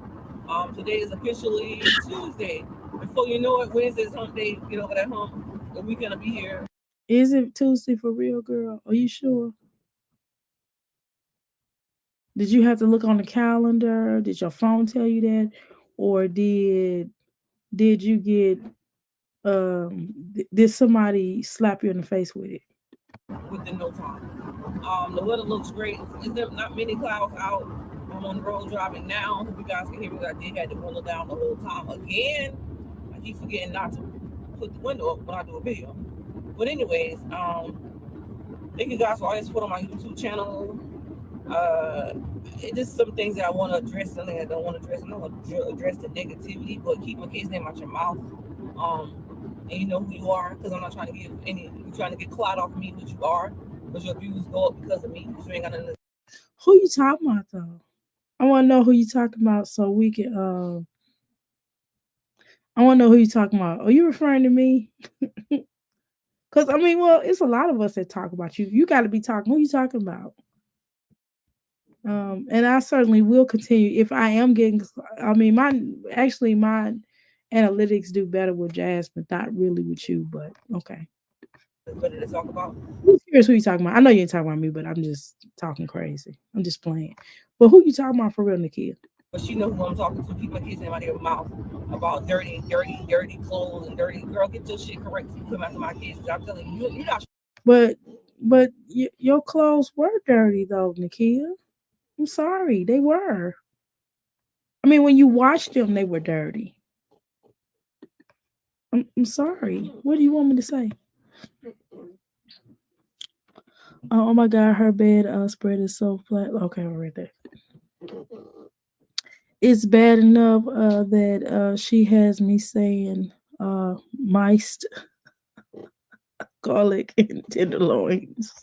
Today is officially Tuesday. Before you know it, Wednesday's hump day. Get over that hump. The weekend will be here. Is it Tuesday for real, girl? Are you sure? Did you have to look on the calendar? Did your phone tell you that? Or did you get did somebody slap you in the face with it? Within no time. The weather looks great. There's not many clouds out. I'm on the road driving now. Hope you guys can hear me. I did have the window down the whole time. Again, I keep forgetting not to put the window up when I do a video. But anyways, thank you guys for all your support on my YouTube channel. It's just some things that I want to address, something I don't want to address. I'm not going to address the negativity, but keep my kids' name out your mouth. And you know who you are, because I'm not trying to get trying to get clout off of me, what you are, because your views go up because of me. You ain't got nothing to... Who you talking about though? I want to know who you talking about so we can. I want to know who you talking about. Are you referring to me? Because I mean, well, it's a lot of us that talk about you. You got to be talking. Who you talking about? And I certainly will continue if I am getting. I mean, my analytics do better with Jazz, but not really with you. But okay. Better to talk about. I'm curious who you talking about. I know you ain't talking about me, but I'm just talking crazy. I'm just playing. But who you talking about for real, Nika? But she know who I'm talking to. Keep my kids' name out of your mouth about dirty clothes and dirty. Girl, get your shit correct. You come after my kids. I'm telling you, you're not. But your clothes were dirty though, Nakia. I'm sorry, they were. I mean, when you washed them, they were dirty. I'm sorry. What do you want me to say? Oh my God, her bed spread is so flat. Okay, I'm right there. It's bad enough that she has me saying mice, garlic, and tenderloins.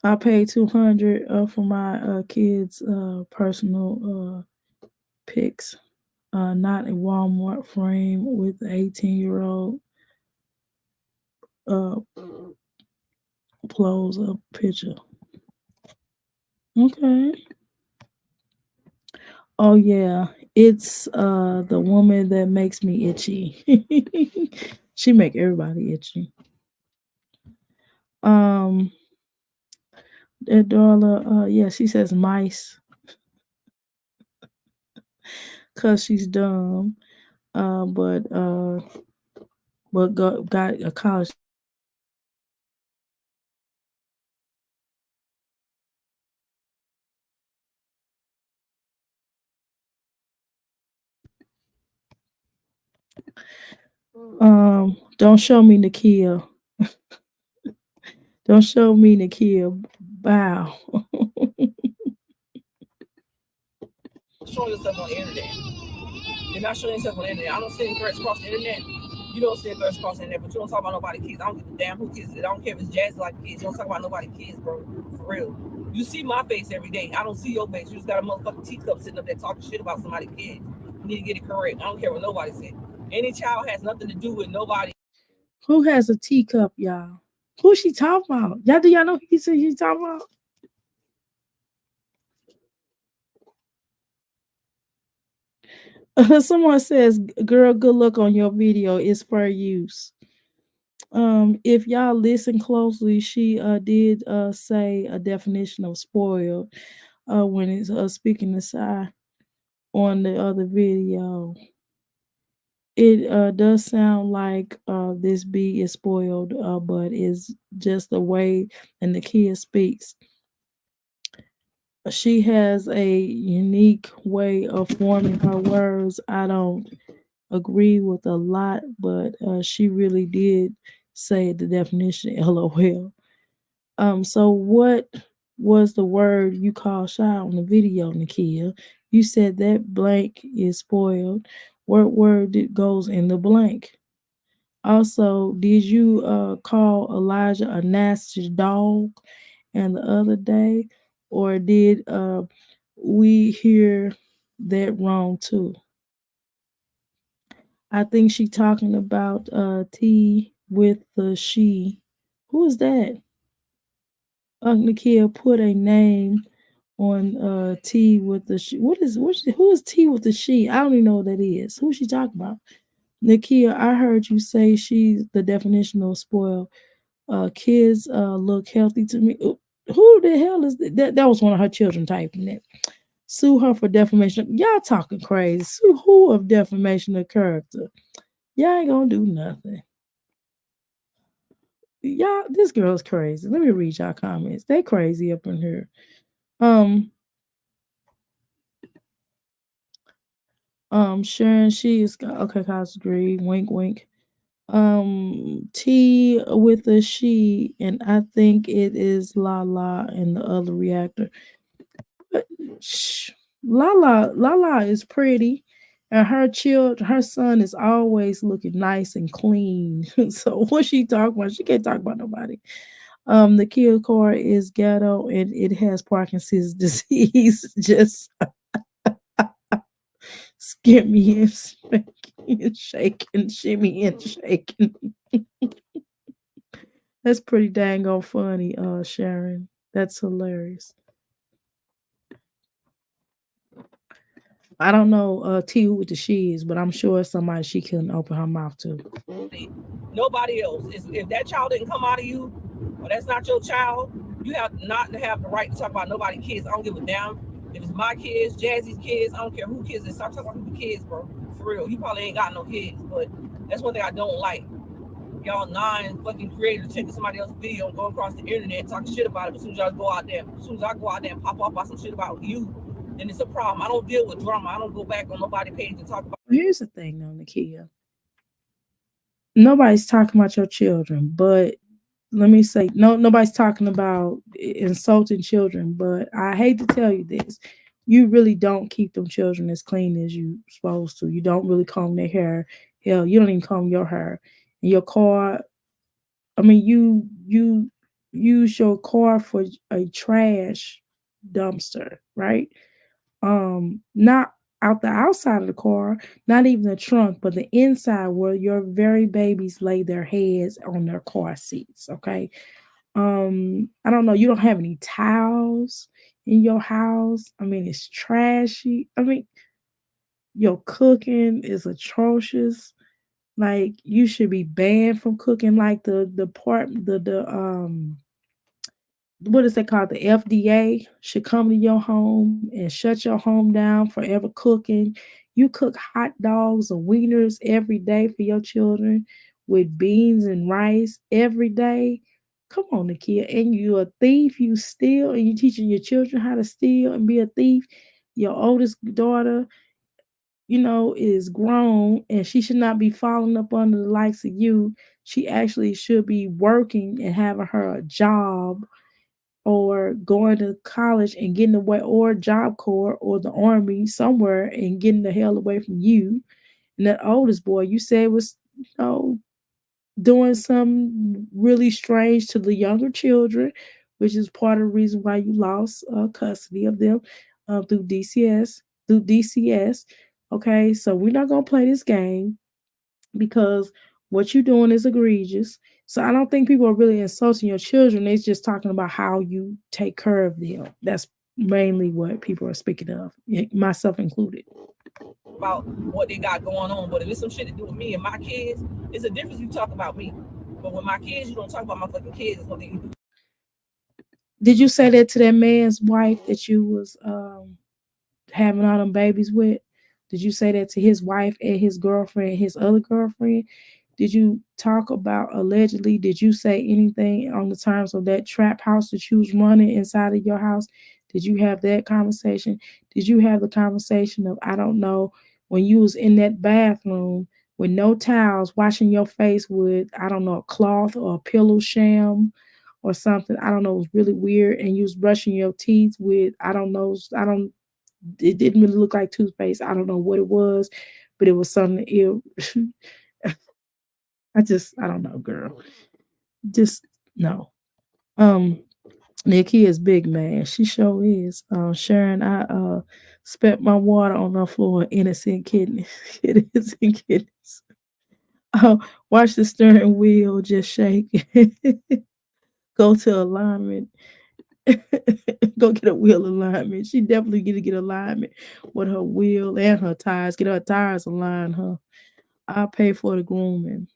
I paid $200 for my kids' personal pics, not a Walmart frame with an 18-year-old close up picture. Okay. Oh yeah, it's the woman that makes me itchy. She make everybody itchy. That Darla, yeah, she says mice because she's dumb. But got a college. Don't show me Nakia. Don't show me Nakia. Bow. Showing yourself on the internet. You're not showing yourself on the internet. I don't send threats across the internet. You don't see a thirst cross in there, but you don't talk about nobody kids. I don't give a damn who kids. I don't care if it's Jazzy like kids. You don't talk about nobody kids, bro. For real. You see my face every day. I don't see your face. You just got a motherfucking teacup sitting up there talking shit about somebody's kids. You need to get it correct. I don't care what nobody said. Any child has nothing to do with nobody. Who has a teacup, y'all? Who she talking about? Y'all, do y'all know who she talking about? Someone says, "Girl, good luck on your video. It's for use." If y'all listen closely, she did say a definition of spoiled when it's speaking aside on the other video. It does sound like this bee is spoiled, but it's just the way and the kid speaks. She has a unique way of forming her words. I don't agree with a lot, but she really did say the definition. LOL. So what was the word you called shy on the video, Nakia? You said that blank is spoiled. What word goes in the blank? Also, did you call Elijah a nasty dog and the other day, or did we hear that wrong too? I think she talking about T with the she. Who is that? Nakia put a name on T with the she. Who is T with the she? I don't even know what that is. Who is she talking about? Nakia, I heard you say she's the definition of spoiled. Kids look healthy to me. Who the hell is that? That was one of her children typing that. Sue her for defamation. Y'all talking crazy. Sue who of defamation of character? Y'all ain't gonna do nothing. Y'all, this girl's crazy. Let me read y'all comments. They crazy up in here. Sharon, she is okay. College degree. Wink, wink. T with a she, and I think it is Lala and the other reactor. But Lala is pretty, and her son is always looking nice and clean. So what she talking about? She can't talk about nobody. The kill car is ghetto and it has Parkinson's disease. Just skimmy and spanking and shaking, shimmy and shaking. That's pretty dang on funny, Sharon. That's hilarious. I don't know T who with the she is, but I'm sure it's somebody she couldn't open her mouth to. Nobody else. If that child didn't come out of you, or that's not your child, you have not to have the right to talk about nobody's kids. I don't give a damn if it's my kids, Jazzy's kids. I don't care who kids is. Stop talking about people's kids, bro. For real. You probably ain't got no kids, but that's one thing I don't like. Y'all nine fucking creators taking somebody else's video and go across the internet talking shit about it. As soon as y'all go out there, as soon as I go out there and pop off about some shit about you, then it's a problem. I don't deal with drama. I don't go back on nobody's page and talk about. Here's the thing, though, Nakia. Nobody's talking about your children, but let me say, nobody's talking about insulting children. But I hate to tell you this, you really don't keep them children as clean as you supposed to. You don't really comb their hair. Hell, you don't even comb your hair. And your car, I mean, you use your car for a trash dumpster, right? Not out the outside of the car, not even the trunk, but the inside where your very babies lay their heads on their car seats. Okay. I don't know, you don't have any towels in your house. I mean, it's trashy. I mean, your cooking is atrocious. Like you should be banned from cooking. Like the part the what is that called? The FDA should come to your home and shut your home down forever cooking. You cook hot dogs and wieners every day for your children with beans and rice every day. Come on, Nakia. And you a thief, you steal, and you teaching your children how to steal and be a thief. Your oldest daughter, is grown and she should not be falling up under the likes of you. She actually should be working and having her a job or going to college and getting away, or Job Corps or the Army somewhere and getting the hell away from you. And that oldest boy you said was know, doing some really strange to the younger children, which is part of the reason why you lost custody of them through DCS. Through DCS. Okay, so we're not gonna play this game because what you're doing is egregious. So I don't think people are really insulting your children. They're just talking about how you take care of them. That's mainly what people are speaking of, myself included. About what they got going on, but if it's some shit to do with me and my kids, it's a difference. You talk about me, but with my kids, you don't talk about my fucking kids. It's something you do. Did you say that to that man's wife that you was having all them babies with? Did you say that to his wife and his girlfriend, his other girlfriend? Did you talk about allegedly? Did you say anything on the terms of that trap house that you was running inside of your house? Did you have that conversation? Did you have the conversation of, I don't know, when you was in that bathroom with no towels, washing your face with, I don't know, a cloth or a pillow sham or something? I don't know, it was really weird. And you was brushing your teeth with, I don't know, it didn't really look like toothpaste. I don't know what it was, but it was something ill. I don't know, girl. Just no. Um, Nikki is big, man. She sure is. Sharon, I spent my water on the floor. Innocent kidneys. Innocent kidneys. Watch the steering wheel just shake. Go to alignment. Go get a wheel alignment. She definitely get to get alignment with her wheel and her tires. Get her tires aligned, huh? I'll pay for the grooming.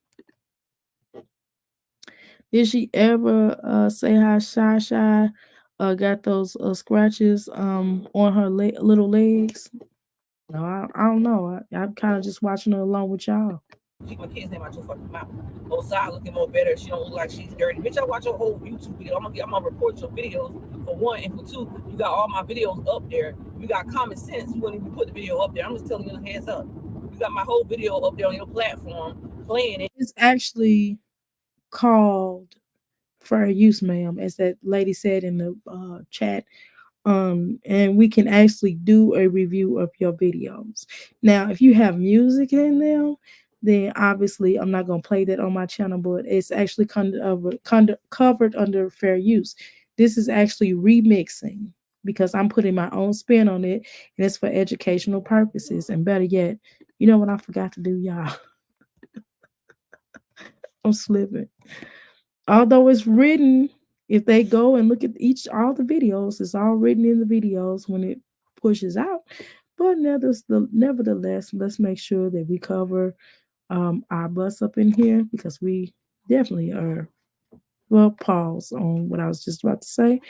Did she ever say how Shy got those scratches on her little legs? No, I don't know. I'm kind of just watching her along with y'all. Keep my kids' name out your fucking mouth. Osai looking more better. She don't look like she's dirty. Bitch, I watch your whole YouTube video. I'm gonna report your videos for one, and for two, you got all my videos up there. You got common sense. You wouldn't even put the video up there. I'm just telling you, hands up. You got my whole video up there on your platform playing it. It's actually called fair use, ma'am, as that lady said in the chat. And we can actually do a review of your videos. Now, if you have music in them, then obviously I'm not going to play that on my channel, but it's actually covered under fair use. This is actually remixing because I'm putting my own spin on it, and it's for educational purposes. And better yet, you know what I forgot to do, y'all? I'm slipping. Although it's written, if they go and look at all the videos, it's all written in the videos when it pushes out. But nevertheless, let's make sure that we cover our bus up in here because we definitely are. Well, pause on what I was just about to say.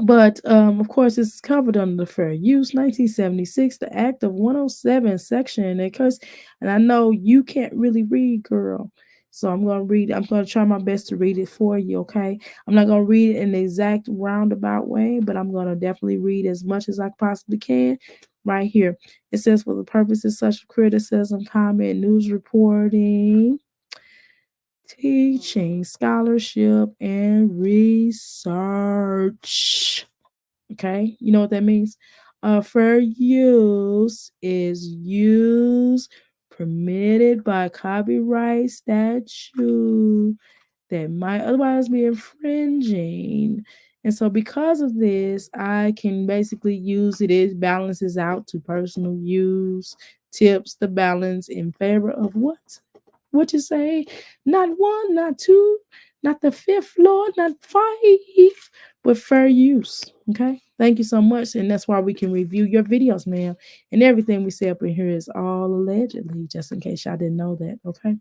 But of course, it's covered under the Fair Use 1976, the Act of 107 section. And I know you can't really read, girl. So I'm going to read. I'm going to try my best to read it for you, okay? I'm not going to read it in the exact roundabout way, but I'm going to definitely read as much as I possibly can right here. It says, for the purposes such as criticism, comment, news reporting, teaching, scholarship, and research. Okay, you know what that means? Fair use is use permitted by copyright statute that might otherwise be infringing. And so, because of this, I can basically use it. It balances out to personal use, tips the balance in favor of what? What you say? Not one, not two, not the fifth floor, not five, but fair use. Okay. Thank you so much. And that's why we can review your videos, ma'am. And everything we say up in here is all allegedly, just in case y'all didn't know that. Okay.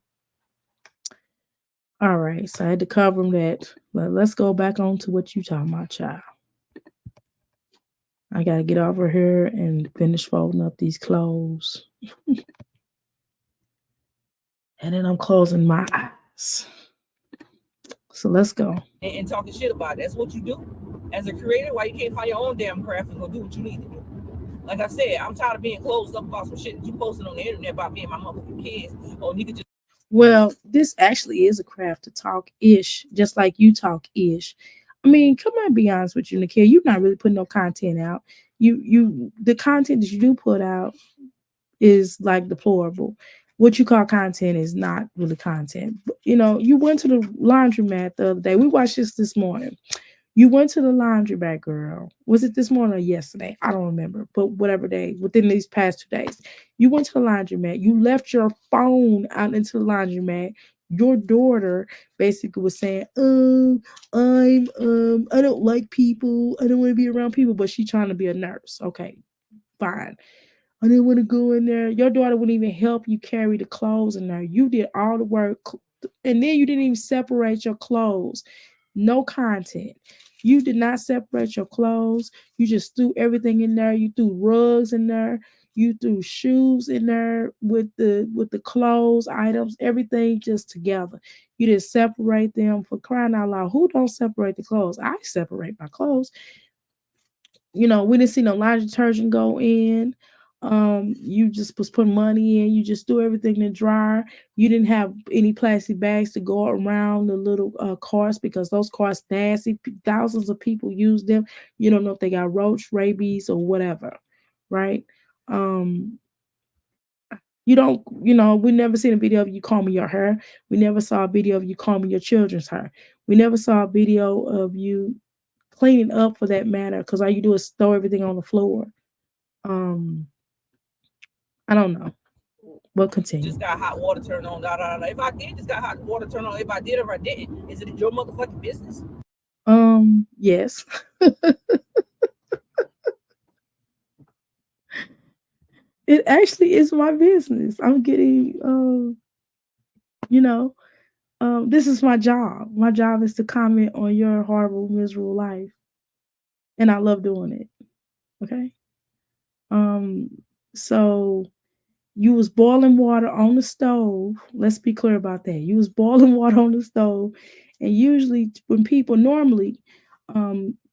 All right. So I had to cover that. Let's go back on to what you talking about, child. I got to get over here and finish folding up these clothes. And then I'm closing my eyes. So let's go. And talking shit about it. That's what you do. As a creator, why you can't find your own damn craft and go do what you need to do? Like I said, I'm tired of being closed up about some shit that you posted on the internet about me and my motherfucking kids. Oh, Nika just. Well, this actually is a craft to talk ish, just like you talk ish. I mean, come on, be honest with you, Nika. You're not really putting no content out. The content that you do put out is like deplorable. what you call content is not really content. But, you went to the laundromat the other day. We watched this morning. You went to the laundromat, girl. Was it this morning or yesterday? I don't remember. But whatever day, within these past 2 days, you went to the laundromat. You left your phone out into the laundromat. Your daughter basically was saying, I don't like people. I don't want to be around people. But she's trying to be a nurse. Okay, fine. I didn't want to go in there. Your daughter wouldn't even help you carry the clothes in there. You did all the work. And then you didn't even separate your clothes. No content. You did not separate your clothes. You just threw everything in there. You threw rugs in there. You threw shoes in there with the clothes items, everything just together. You didn't separate them. For crying out loud. Who don't separate the clothes? I separate my clothes. We didn't see no laundry detergent go in. You just was putting money in. You just threw everything in the dryer. You didn't have any plastic bags to go around the little carts because those carts nasty. Thousands of people use them. You don't know if they got roach, rabies, or whatever, right? Um, you don't, we never seen a video of you combing your hair. We never saw a video of you combing your children's hair. We never saw a video of you cleaning up for that matter, because all you do is throw everything on the floor. I don't know. But continue. Just got hot water turned on. Da, da, da. If I did just got hot water turned on, if I did or if I didn't, is it your motherfucking business? Yes. It actually is my business. I'm getting this is my job. My job is to comment on your horrible, miserable life. And I love doing it. Okay. So you was boiling water on the stove. Let's be clear about that. You was boiling water on the stove. And usually when people normally,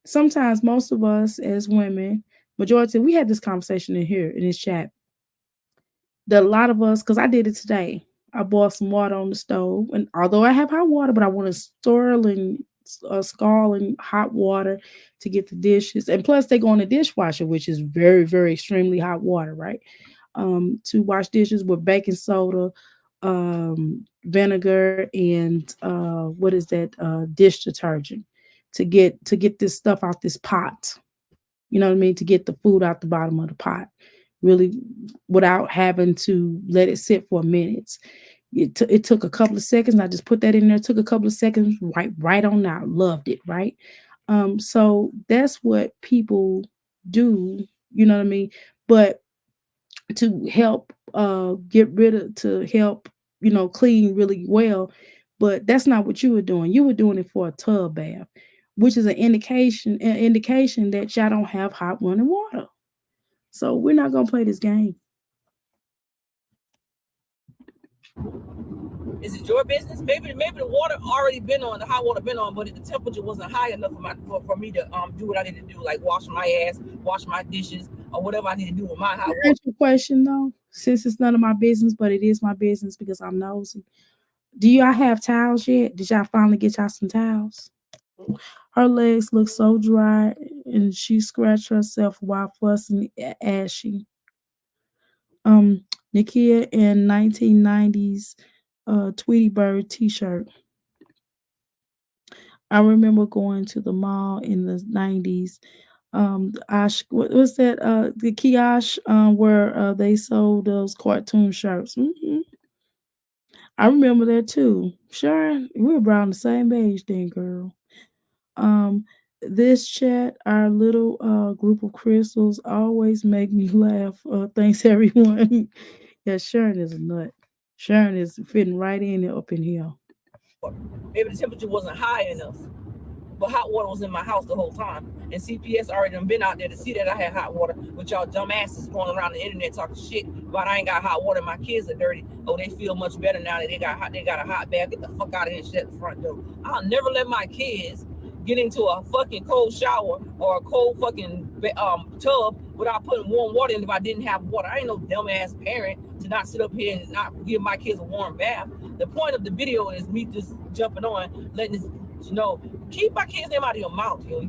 sometimes most of us as women, majority, we had this conversation in here in this chat. That a lot of us, because I did it today. I boiled some water on the stove. And although I have hot water, but I want to scalding hot water to get the dishes. And plus they go in the dishwasher, which is very, very extremely hot water, right? To wash dishes with baking soda, vinegar, and what is that? Dish detergent to get this stuff out this pot. You know what I mean? To get the food out the bottom of the pot, really, without having to let it sit for minutes. It took a couple of seconds. I just put that in there. It took a couple of seconds. Right on out. Loved it. Right. So that's what people do. You know what I mean? But to help to help clean really well, but that's not what you were doing. You were doing it for a tub bath, which is an indication that y'all don't have hot running water. So we're not gonna play this game. Is it your business? Maybe the water already been on, the hot water been on, but the temperature wasn't high enough for me to do what I need to do, like wash my ass, wash my dishes, or whatever I need to do with my hot water. Answer your question though, since it's none of my business, but it is my business because I'm nosy. Do y'all have towels yet? Did y'all finally get y'all some towels? Her legs look so dry, and she scratched herself while fussing ashy. Nikia in 1990s Tweety Bird t-shirt. I remember going to the mall in the 90s. What was that? The kiosk where they sold those cartoon shirts. I remember that too. Sure, we were around the same age then, girl. This chat, our little group of crystals, always make me laugh. Thanks everyone. Yeah, Sharon is a nut. Sharon is fitting right in up in here. Maybe the temperature wasn't high enough, but hot water was in my house the whole time. And CPS already done been out there to see that I had hot water, with y'all dumbasses going around the internet talking shit about I ain't got hot water. My kids are dirty. Oh, they feel much better now that they got a hot bath. Get the fuck out of here and shut the front door. I'll never let my kids get into a fucking cold shower or a cold fucking tub without putting warm water in if I didn't have water. I ain't no dumbass parent to not sit up here and not give my kids a warm bath. The point of the video is me just jumping on, letting this, keep my kids' name out of your mouth. You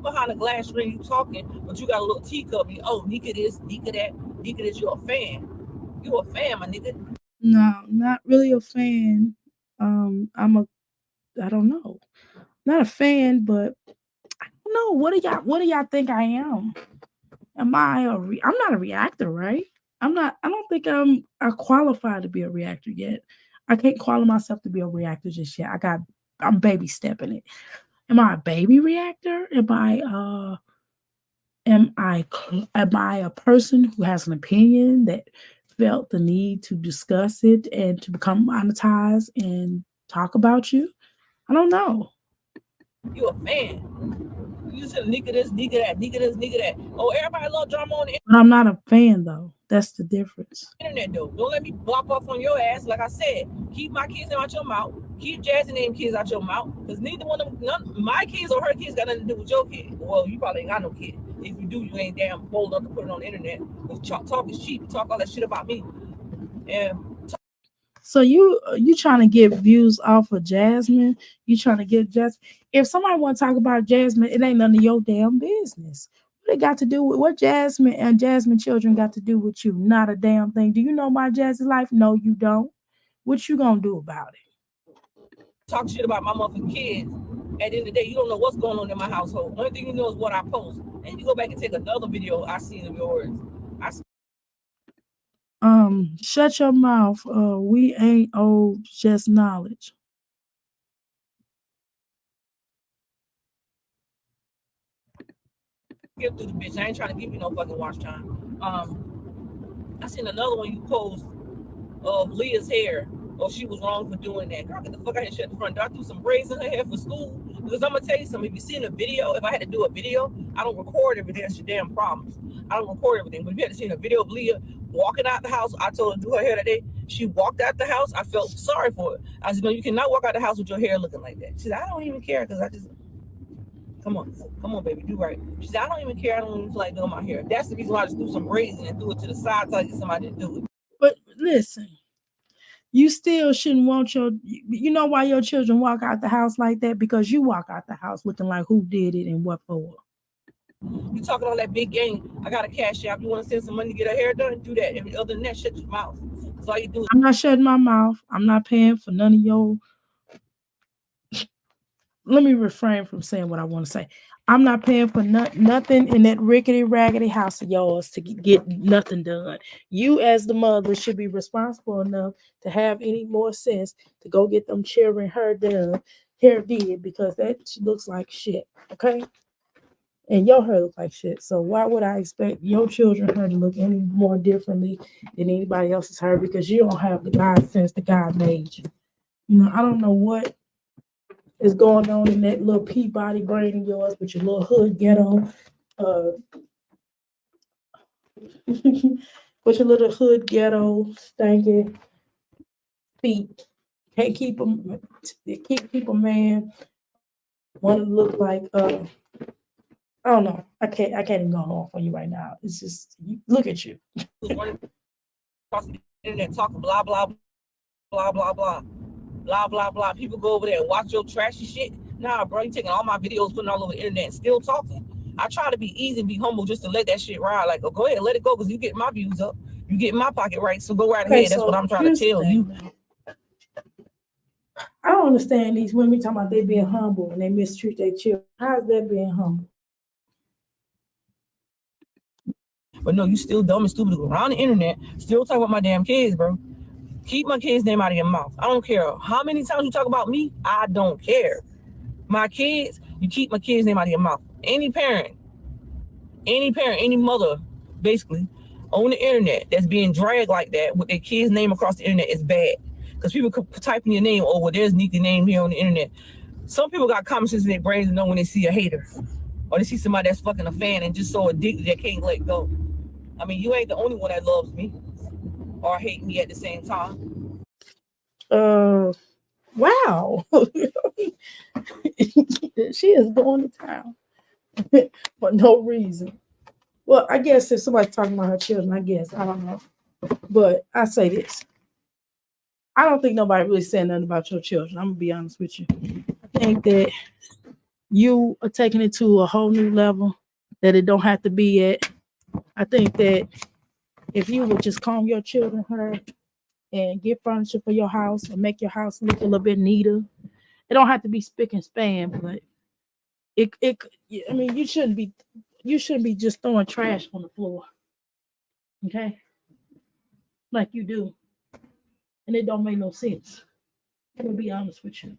behind a glass screen, you talking, but you got a little teacup. Nika this, Nika that, Nika that. You're a fan. You a fan, my nigga. No, not really a fan. I don't know. Not a fan, but I don't know. What do y'all think I am? Am I I'm not a reactor, right? I don't think I qualified to be a reactor yet. I can't qualify myself to be a reactor just yet. I'm baby stepping it. Am I a baby reactor? Am I a person who has an opinion that felt the need to discuss it and to become monetized and talk about you? I don't know. You a fan. You said Nika this, Nika that, Nika this, Nika that. Oh, everybody love drama on the But I'm not a fan though. That's the difference. internet though. Don't let me bop off on your ass. Like I said, keep my kids out your mouth. Keep Jazzy name kids out your mouth. Because neither one of them, my kids or her kids got nothing to do with your kid. Well, you probably ain't got no kid. If you do, you ain't damn bold enough to put it on the internet. Talk is cheap. Talk all that shit about me. And So you trying to get views off of Jasmine? You trying to get Jasmine? If somebody want to talk about Jasmine, it ain't none of your damn business. What it got to do with what Jasmine and Jasmine children got to do with you? Not a damn thing. Do you know my Jazzy life? No, you don't. What you gonna do about it? talk shit about my motherfucking kids. At the end of the day, you don't know what's going on in my household. Only thing you know is what I post. And you go back and take another video I seen of yours. Shut your mouth. We ain't old, just knowledge. Get through the bitch. I ain't trying to give you no fucking watch time. I seen another one you post of Leah's hair. Oh, she was wrong for doing that. Girl, get the fuck out and shut the front door. I threw some braids in her hair for school. Because I'm gonna tell you something. If you seen a video, if I had to do a video, I don't record everything. That's your damn problems. I don't record everything. But if you had to see a video of Leah walking out the house, I told her to do her hair that day. She walked out the house. I felt sorry for her. I said, no, you cannot walk out the house with your hair looking like that. She said, I don't even care because I just come on, baby, do right. She said, I don't even care. I don't even feel like doing my hair. That's the reason why I just threw some braids in and threw it to the side so I get somebody to do it. But listen, you still shouldn't want you know why your children walk out the house like that? Because you walk out the house looking like who did it and what for. You talking all that big game. I got a cash app. You want to send some money to get her hair done? Do that. And other than that, shut your mouth. That's all you do. I'm not shutting my mouth. I'm not paying for none of your. Let me refrain from saying what I want to say. I'm not paying for nothing in that rickety raggedy house of yours to get nothing done. You, as the mother, should be responsible enough to have any more sense to go get them children hair did, because that looks like shit. Okay. And your hair looks like shit. So why would I expect your children hair to look any more differently than anybody else's hair? Because you don't have the God sense that God made you. You know, I don't know what is going on in that little Peabody brain of yours with your little hood ghetto, with your little hood ghetto stanky feet. Can't keep a man want to look like I don't know. I can't even go off on you right now. It's just look at you. Across the internet talking blah blah blah blah blah blah blah blah. People go over there and watch your trashy shit. Nah, bro, you taking all my videos, putting all over the internet, and still talking. I try to be easy and be humble just to let that shit ride. Like, oh, go ahead, let it go, because you get my views up, you get my pocket right. So go right ahead. That's what I'm trying to tell you. I don't understand these women talking about they being humble and they mistreat their children. How's that being humble? But no, you still dumb and stupid to go around the internet, still talk about my damn kids, bro. Keep my kids' name out of your mouth. I don't care how many times you talk about me. I don't care. My kids, you keep my kids' name out of your mouth. Any parent, any mother, basically, on the internet that's being dragged like that with their kid's name across the internet is bad. Because people could type in your name, oh, well, there's Nika name here on the internet. Some people got common sense in their brains and know when they see a hater. Or they see somebody that's fucking a fan and just so addicted they can't let go. I mean, you ain't the only one that loves me or hate me at the same time. Wow. She is going to town for no reason. Well, I guess if somebody's talking about her children, I guess. I don't know. But I say this. I don't think nobody really said nothing about your children. I'm going to be honest with you. I think that you are taking it to a whole new level that it don't have to be at. I think that if you would just calm your children her and get furniture for your house and make your house look a little bit neater. It don't have to be spick and span, but it I mean you shouldn't be just throwing trash on the floor. Okay? Like you do. And it don't make no sense. I'm gonna be honest with you.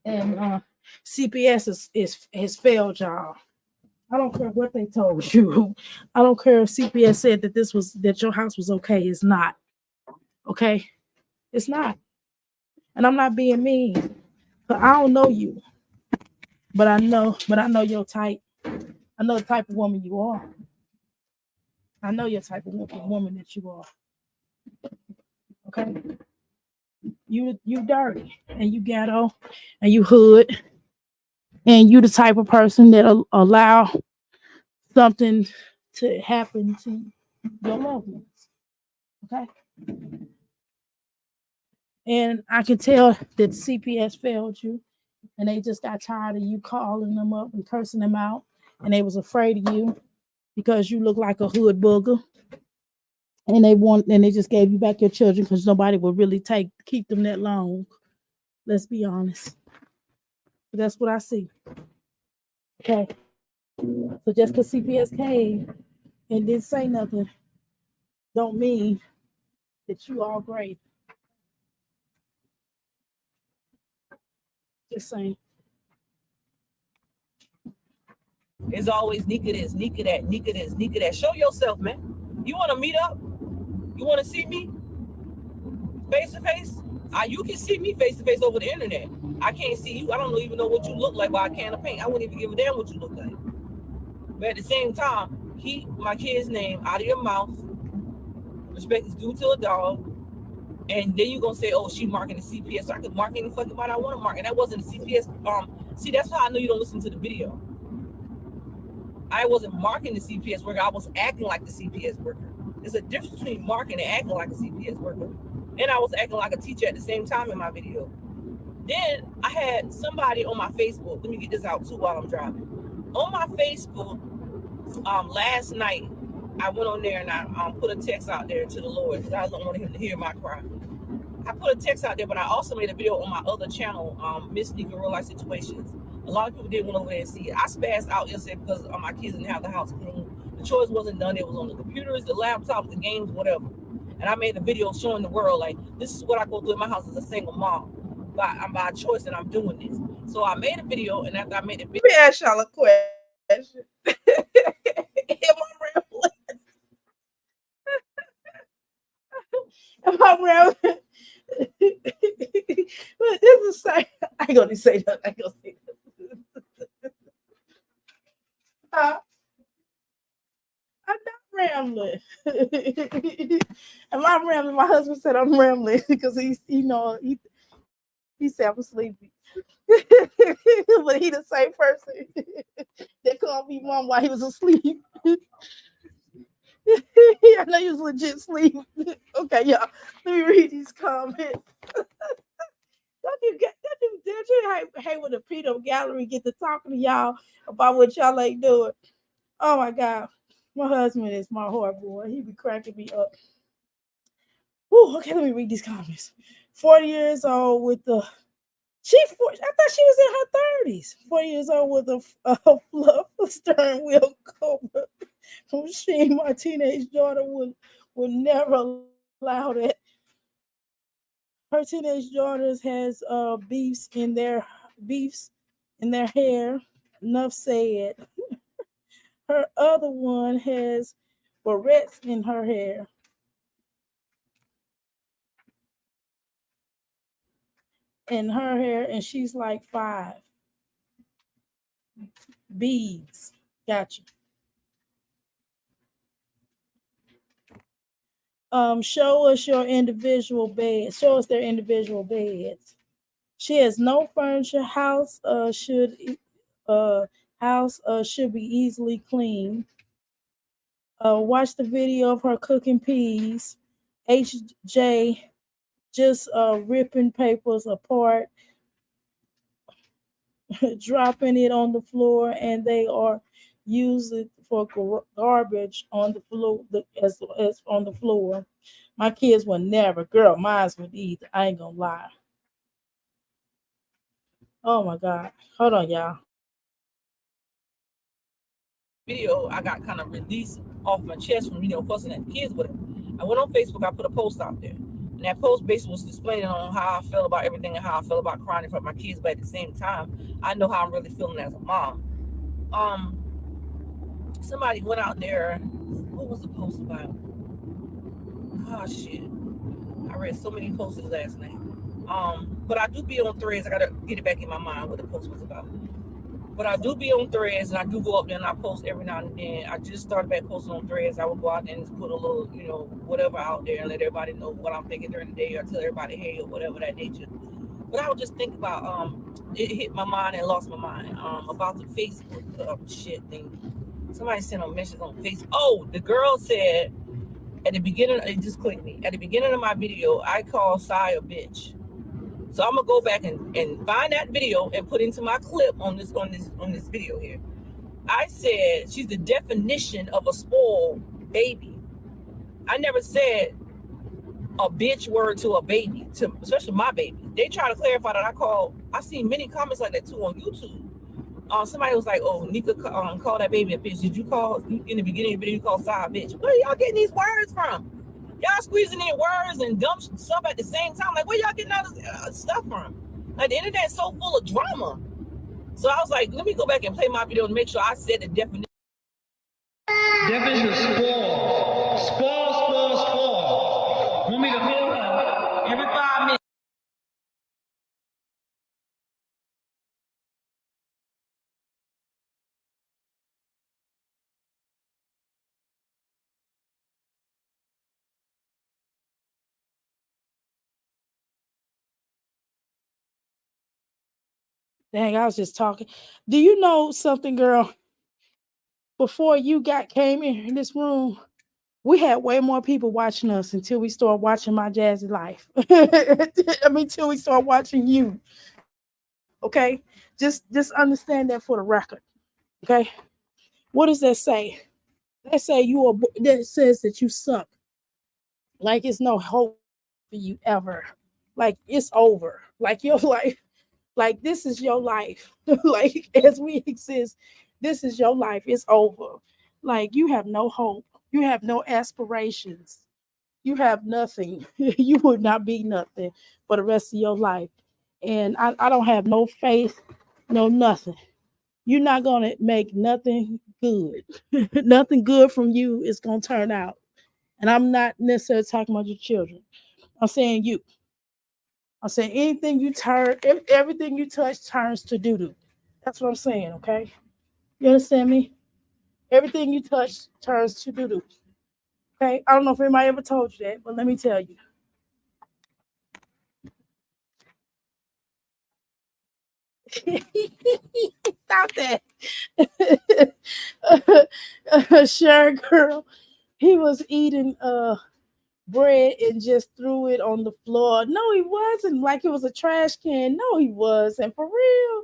And CPS has failed y'all. I don't care what they told you. I don't care if CPS said that your house was okay. It's not. Okay? It's not. And I'm not being mean. But I don't know you. But I know your type. I know the type of woman you are. I know your type of woman that you are. Okay? You dirty and you ghetto and you hood and you the type of person that'll allow something to happen to your loved ones. Okay? And I can tell that CPS failed you and they just got tired of you calling them up and cursing them out and they was afraid of you because you look like a hood booger and they just gave you back your children because nobody would really keep them that long. Let's be honest. But that's what I see. Okay. So just because CPS came and didn't say nothing don't mean that you all great. Just saying. It's always Nika this, Nika that, Nika this, Nika that. Show yourself, man. You want to meet up? You want to see me face to face? You can see me face to face over the internet. I can't see you. I don't even know what you look like by a can of paint. I wouldn't even give a damn what you look like. But at the same time, keep my kid's name out of your mouth. Respect is due to a dog. And then you're going to say, oh, she marking the CPS. So I can mark any fucking body I want to mark. And that wasn't a CPS. See, that's how I know you don't listen to the video. I wasn't marking the CPS worker. I was acting like the CPS worker. There's a difference between marking and acting like a CPS worker. And I was acting like a teacher at the same time in my video. Then I had somebody on my Facebook. Let me get this out too while I'm driving. On my Facebook, last night, I went on there and I put a text out there to the Lord because I don't want him to hear my cry. I put a text out there, but I also made a video on my other channel, Miss Nika Real Life Situations. A lot of people didn't went over there and see it. I spazzed out yesterday because my kids didn't have the house clean. The chores wasn't done. It was on the computers, the laptops, the games, whatever. And I made a video showing the world, like, this is what I go through in my house as a single mom. I'm by choice and I'm doing this. So I made a video, and after I made a video, let me ask y'all a question. Am I rambling? Am I rambling? This is say I ain't gonna say that. I ain't gonna say that. I'm not rambling. Am I rambling? My husband said I'm rambling because he said I'm sleepy. But he the same person that called me mom while he was asleep. I know he was legit asleep. Okay, y'all. Let me read these comments. Did you hey with the Peter Gallery get to talking to y'all about what y'all ain't doing? Oh my God. My husband is my heart boy. He be cracking me up. Ooh, okay, let me read these comments. 40 years old with the I thought she was in her 30s. 40 years old with a fluff stern wheel cover. My teenage daughter would never allow that. Her teenage daughters has beefs in their hair. Enough said. Her other one has barrettes in her hair. And she's like 5. Beads. Gotcha. Show us your individual bed. Show us their individual beds. She has no furniture. House should be easily cleaned. Watch the video of her cooking peas. HJ just ripping papers apart, dropping it on the floor, and they are use it for garbage on the floor, as on the floor. My kids would never, girl, mines would either. I ain't gonna lie. Oh my God. Hold on, y'all. Video, I got kind of released off my chest from, fussing at the kids with it. I went on Facebook, I put a post out there. And that post basically was displaying on how I felt about everything and how I felt about crying in front of my kids, but at the same time, I know how I'm really feeling as a mom. Somebody went out there, what was the post about? Oh shit. I read so many posts last night. But I do be on threads. I gotta get it back in my mind what the post was about. But I do be on threads and I do go up there and I post every now and then. I just started back posting on threads. I would go out there and just put a little, whatever out there and let everybody know what I'm thinking during the day or tell everybody hey or whatever that nature. But I would just think about it hit my mind and lost my mind. About the Facebook shit thing. Somebody sent a message on Facebook. Oh, the girl said at the beginning, it just clicked me. At the beginning of my video, I called Sai a bitch. So I'm gonna go back and find that video and put into my clip on this video here. I said she's the definition of a spoiled baby. I never said a bitch word to a baby, especially my baby. They try to clarify that I seen many comments like that too on YouTube. Somebody was like, "Oh, Nika called that baby a bitch." Did you call in the beginning of the video? You called Sai a bitch. Where y'all getting these words from? Y'all squeezing in words and dumb stuff at the same time. Like, where y'all getting all this stuff from? Like, the internet's so full of drama. So I was like, let me go back and play my video to make sure I said the definition. Definition of spoil. Spoil. Want me to hold on every 5 minutes? Dang, I was just talking. Do you know something, girl? Before you came in this room, we had way more people watching us until we started watching my Jazzy life. I mean, till we start watching you. Okay, just understand that for the record. Okay, what does that say? That that says that you suck. Like it's no hope for you ever. Like it's over. Like your life. Like this is your life. Like as we exist, this is your life. It's over. Like you have no hope. You have no aspirations. You have nothing. You would not be nothing for the rest of your life. And I don't have no faith, no nothing. You're not gonna make nothing good. Nothing good from you is gonna turn out. And I'm not necessarily talking about your children. I'm saying you. I'm saying everything you touch turns to doo doo. That's what I'm saying, okay? You understand me? Everything you touch turns to doo doo. Okay? I don't know if anybody ever told you that, but let me tell you. Stop that. Sure, girl. He was eating bread and just threw it on the floor. No, he wasn't. Like it was a trash can. No, he wasn't. For real.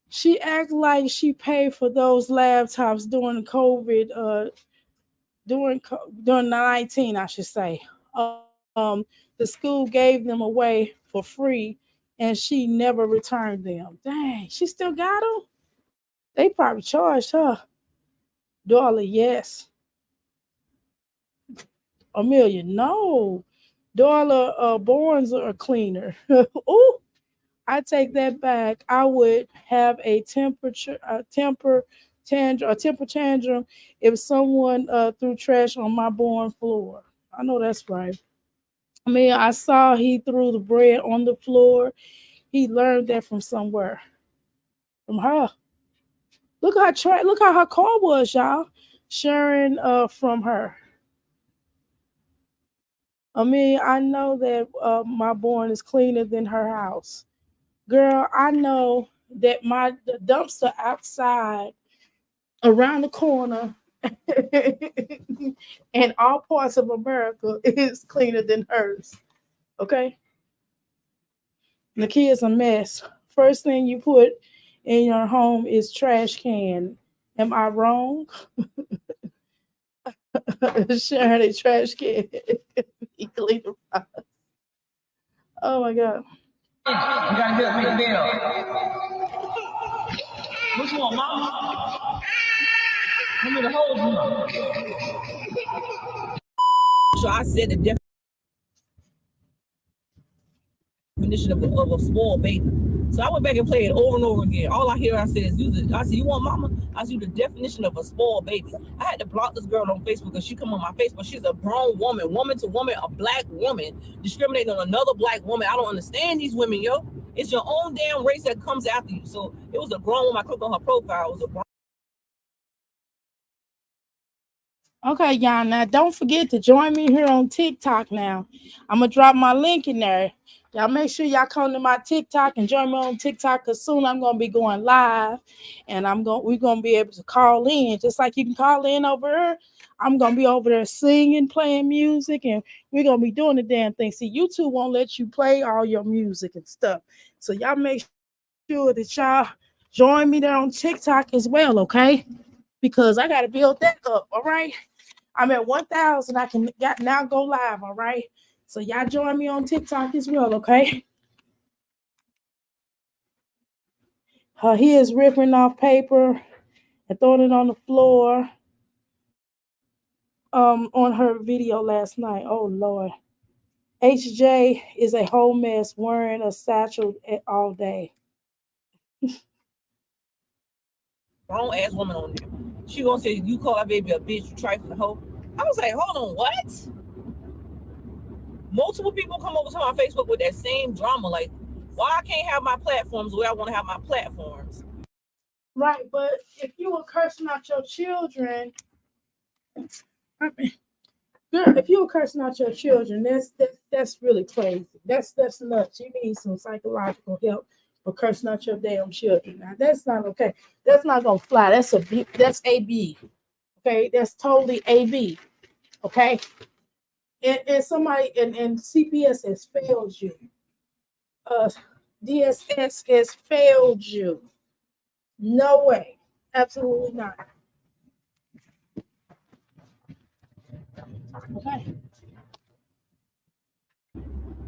She acted like she paid for those laptops during COVID, during 19, I should say. The school gave them away for free, and she never returned them. Dang, she still got them. They probably charged her $1. Yes, $1 million. No, $1 Borns are cleaner. Ooh, I take that back. I would have a temper tantrum if someone threw trash on my born floor. I know that's right. I mean, I saw he threw the bread on the floor. He learned that from somewhere, from her. Look how her car was, y'all. Sharing from her. I mean, I know that my born is cleaner than her house. Girl, I know that the dumpster outside around the corner and all parts of America is cleaner than hers. Okay? The kid's a mess. First thing you put in your home is trash can. Am I wrong? Sharing a trash can. Clean the pot. Oh my god. You gotta get up, make the bed up. What you want, mama? How many holes you want? So I said the definition of a small baby. So I went back and played it over and over again. All I hear I said is use it. I said, you want mama? I said the definition of a small baby. I had to block this girl on Facebook because she come on my Facebook. She's a grown woman, woman to woman, a black woman, discriminating on another black woman. I don't understand these women, yo. It's your own damn race that comes after you. So it was a grown woman. I clicked on her profile. It was a grown. Okay, y'all. Now don't forget to join me here on TikTok now. I'm gonna drop my link in there. Y'all make sure y'all come to my TikTok and join me on TikTok because soon I'm gonna be going live and we're gonna be able to call in just like you can call in over here. I'm gonna be over there singing, playing music, and we're gonna be doing the damn thing. See, YouTube won't let you play all your music and stuff. So y'all make sure that y'all join me there on TikTok as well, okay? Because I gotta build that up, all right? I'm at 1,000. I can now go live. All right. So y'all join me on TikTok as well. Okay. He is ripping off paper and throwing it on the floor. On her video last night. Oh Lord. HJ is a whole mess wearing a satchel all day. Grown ass woman on there. She gonna say you call that baby a bitch, you trifling hoe. I was like, hold on, what? Multiple people come over to my Facebook with that same drama. Like, why I can't have my platforms where I want to have my platforms? Right, but if you were cursing out your children, I mean, girl, if you were cursing out your children, that's really crazy. That's nuts. You need some psychological help for cursing out your damn children. Now that's not okay. That's not gonna fly. That's AB. Okay, that's totally AB. Okay, and somebody and CPS has failed you. Uh, DSS has failed you. No way. Absolutely not. Okay.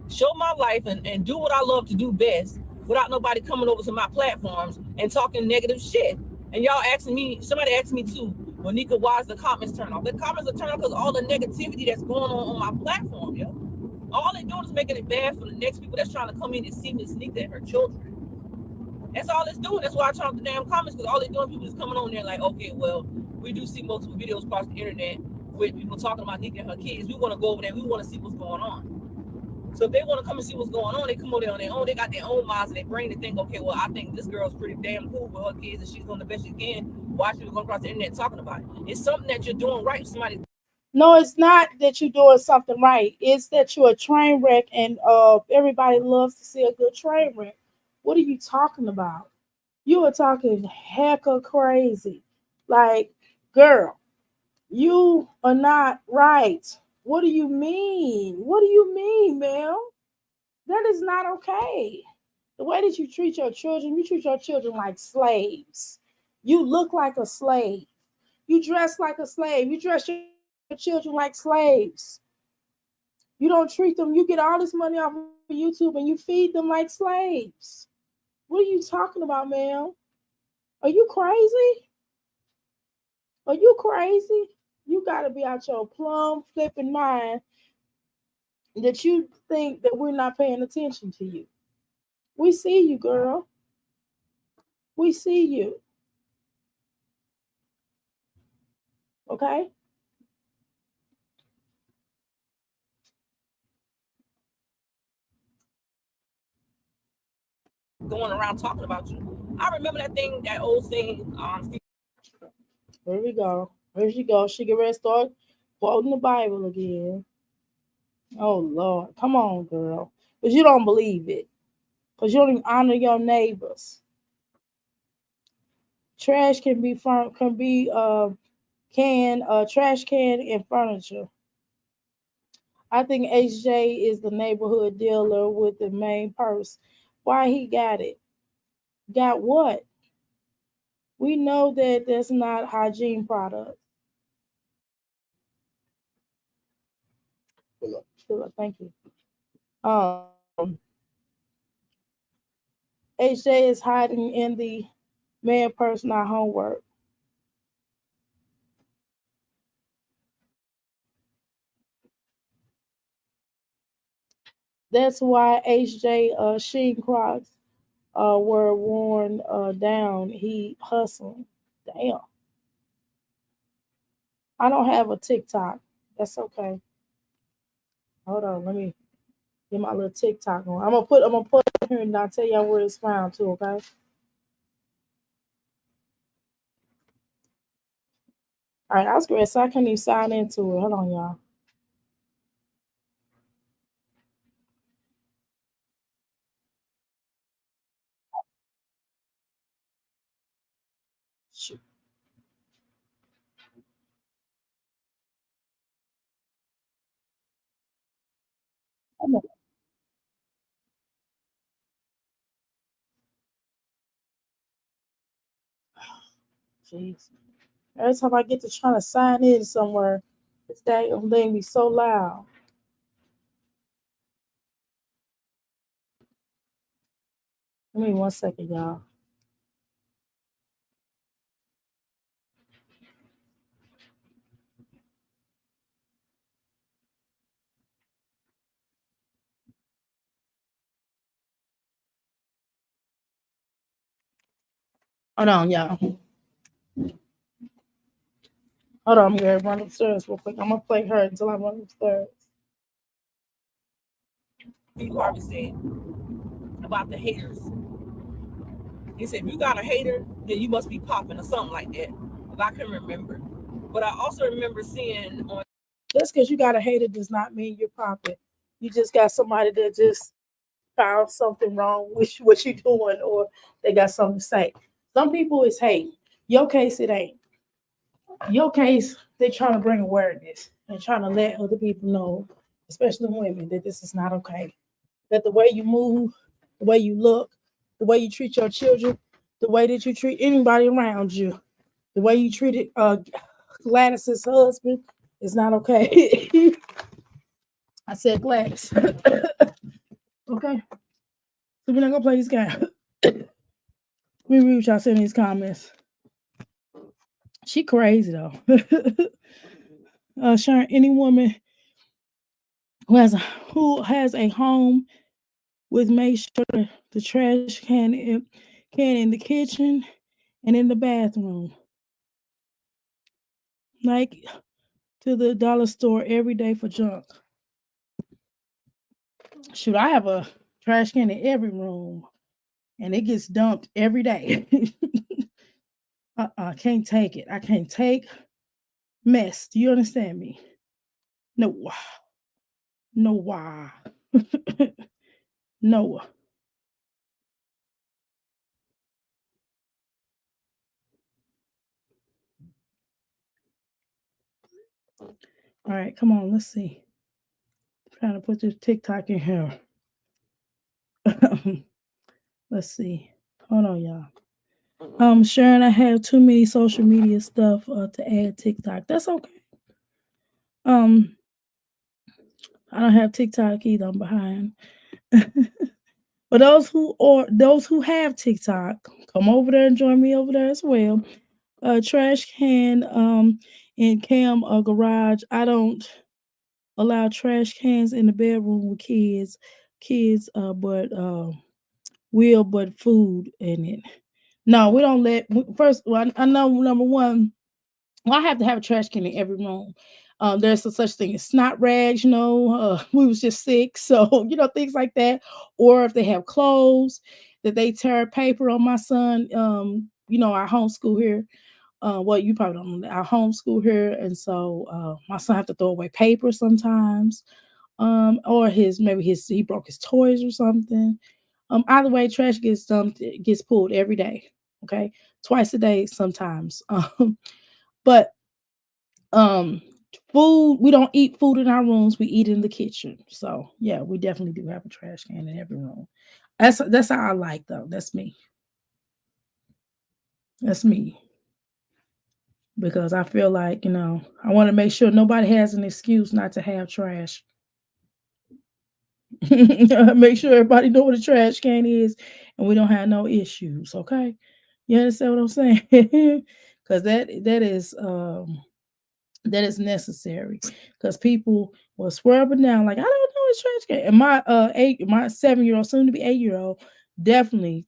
Show my life and do what I love to do best without nobody coming over to my platforms and talking negative shit. And y'all asking me, somebody asked me too, well, Nika, why is the comments turned off? The comments are turned off because all the negativity that's going on my platform, yo. All they're doing is making it bad for the next people that's trying to come in and see Miss Nika and her children. That's all it's doing. That's why I turn off the damn comments, because all they're doing, people is coming on there like, okay, well, we do see multiple videos across the internet with people talking about Nika and her kids. We want to go over there. We want to see what's going on. So if they want to come and see what's going on, they come over there on their own. They got their own minds and their brain to think, okay, well, I think this girl's pretty damn cool with her kids and she's doing the best she can. Why should we go across the internet talking about it? It's something that you're doing right. Somebody. No, it's not that you're doing something right. It's that you're a train wreck, and everybody loves to see a good train wreck. What are you talking about? You are talking hecka crazy. Like, girl, you are not right. What do you mean? What do you mean, ma'am? That is not okay. The way that you treat your children, you treat your children like slaves. You look like a slave. You dress like a slave. You dress your children like slaves. You don't treat them, you get all this money off of YouTube and you feed them like slaves. What are you talking about, ma'am? Are you crazy? Are you crazy? You got to be out your plum flipping mind that you think that we're not paying attention to you. We see you, girl. We see you. Okay? Going around talking about you. I remember that thing, that old thing. Here we go. Here she goes. She get ready to start quoting the Bible again. Oh Lord. Come on, girl. Because you don't believe it. Because you don't even honor your neighbors. Trash can be trash can and furniture. I think HJ is the neighborhood dealer with the main purse. Why he got it? Got what? We know that that's not hygiene products. Philip, thank you. Um, HJ is hiding in the man purse, not homework. That's why HJ Sheen Crocs were worn down. He hustling. Damn. I don't have a TikTok. That's okay. Hold on, let me get my little TikTok on. I'm gonna put it here and I'll tell y'all where it's found too, okay? All right, I was great, so I can't even sign into it. Hold on, y'all. Shoot. Oh, jeez. Every time I get to trying to sign in somewhere, this dang thing be so loud. Give me 1 second, y'all. Hold on, y'all. Hold on, I'm gonna run upstairs real quick. I'm gonna play her until I run upstairs. Steve Harvey said about the haters. He said, if you got a hater, then you must be popping or something like that. If I can remember. But I also remember seeing on Just because you got a hater does not mean you're popping. You just got somebody that just found something wrong with what you're doing, or they got something to say. Some people is hate. Your case, it ain't. Your case, they trying to bring awareness and trying to let other people know, especially women, that this is not okay. That the way you move, the way you look, the way you treat your children, the way that you treat anybody around you, the way you treated Gladys's husband is not okay. I said Gladys. Okay. So we're not gonna play this game. Let me read what y'all said in these comments. She crazy though. Sharon, any woman who has a home with make sure the trash can in the kitchen and in the bathroom. Like to the dollar store every day for junk. Shoot, I have a trash can in every room and it gets dumped every day. Can't take it. I can't take mess. Do you understand me? No. No, why? No. All right, come on, let's see. Trying to put this TikTok in here. Let's see. Hold on, y'all. Sharon, I have too many social media stuff to add TikTok. That's okay. Um, I don't have TikTok either. I'm behind. But those who have TikTok, come over there and join me over there as well. Trash can in Cam garage. I don't allow trash cans in the bedroom with but food in it. No, we don't let. First, well, I know number one. Well, I have to have a trash can in every room. There's a such thing as snot rags. We was just sick, so things like that. Or if they have clothes that they tear paper on my son. I homeschool here. Well, you probably don't know that. I homeschool here, and so my son have to throw away paper sometimes. Or he broke his toys or something. Either way, trash gets dumped, it gets pulled every day. Okay, twice a day sometimes. But um, food, we don't eat food in our rooms. We eat in the kitchen. So yeah, we definitely do have a trash can in every room. That's how I like though. That's me. That's me. Because I feel like, I want to make sure nobody has an excuse not to have trash. Make sure everybody know what a trash can is and we don't have no issues, okay? You understand what I'm saying? Because that is necessary. Because people will swear up and down like I don't know it's trash can. And my 7-year-old, soon to be 8-year-old, definitely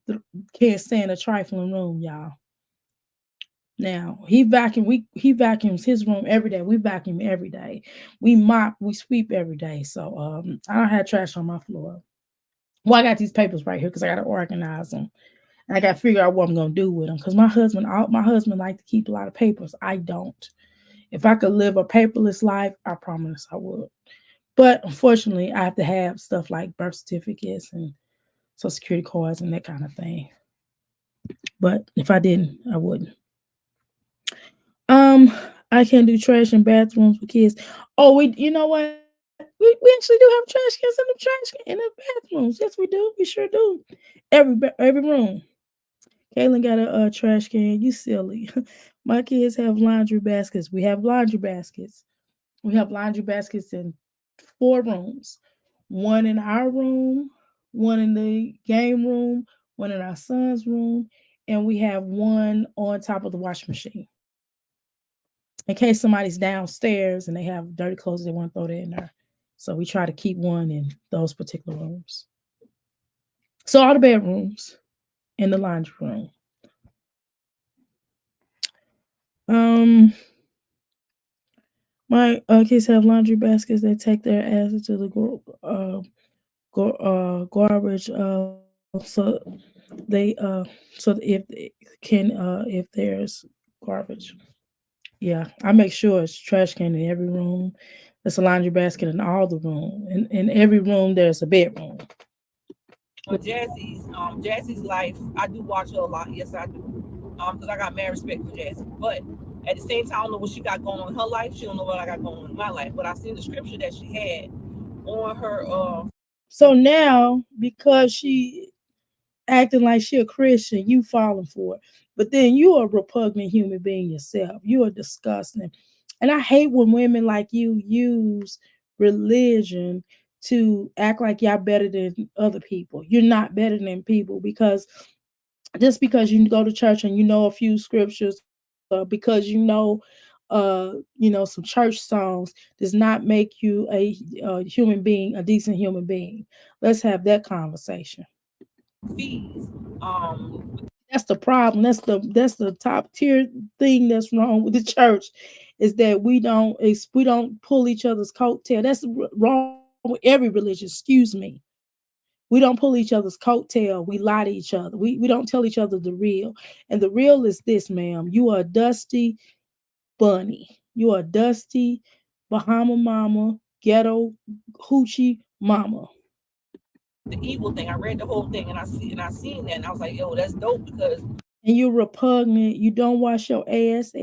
can't stand a trifling room, y'all. Now he vacuums his room every day. We vacuum every day. We mop, we sweep every day. So I don't have trash on my floor. Well, I got these papers right here because I got to organize them. And I got to figure out what I'm gonna do with them. Because my husband like to keep a lot of papers. I don't. If I could live a paperless life, I promise I would. But unfortunately, I have to have stuff like birth certificates and social security cards and that kind of thing. But if I didn't, I wouldn't. Um, I can't do trash in bathrooms with kids. Oh, you know what? We actually do have trash cans in the bathrooms. Yes, we do. We sure do. Every room. Kaylin got a trash can. You silly. My kids have laundry baskets. We have laundry baskets. We have laundry baskets in 4 rooms. One in our room, one in the game room, one in our son's room, and we have one on top of the washing machine in case somebody's downstairs and they have dirty clothes they want to throw that in there. So we try to keep one in those particular rooms. So all the bedrooms and the laundry room. Um, my kids have laundry baskets. They take their asses to the garbage. So they so if there's garbage. Yeah, I make sure it's trash can in every room. There's a laundry basket in all the room. In every room, there's a bedroom. Jazzy's life, I do watch her a lot. Yes, I do. Because I got mad respect for Jazzy. But at the same time, I don't know what she got going on in her life. She don't know what I got going on in my life. But I seen the scripture that she had on her. So now, because she acting like she a Christian, you falling for it. But then you are a repugnant human being yourself. You are disgusting. And I hate when women like you use religion to act like y'all better than other people. You're not better than people just because you go to church and you know a few scriptures, because some church songs does not make you a human being, a decent human being. Let's have that conversation. Fees. That's the problem. That's the top tier thing that's wrong with the church, is that we don't pull each other's coattail. That's wrong with every religion. Excuse me. We don't pull each other's coattail. We lie to each other. We don't tell each other the real. And the real is this, ma'am. You are a dusty bunny. You are a dusty Bahama mama, ghetto hoochie mama. The evil thing. I read the whole thing and I seen that and I was like, yo, that's dope because And you're repugnant. You don't wash your ass.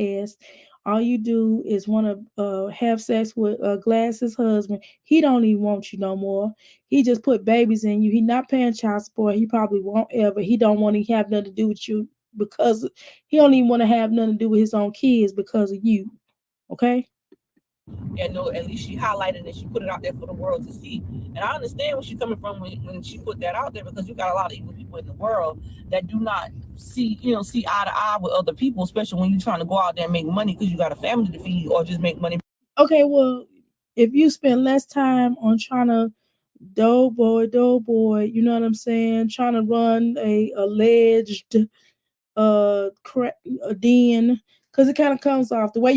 All you do is want to have sex with Glass's husband. He don't even want you no more. He just put babies in you. He not paying child support. He probably won't ever. He don't want to have nothing to do with you because he don't even want to have nothing to do with his own kids because of you. Okay? and no, at least she highlighted it. She put it out there for the world to see. And I understand where she's coming from when she put that out there, because you got a lot of evil people in the world that do not see eye to eye with other people, especially when you're trying to go out there and make money because you got a family to feed or just make money. Okay, well, if you spend less time on trying to doughboy, you know what I'm saying? Trying to run a alleged crack a den, because it kind of comes off the way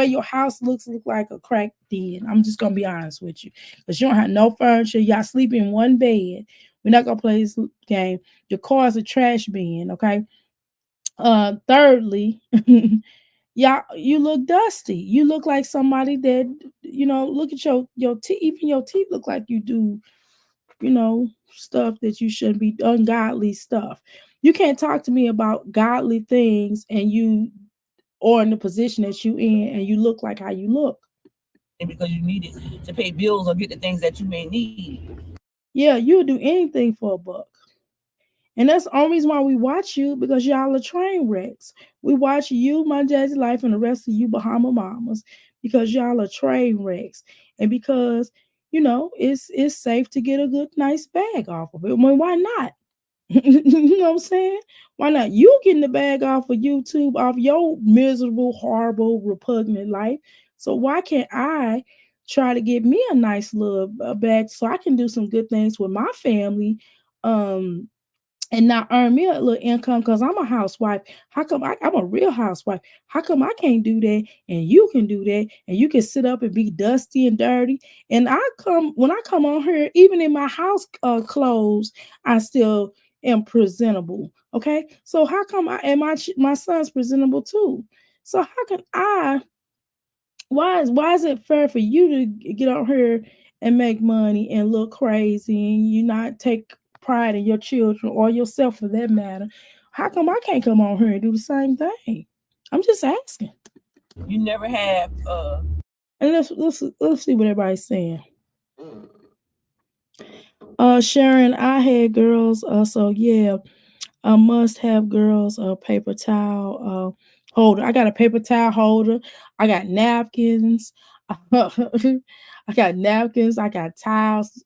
your house look like a crack den. I'm just gonna be honest with you, because you don't have no furniture. Y'all sleep in one bed. We're not gonna play this game. Your car is a trash bin. Okay. Thirdly, y'all, you look dusty. You look like somebody that look at your teeth. Even your teeth look like you do stuff that you shouldn't be, ungodly stuff. You can't talk to me about godly things and you or in the position that you in and you look like how you look. Because you need it to pay bills or get the things that you may need. Yeah, you'll do anything for a buck. And that's the only reason why we watch you, because y'all are train wrecks. We watch you, my Jazzy Life, and the rest of you Bahama Mamas because y'all are train wrecks. And because, it's safe to get a good, nice bag off of it. I mean, why not? You know what I'm saying? Why not? You getting the bag off of YouTube, off your miserable, horrible, repugnant life. So why can't I try to get me a nice little bag so I can do some good things with my family? And not earn me a little income because I'm a housewife. How come I'm a real housewife? How come I can't do that and you can do that and you can sit up and be dusty and dirty? And when I come on here, even in my house clothes, I still am presentable. Okay, so how come my son's presentable too? So how can I? Why is it fair for you to get out here and make money and look crazy and you not take pride in your children or yourself for that matter? How come I can't come on here and do the same thing? I'm just asking. You never have And let's see what everybody's saying. Sharon, I had girls. So yeah, I must have girls a paper towel holder. I got a paper towel holder. I got napkins. I got napkins. I got towels.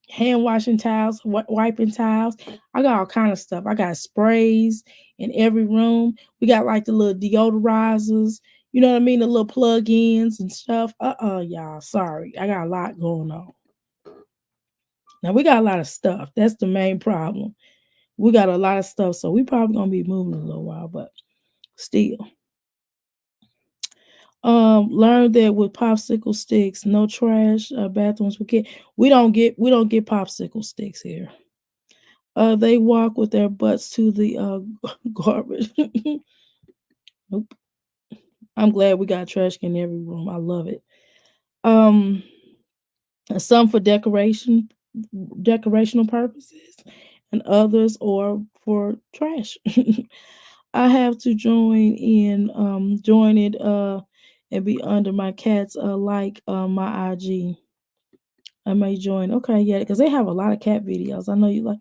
Hand washing towels, wiping towels. I got all kind of stuff. I got sprays in every room. We got like the little deodorizers. You know what I mean? The little plug-ins and stuff. Y'all. Sorry, I got a lot going on. Now we got a lot of stuff. That's the main problem. We got a lot of stuff, so we probably gonna be moving a little while, but still. Learn that with popsicle sticks, no trash bathrooms we get. We don't get popsicle sticks here. They walk with their butts to the garbage. Nope. I'm glad we got trash in every room. I love it. Um, some for decorational purposes, and others or for trash. I have to join it and be under my cats like my IG. I may join. Okay, yeah, because they have a lot of cat videos. I know you like.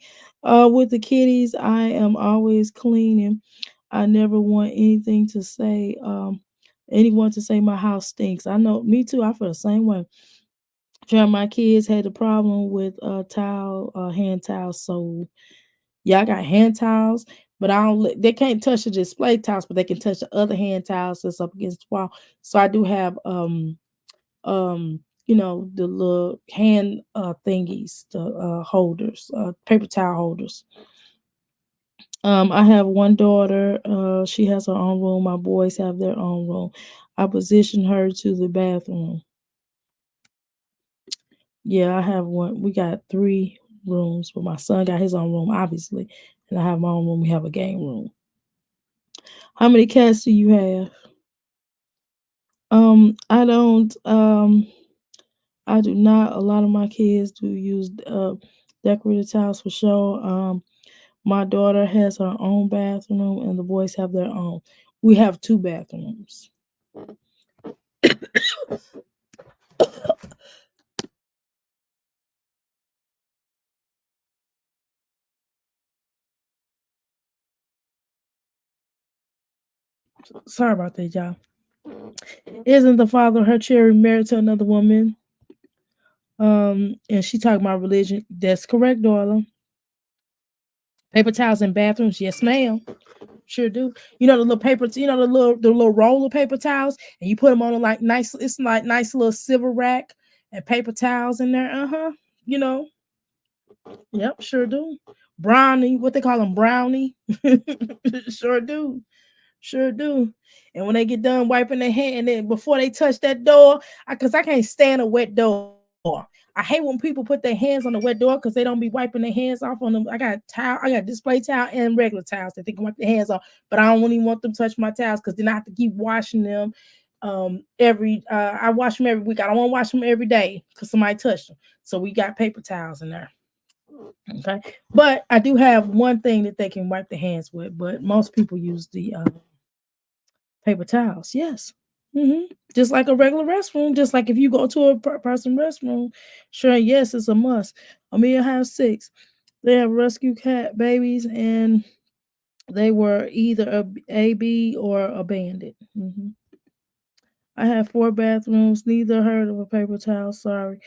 With the kitties, I am always cleaning. I never want anyone to say my house stinks. I know, me too. I feel the same way. My kids had a problem with hand towels, so yeah, I got hand towels, but they can't touch the display towels, but they can touch the other hand towels that's up against the wall. So I do have the little hand thingies, the holders, paper towel holders. I have one daughter, she has her own room. My boys have their own room. I position her to the bathroom. Yeah, I have one. We got 3 rooms, but my son got his own room, obviously, and I have my own room. We have a game room. How many cats do you have? I don't. I do not. A lot of my kids do use decorative towels for sure. My daughter has her own bathroom, and the boys have their own. We have 2 bathrooms. Sorry about that, y'all. Isn't the father of her children married to another woman? And she talking about religion. That's correct, darling. Paper towels in bathrooms, yes, ma'am. Sure do. You know the little paper, the little roll of paper towels, and you put them on like nice. It's like nice little silver rack and paper towels in there. You know. Yep, sure do. Brownie, what they call them, brownie. Sure do. Sure do. And when they get done wiping their hand, and before they touch that door, because I can't stand a wet door. I hate when people put their hands on the wet door because they don't be wiping their hands off on them. I got display towel and regular towels that they can wipe their hands off, but I don't even want them to touch my towels because then I have to keep washing them. I wash them every week. I don't want to wash them every day because somebody touched them. So we got paper towels in there. Okay, but I do have one thing that they can wipe their hands with, but most people use the paper towels. Yes. Just like a regular restroom, just like if you go to a person restroom, sure, yes, it's a must. Amelia have 6. They have rescue cat babies, and they were either a B or abandoned. I have 4 bathrooms, neither heard of a paper towel. Sorry.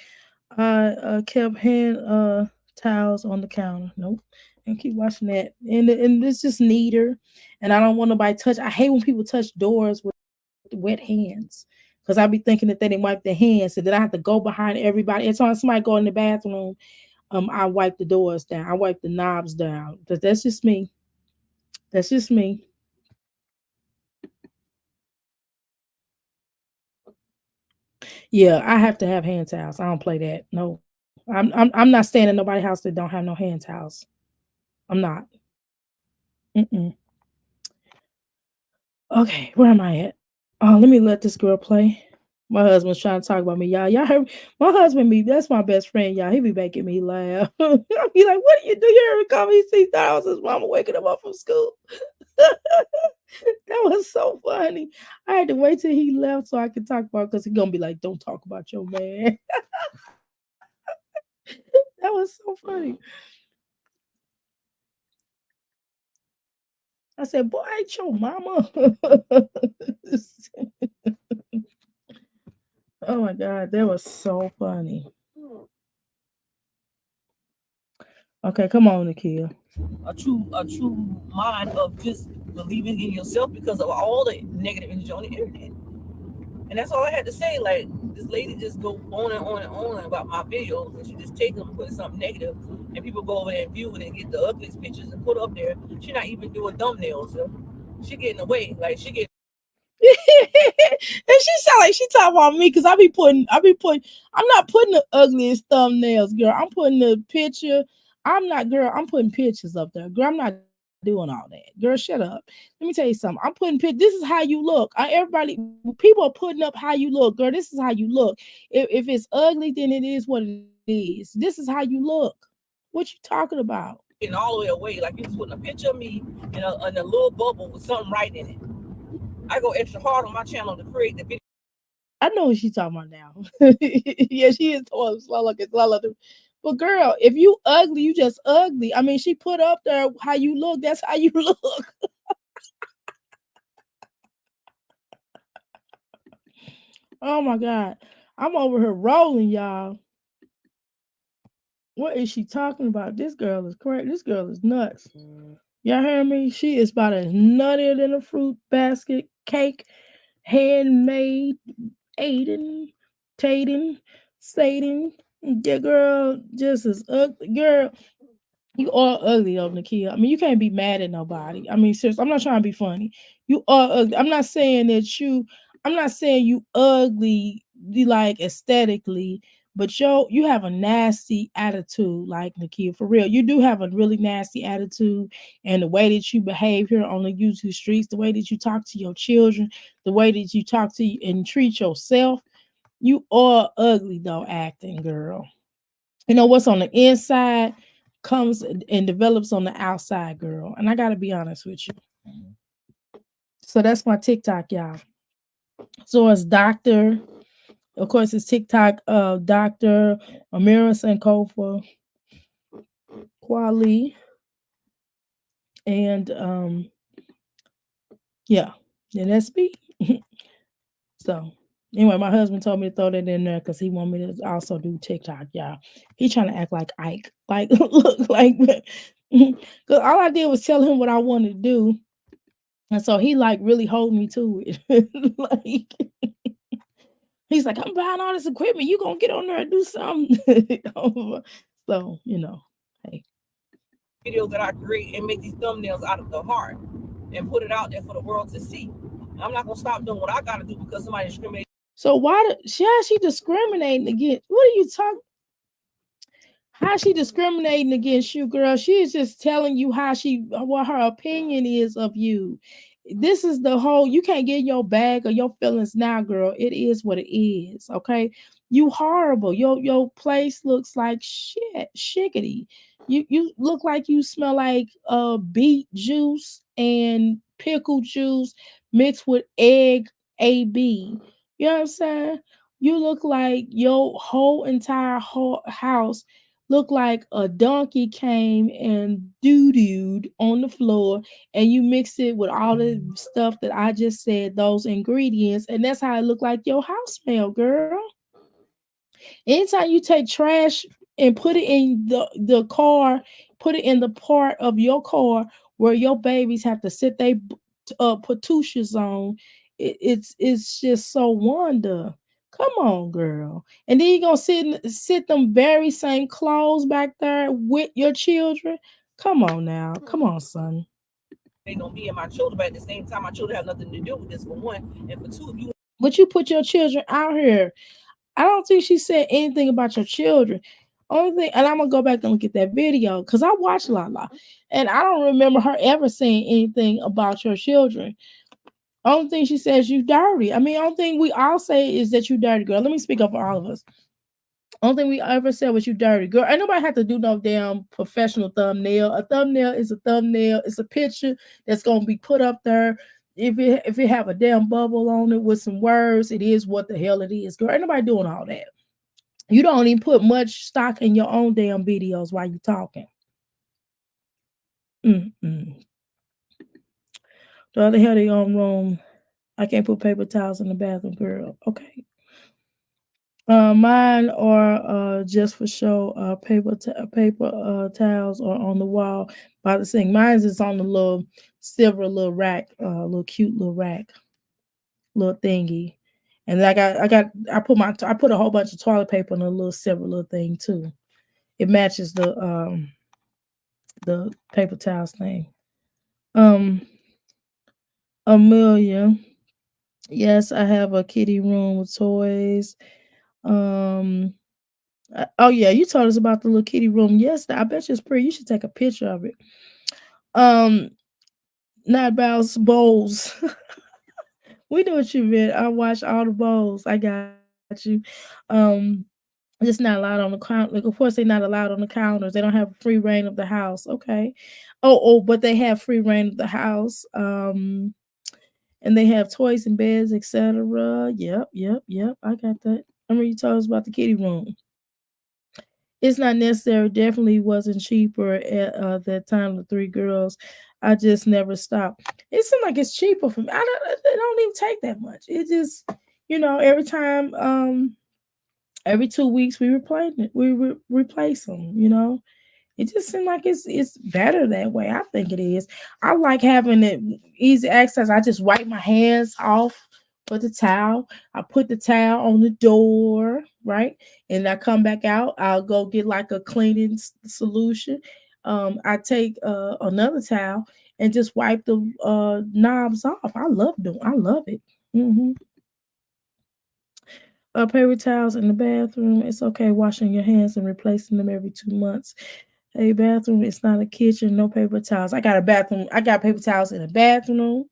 I kept hand towels on the counter. Nope. And keep watching that. And it's just neater. And I don't want nobody touch. I hate when people touch doors with wet hands. Because I be thinking that they didn't wipe their hands. So then I have to go behind everybody. Every time somebody go in the bathroom, I wipe the doors down. I wipe the knobs down. But that's just me. That's just me. Yeah, I have to have hand towels. I don't play that. No. I'm not staying in nobody's house that don't have no hand towels. I'm not. Mm-mm. Okay, where am I at? Oh, let me let this girl play. My husband's trying to talk about me, y'all. Y'all heard my husband be that's my best friend, y'all. He be making me laugh. I'll be like, what do you do? You ever come? He see thought I was his mama waking him up from school. That was so funny. I had to wait till he left so I could talk about because he's gonna be like, don't talk about your man. That was so funny. I said, boy, ain't your mama. Oh my god, that was so funny. Okay, come on, Nikia. A true mind of just believing in yourself because of all the negative energy on the internet. And that's all I had to say. Like, this lady just go on and on and on about my videos, and she just take them and put something negative, and people go over there and view it and get the ugliest pictures and put up there. She not even doing thumbnails. So she getting away. Like, she getting. And she sound like she talking about me because I'm not putting the ugliest thumbnails, girl. I'm putting the picture. I'm putting pictures up there. Girl, I'm not doing all that. Girl, shut up. Let me tell you something. I'm putting pictures. This is how you look. Everybody, people are putting up how you look, girl. This is how you look. If it's ugly, then it is what it is. This is how you look. What you talking about? Getting all the way away. Like, you just putting a picture of me in a little bubble with something right in it. I go extra hard on my channel to create the video. I know what she's talking about now. Yeah, she is tall, slow like it's slow. But girl, if you ugly, you just ugly. I mean, she put up there how you look. That's how you look. Oh my god, I'm over here rolling, y'all. What is she talking about? This girl is crazy. This girl is nuts. Y'all hear me? She is about as nuttier than a fruit basket cake, handmade, Aiden, Taden, Satan. Yeah, girl, just as ugly. Girl, you are ugly though, Nakia. I mean, you can't be mad at nobody. I mean, seriously, I'm not trying to be funny. You are ugly. I'm not saying you ugly like aesthetically, but you have a nasty attitude, like Nakia, for real. You do have a really nasty attitude, and the way that you behave here on the YouTube streets, the way that you talk to your children, the way that you talk to and treat yourself, you are ugly though, acting girl. You know what's on the inside comes and develops on the outside, girl. And I gotta be honest with you. So that's my TikTok, y'all. So it's Doctor, of course, it's TikTok Dr. Amira Sankofa Kwali. And yeah, and that's me. So anyway, my husband told me to throw that in there because he want me to also do TikTok, y'all. He trying to act like Ike. Like look like because all I did was tell him what I wanted to do. And so he like really hold me to it. Like he's like, I'm buying all this equipment. You gonna get on there and do something. So, hey. Videos that I create and make these thumbnails out of the heart and put it out there for the world to see. I'm not gonna stop doing what I gotta do because somebody discriminates. So why she discriminating against what are you talking? How she discriminating against you, girl? She is just telling you what her opinion is of you. This is the whole you can't get in your bag or your feelings now, girl. It is what it is. Okay. You horrible. Your place looks like shit, shiggity. You look like you smell like beet juice and pickle juice mixed with egg AB. You know what I'm saying? You look like your whole entire whole house look like a donkey came and doo-dooed on the floor, and you mix it with all the stuff that I just said, those ingredients, and that's how it looked like your house smell, girl. Anytime you take trash and put it in the car, put it in the part of your car where your babies have to sit they patouches on, it's just so wonder. Come on, girl. And then you gonna sit them very same clothes back there with your children. Come on now. Come on, son. They gonna be in my children, but at the same time, my children have nothing to do with this for one, and for two, if you But you put your children out here. I don't think she said anything about your children. Only thing, and I'm gonna go back and look at that video because I watched Lala, and I don't remember her ever saying anything about your children. Only thing she says you dirty. I mean, only thing we all say is that you dirty, girl. Let me speak up for all of us. Only thing we ever said was you dirty, girl. Ain't nobody have to do no damn professional thumbnail. A thumbnail is a thumbnail. It's a picture that's gonna be put up there. If it have a damn bubble on it with some words, it is what the hell it is, girl. Ain't nobody doing all that. You don't even put much stock in your own damn videos while you talking. Mm-mm. The other hell they on room. I can't put paper towels in the bathroom, girl. Okay. Mine are just for show. Paper towels are on the wall by the sink. Mine's is on the little silver little rack, little cute little rack, little thingy. And I put a whole bunch of toilet paper in a little silver little thing too. It matches the paper towels thing. Amelia. Yes, I have a kitty room with toys. Oh yeah, you told us about the little kitty room. Yes, I bet you it's pretty. You should take a picture of it. Um, Not about bowls. We know what you meant. I watched all the bowls. I got you. Just not allowed on the counter. Like, of course, they're not allowed on the counters. They don't have free reign of the house. Okay. Oh, but they have free reign of the house. And they have toys and beds, etc. Yep. I got that. I remember you told us about the kitty room. It's not necessary. Definitely wasn't cheaper at that time. The three girls, I just never stopped. It seemed like it's cheaper for me. It don't even take that much. It just, every time, every 2 weeks we replace it. Replace them. It just seems like it's better that way. I think it is. I like having it easy access. I just wipe my hands off with the towel. I put the towel on the door, right? And I come back out. I'll go get like a cleaning solution. I take another towel and just wipe the knobs off. I love it. Paper towels in the bathroom. It's okay washing your hands and replacing them every 2 months. A bathroom, it's not a kitchen, no paper towels. I got a bathroom. I got paper towels in the bathroom,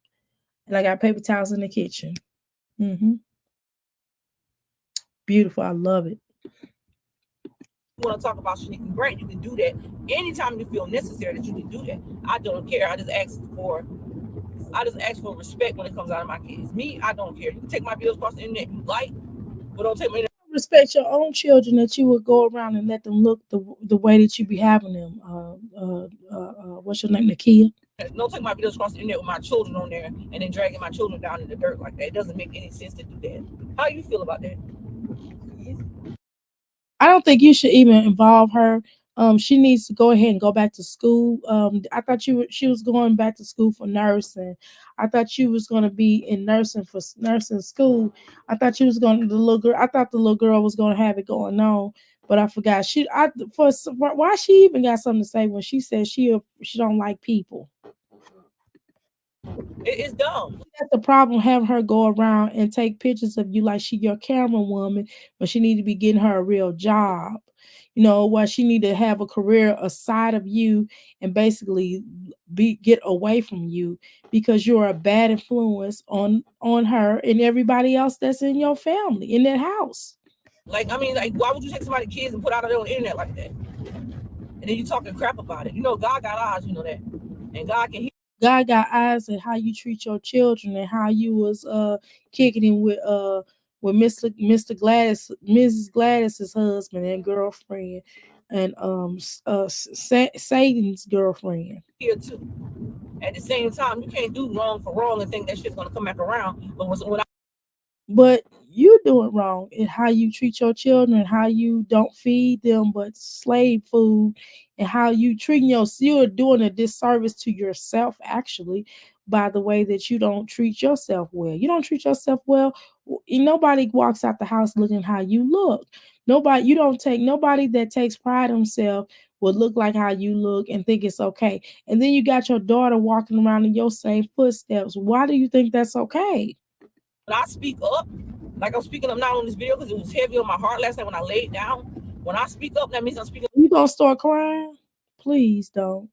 and I got paper towels in the kitchen. Beautiful. I love it. want to talk about Shanika, great, you can do that anytime you feel necessary that you can do that. I don't care. I just ask for respect when it comes out of my kids. Me, I don't care. You can take my bills across the internet if you like, but don't take me. Respect your own children that you would go around and let them look the way that you be having them. What's your name, Nakia? Don't take my videos across the internet with my children on there and then dragging my children down in the dirt like that. It doesn't make any sense to do that. How you feel about that? I don't think you should even involve her. She needs to go ahead and go back to school. I thought she was going back to school for nursing. I thought she was going to be in nursing for nursing school. I thought she was going to the little girl. I thought the little girl was going to have it going on, but I forgot. Why she even got something to say when she said she don't like people. It's dumb. That's the problem. Having her go around and take pictures of you like she your camera woman, but she need to be getting her a real job. Why she need to have a career aside of you and basically get away from you because you're a bad influence on her and everybody else that's in your family in that house. Like, why would you take somebody's kids and put out on the internet like that? And then you talking crap about it. God got eyes, you know that, and God can hear. God got eyes at how you treat your children and how you was kicking in with Mr. Gladys, Mrs. Gladys's husband and girlfriend. and Satan's girlfriend. Here too. At the same time, you can't do wrong for wrong and think that shit's gonna come back around. But when I But you doing wrong in how you treat your children, how you don't feed them but slave food, and how you treating you're doing a disservice to yourself actually by the way that you don't treat yourself well. You don't treat yourself well. Nobody walks out the house looking how you look. Nobody that takes pride in himself will look like how you look and think it's okay. And then you got your daughter walking around in your same footsteps. Why do you think that's okay? when I speak up, like I'm speaking up now on this video because it was heavy on my heart last night when I laid down. When I speak up, that means I'm speaking You gonna start crying? Please don't.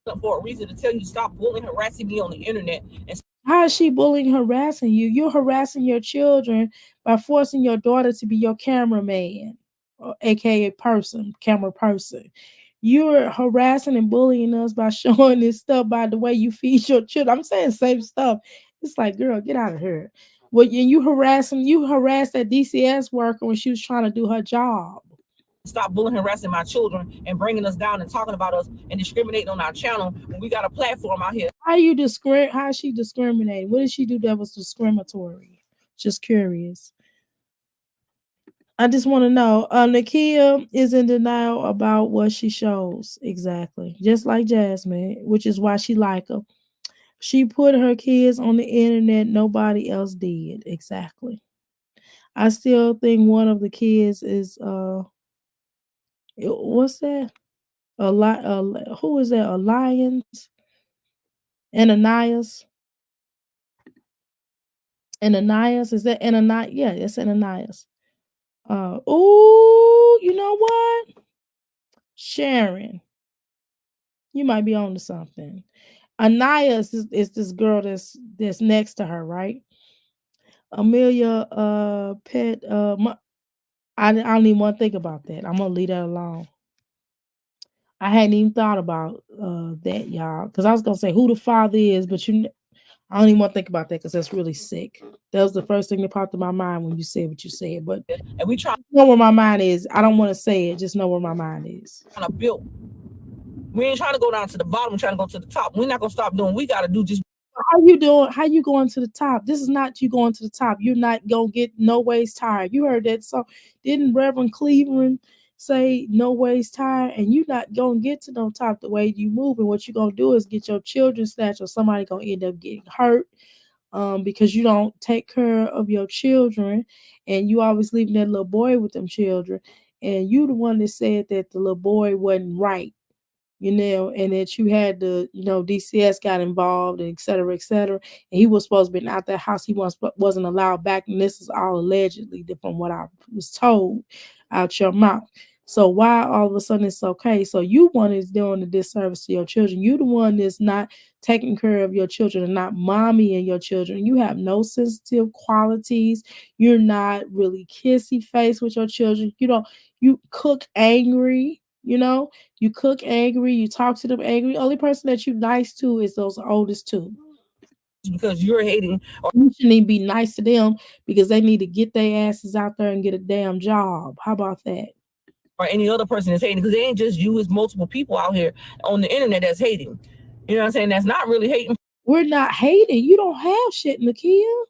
up for a reason to tell you to stop bullying, harassing me on the internet. And How is she bullying, harassing you? You're harassing your children by forcing your daughter to be your cameraman, or aka camera person. You're harassing and bullying us by showing this stuff by the way you feed your children. I'm saying same stuff. It's like, girl, get out of here. Well, you harassed that DCS worker when she was trying to do her job. stop bullying, harassing my children and bringing us down and talking about us and discriminating on our channel when we got a platform out here. How is she discriminating? What did she do that was discriminatory? Just curious. I just want to know. Nakia is in denial about what she shows exactly, just like Jasmine, which is why she like her. She put her kids on the internet. Nobody else did exactly. I still think one of the kids is what's that? Who is that? Alliance? Ananias? Ananias? Is that Ananias? Yeah, it's Ananias. Oh, you know what? Sharon, you might be on to something. Ananias is this girl that's next to her, right? Amelia, pet, I don't even want to think about that. I'm gonna leave that alone. I hadn't even thought about that, y'all, because I was gonna say who the father is, but I don't even want to think about that because that's really sick. That was the first thing that popped in my mind when you said what you said. But And we try to know where my mind is. I don't want to say it. Just know where my mind is. to build. We ain't trying to go down to the bottom. We're trying to go to the top. We're not gonna stop doing. We got to do just. How you doing? How you going to the top? This is not you going to the top. You're not gonna get no ways tired. You heard that song? Didn't Reverend Cleveland say no ways tired? And you're not gonna get to no top the way you move. And what you're gonna do is get your children snatched, or somebody gonna end up getting hurt. Because you don't take care of your children, and you always leaving that little boy with them children, and you the one that said that the little boy wasn't right, and that you had the, DCS got involved, and et cetera, et cetera. And he was supposed to be out that house. He wasn't allowed back. And this is all allegedly from what I was told out your mouth. So why all of a sudden it's okay? So you one is doing a disservice to your children. You the one that's not taking care of your children and not mommy and your children. You have no sensitive qualities. You're not really kissy face with your children. You cook angry, you cook angry, you talk to them angry. Only person that you nice to is those oldest two. Because you're hating. Or you shouldn't even be nice to them because they need to get their asses out there and get a damn job. How about that? Or any other person is hating, because it ain't just you, it's multiple people out here on the internet that's hating. You know what I'm saying? That's not really hating. We're not hating. You don't have shit, Nakia.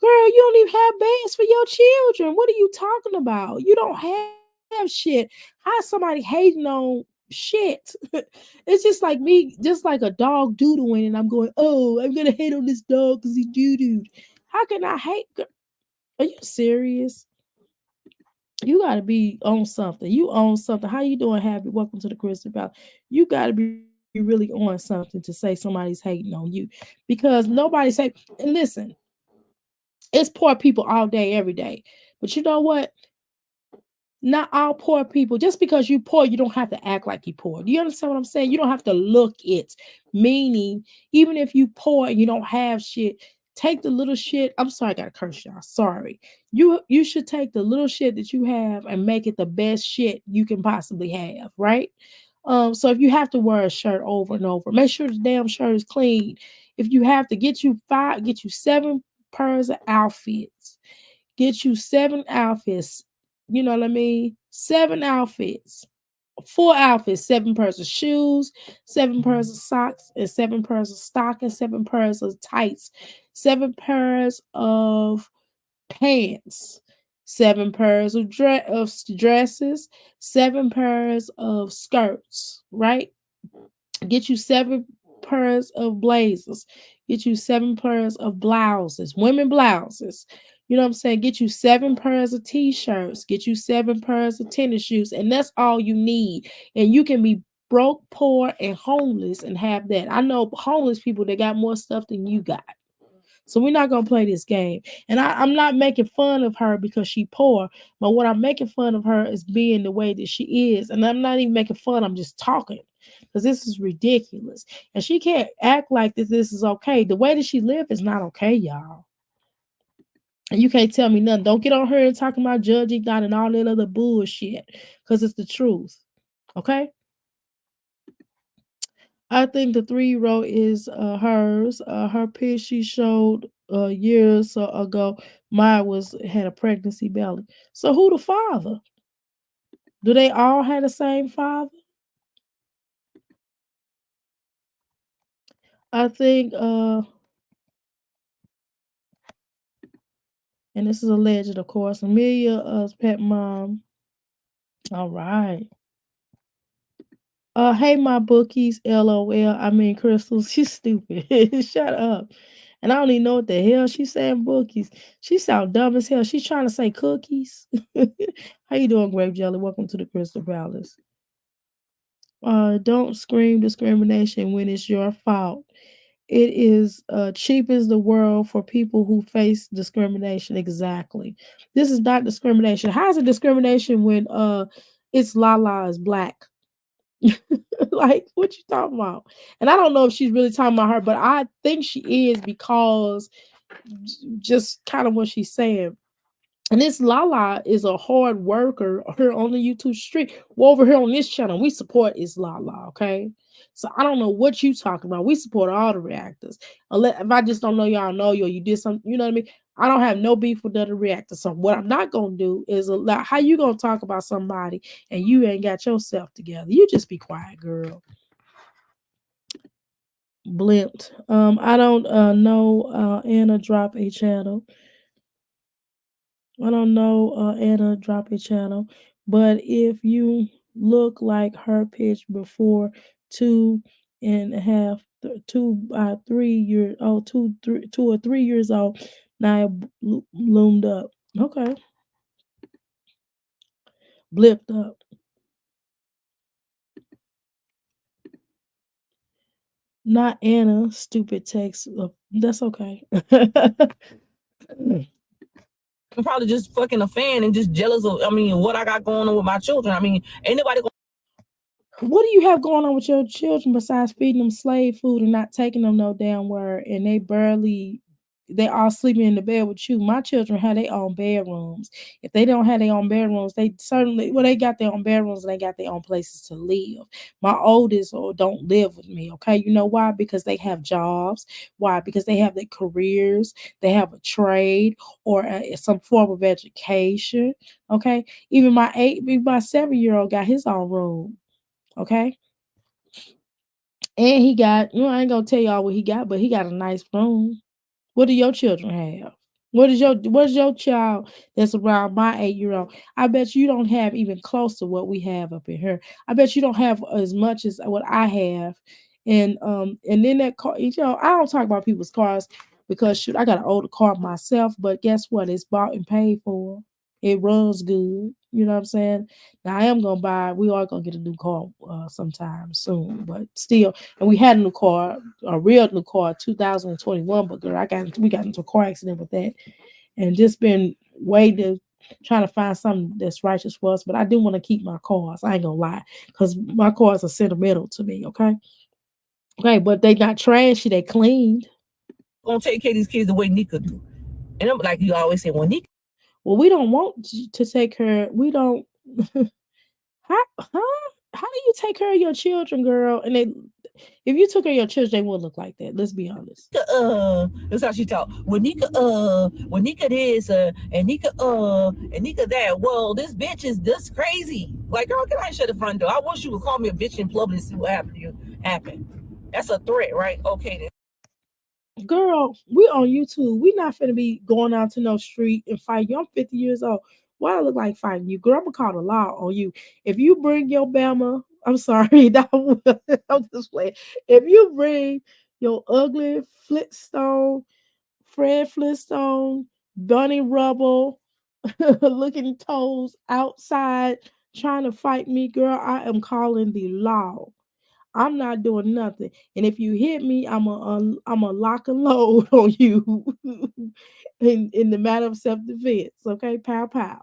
Girl, you don't even have bands for your children. What are you talking about? You don't have shit. How somebody hating on shit? It's just like me, just like a dog doodling, and I'm going, oh, I'm gonna hate on this dog because he doo-dooed. How can I hate? Are you serious? You gotta be on something. You own something. How you doing, Happy? Welcome to the Crystal Palace. You gotta be really on something to say somebody's hating on you, because nobody say. And listen, it's poor people all day, every day. But you know what? Not all poor people. Just because you poor, you don't have to act like you poor. Do you understand what I'm saying? You don't have to look it. Meaning, even if you poor and you don't have shit, take the little shit. I'm sorry, I gotta curse y'all. Sorry. You should take the little shit that you have and make it the best shit you can possibly have, right? So if you have to wear a shirt over and over, make sure the damn shirt is clean. If you have to get you 7 pairs of outfits. Get you 7 outfits. You know what I mean? 7 outfits. full outfits, 7 pairs of shoes, 7 pairs of socks, and 7 pairs of stockings, 7 pairs of tights, 7 pairs of pants, 7 pairs of dresses, 7 pairs of skirts, right? Get you 7 pairs of blazers. Get you 7 pairs of blouses, women blouses. You know what I'm saying? Get you 7 pairs of t-shirts. Get you 7 pairs of tennis shoes. And that's all you need. And you can be broke, poor, and homeless and have that. I know homeless people that got more stuff than you got. So we're not gonna play this game. And I'm not making fun of her because she poor, but what I'm making fun of her is being the way that she is. And I'm not even making fun, I'm just talking. Because this is ridiculous. And she can't act like this is okay. The way that she live is not okay, y'all. And you can't tell me nothing. Don't get on her and talking about judging God and all that other bullshit. Because it's the truth. Okay? I think the 3-year-old is hers. Her pic she showed years ago. Mine had a pregnancy belly. So who the father? Do they all have the same father? I think and this is alleged, of course. Amelia's pet mom. All right. Hey, my bookies, LOL. I mean, Crystals, she's stupid. Shut up. And I don't even know what the hell she's saying, bookies. She sound dumb as hell. She's trying to say cookies. How you doing, Grape Jelly? Welcome to the Crystal Palace. Don't scream discrimination when it's your fault. It is cheap as the world for people who face discrimination. Exactly. This is not discrimination. How is it discrimination when it's Lala is black? Like, what you talking about? And I don't know if she's really talking about her, but I think she is because just kind of what she's saying. And this Lala is a hard worker here on the YouTube street. Well, over here on this channel, we support is Lala, okay? So I don't know what you talking about. We support all the reactors. Unless if I just don't know y'all know you or you did something, you know what I mean? I don't have no beef with the other reactors. So what I'm not gonna do is allow how you gonna talk about somebody and you ain't got yourself together. You just be quiet, girl. Blimped. I don't know Anna drop a channel. I don't know Anna drop a channel, but if you look like her pitch before 2.5, 2 by 3 years old, 2 or 3 years old, now it loomed up. Okay, blipped up. Not Anna, stupid text. That's okay. I'm probably just fucking a fan and just jealous of, what I got going on with my children. Ain't nobody What do you have going on with your children besides feeding them slave food and not taking them no damn where? And they all sleeping in the bed with you. My children have their own bedrooms. If they don't have their own bedrooms, they got their own bedrooms and they got their own places to live. My oldest don't live with me. Okay, you know why? Because they have jobs. Why? Because they have their careers. They have a trade or some form of education. Okay, even my 7-year-old got his own room. Okay. And he got, I ain't gonna tell y'all what he got, but he got a nice room. What do your children have? What's your child that's around my 8-year-old? I bet you don't have even close to what we have up in here. I bet you don't have as much as what I have. And then that car, I don't talk about people's cars because shoot, I got an older car myself, but guess what? It's bought and paid for. It runs good. You know what I'm saying? Now I am gonna we are gonna get a new car sometime soon, but still, and we had a new car, a real new car, 2021. But girl, we got into a car accident with that, and just been waiting, trying to find something that's righteous for us. But I do want to keep my cars. I ain't gonna lie, because my cars are sentimental to me. Okay, but they not trashy. They cleaned. gonna take care of these kids the way Nika do. And I'm like you always say, well, Nika. Well, we don't want to take care. We don't. How do you take care of your children, girl? And if you took her your church, they would look like that. Let's be honest. That's how she talk. When Nika this, and Nika that. Well, this bitch is this crazy. Like, girl, can I shut the front door? I wish you would call me a bitch in public and see what happened to you. That's a threat, right? Okay, then. Girl, we on YouTube. We not finna be going out to no street and fight you. I'm 50 years old. Why I look like fighting you? Girl, I'm gonna call the law on you. If you bring your Bama, I'm sorry, I'm just playing. If you bring your ugly Flintstone, Fred Flintstone, Bunny Rubble, looking toes outside trying to fight me, girl, I am calling the law. I'm not doing nothing. And if you hit me, I'm a lock and load on you in the matter of self defense. Okay, pow pow.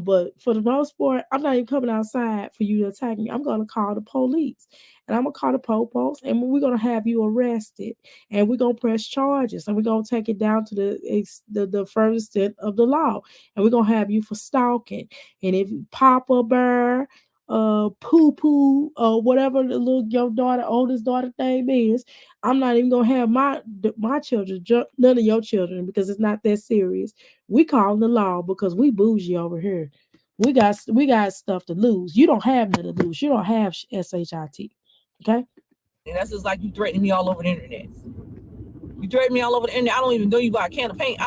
But for the most part, I'm not even coming outside for you to attack me. I'm gonna call the police, and I'm gonna call the popos, and we're gonna have you arrested, and we're gonna press charges, and we're gonna take it down to the furthest extent of the law, and we're gonna have you for stalking. And if you pop a bear, poo poo, or whatever the little your daughter, oldest daughter name is, I'm not even gonna have my children, none of your children, because it's not that serious. We call the law because we bougie over here. We got stuff to lose. You don't have nothing to lose. You don't have shit. Okay. And that's just like you threatening me all over the internet. You threaten me all over the internet. I don't even know you by a can of paint.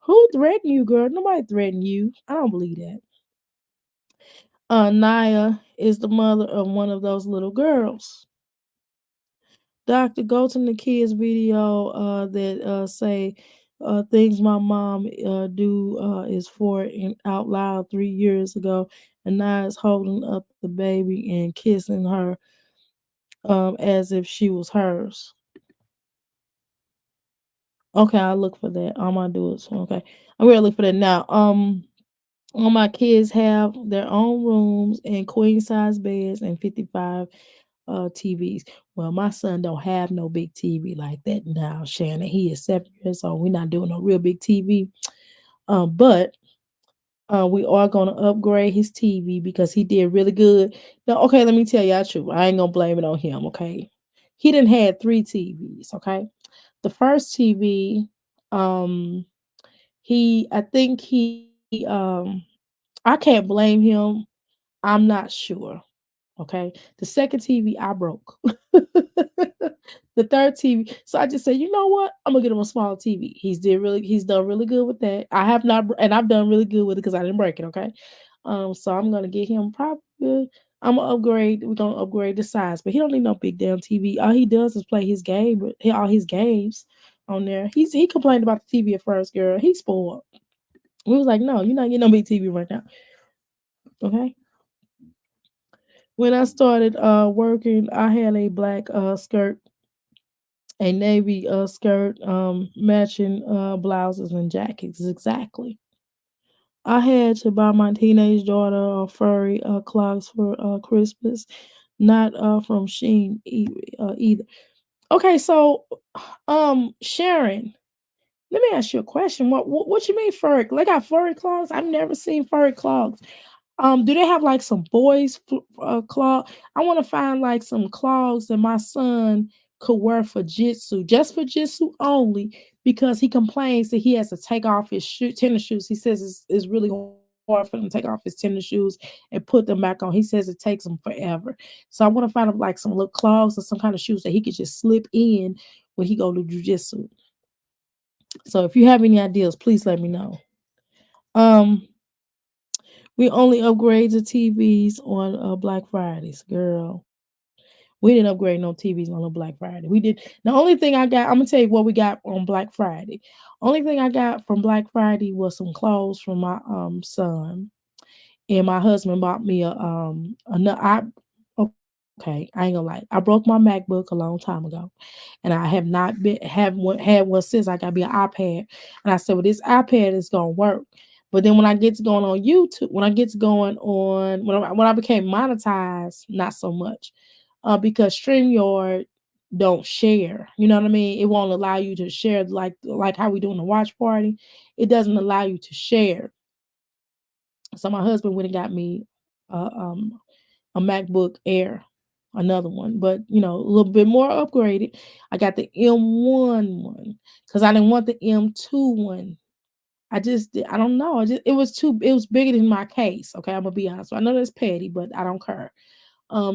Who threatened you, girl? Nobody threatened you. I don't believe that. Naya is the mother of one of those little girls. Doctor, go to the kids video that say things my mom do is for out loud 3 years ago, and now is holding up the baby and kissing her as if she was hers. Okay, I'll look for that. I'm gonna do it. So okay, I'm gonna look for that now. All my kids have their own rooms and queen size beds and 55 TVs. Well, my son don't have no big TV like that now, Shannon. He is 7 years old. We're not doing no real big TV. But we are gonna upgrade his TV because he did really good. Now, okay, let me tell y'all the truth. I ain't gonna blame it on him, okay? He didn't had 3 TVs, okay? The first TV, um, I think I can't blame him. I'm not sure. Okay. The second TV I broke. The third TV. So I just said, you know what? I'm gonna get him a small TV. He's done really good with that. I have not and I've done really good with it because I didn't break it. Okay. So I'm gonna get him probably I'm gonna upgrade. We're gonna upgrade the size, but he don't need no big damn TV. All he does is play his game, all his games on there. He complained about the TV at first, girl. He spoiled. We was like, no, you're not getting no big TV right now. Okay. When I started working, I had a black skirt, a navy skirt, matching blouses and jackets. Exactly. I had to buy my teenage daughter furry clogs for Christmas, not from Sheen either. Okay, so Sharon, let me ask you a question. What you mean furry? They got furry clogs? I've never seen furry clogs. Do they have like some boys claw? I want to find like some clogs that my son could wear for jitsu, just for jitsu only, because he complains that he has to take off his tennis shoes. He says it's really hard for him to take off his tennis shoes and put them back on. He says it takes him forever. So I want to find him like some little clogs or some kind of shoes that he could just slip in when he go to jujitsu. So if you have any ideas, please let me know. Um, we only upgrade the TVs on Black Fridays, girl. We didn't upgrade no TVs on a Black Friday. We did. The only thing I got, I'm gonna tell you what we got on Black Friday. Only thing I got from Black Friday was some clothes from my son, and my husband bought me okay, I ain't gonna lie. I broke my MacBook a long time ago, and I have not had one since. I got me an iPad, and I said, well, this iPad is gonna work. But then when I get to going on YouTube, when I get to going on when I became monetized, not so much, because StreamYard don't share. You know what I mean? It won't allow you to share like how we doing the watch party. It doesn't allow you to share. So my husband went and got me uh, um, a MacBook Air, another one, but you know, a little bit more upgraded. I got the M1 one because I didn't want the M2 one. I don't know. It was it was bigger than my case. Okay, I'm gonna be honest. I know that's petty, but I don't care.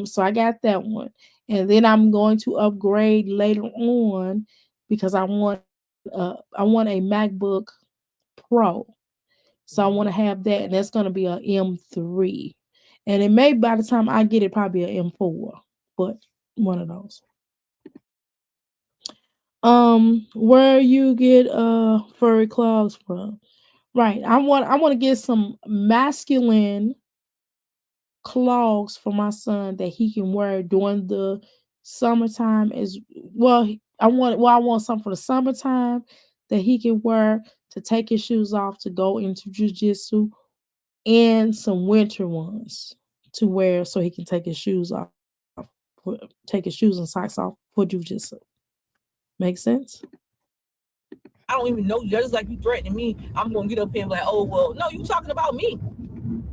So I got that one, and then I'm going to upgrade later on because I want a MacBook Pro. So I want to have that, and that's gonna be a M3, and it may by the time I get it probably a M4, but one of those. Where you get furry clothes from? Right. I want to get some masculine clogs for my son that he can wear during the summertime as well. I want some for the summertime that he can wear to take his shoes off to go into jujitsu, and some winter ones to wear so he can take his shoes off, take his shoes and socks off for jujitsu. Make sense? I don't even know you. Just like you threatening me, I'm gonna get up here and be like, oh well, no, you talking about me.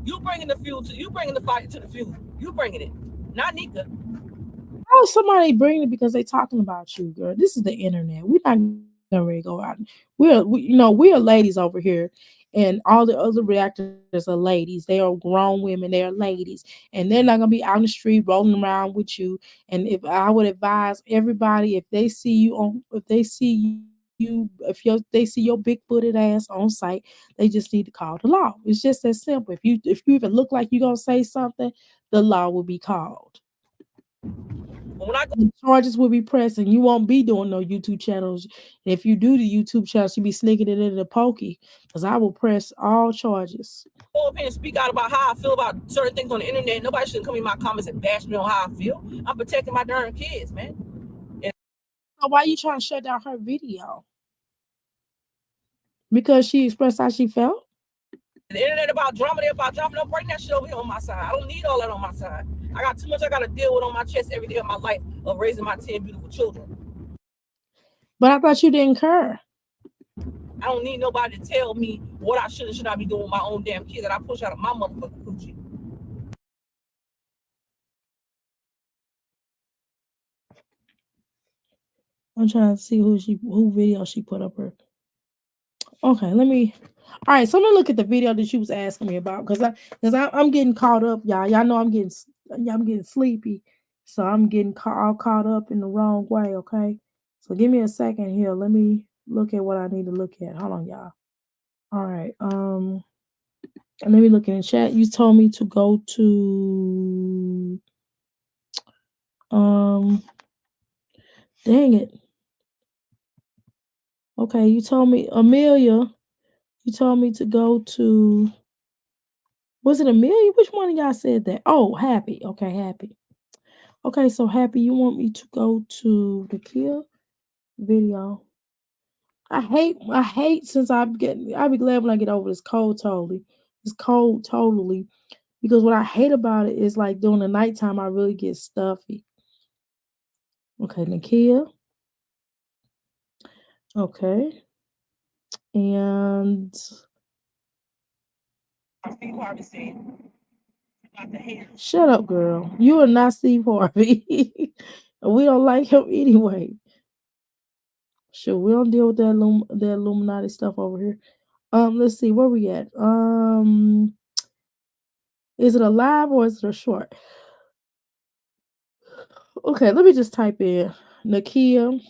You bringing the fuel to you bringing the fire to the fuel. You bringing it, not Nika. Oh, somebody bring it because they talking about you, girl. This is the internet. We're not gonna really go out. You know, we are ladies over here, and all the other reactors are ladies. They are grown women. They are ladies, and they're not gonna be out in the street rolling around with you. And if I would advise everybody, if they see you on, if they see they see your big footed ass on site, they just need to call the law. It's just that simple. If you even look like you gonna say something, the law will be called. But when I go The charges will be pressed, and you won't be doing no YouTube channels. And if you do the YouTube channels, you be sneaking it into the pokey, because I will press all charges. up here and speak out about how I feel about certain things on the internet, nobody should come in my comments and bash me on how I feel. I'm protecting my darn kids, man. So why you trying to shut down her video? Because she expressed how she felt? The internet about drama, they about drama. Don't bring that shit over here on my side. I don't need all that on my side. I got too much I got to deal with on my chest every day of my life of raising my 10 beautiful children. But I thought you didn't care. I don't need nobody to tell me what I should and should not be doing with my own damn kids that I push out of my motherfucking coochie. I'm trying to see who video she put up her. Okay, let me. All right, so I'm gonna look at the video that she was asking me about because I'm getting caught up, y'all. Y'all know I'm getting sleepy, so I'm getting all caught up in the wrong way. Okay, so give me a second here. Let me look at what I need to look at. Hold on, y'all. All right, let me look in the chat. You told me to go to dang it. Okay, you told me Amelia. You told me to go to. Was it Amelia? Which one of y'all said that? Oh, Happy. Okay, Happy. Okay, so Happy, you want me to go to the kill video? I hate since I'll be glad when I get over this cold totally. It's cold totally. Because what I hate about it is like during the nighttime I really get stuffy. Okay, Nakia. Okay. And Steve Harvey said, not the hair. shut up, girl. You are not Steve Harvey. We don't like him anyway. Sure, we don't deal with that Illuminati stuff over here. Let's see where we at. Is it a live or is it a short? Okay, let me just type in Nakia.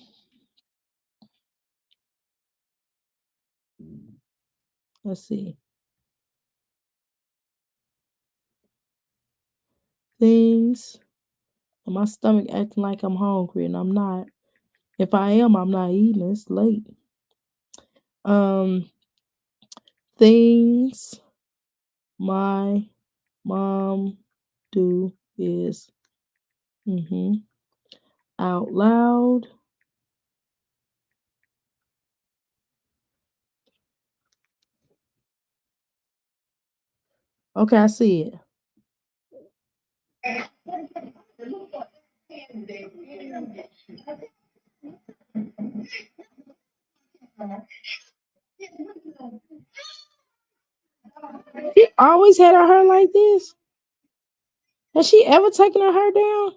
Let's see. Things. My stomach acting like I'm hungry and I'm not. If I am, I'm not eating. It's late. Um, things my mom do is out loud. Okay, I see it. She always had her hair like this. Has she ever taken her hair down?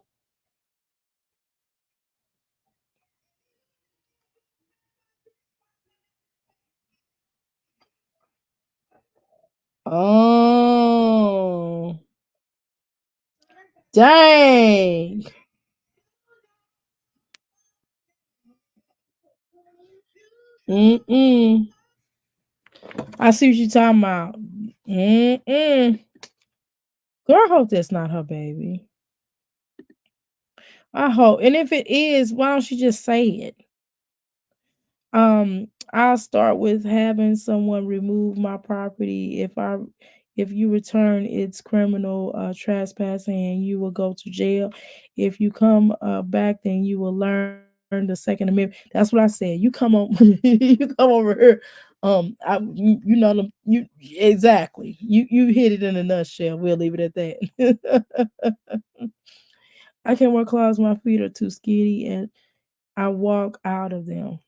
Oh, dang. Mm-mm. I see what you're talking about. Mm-mm. Girl, I hope that's not her baby. I hope. And if it is, why don't you just say it? I'll start with having someone remove my property. If you return, it's criminal trespassing and you will go to jail. If you come back, then you will learn the Second Amendment. That's what I said. You come on, you come over here. You know them. You exactly. You hit it in a nutshell. We'll leave it at that. I can't wear clothes. My feet are too skinny, and I walk out of them.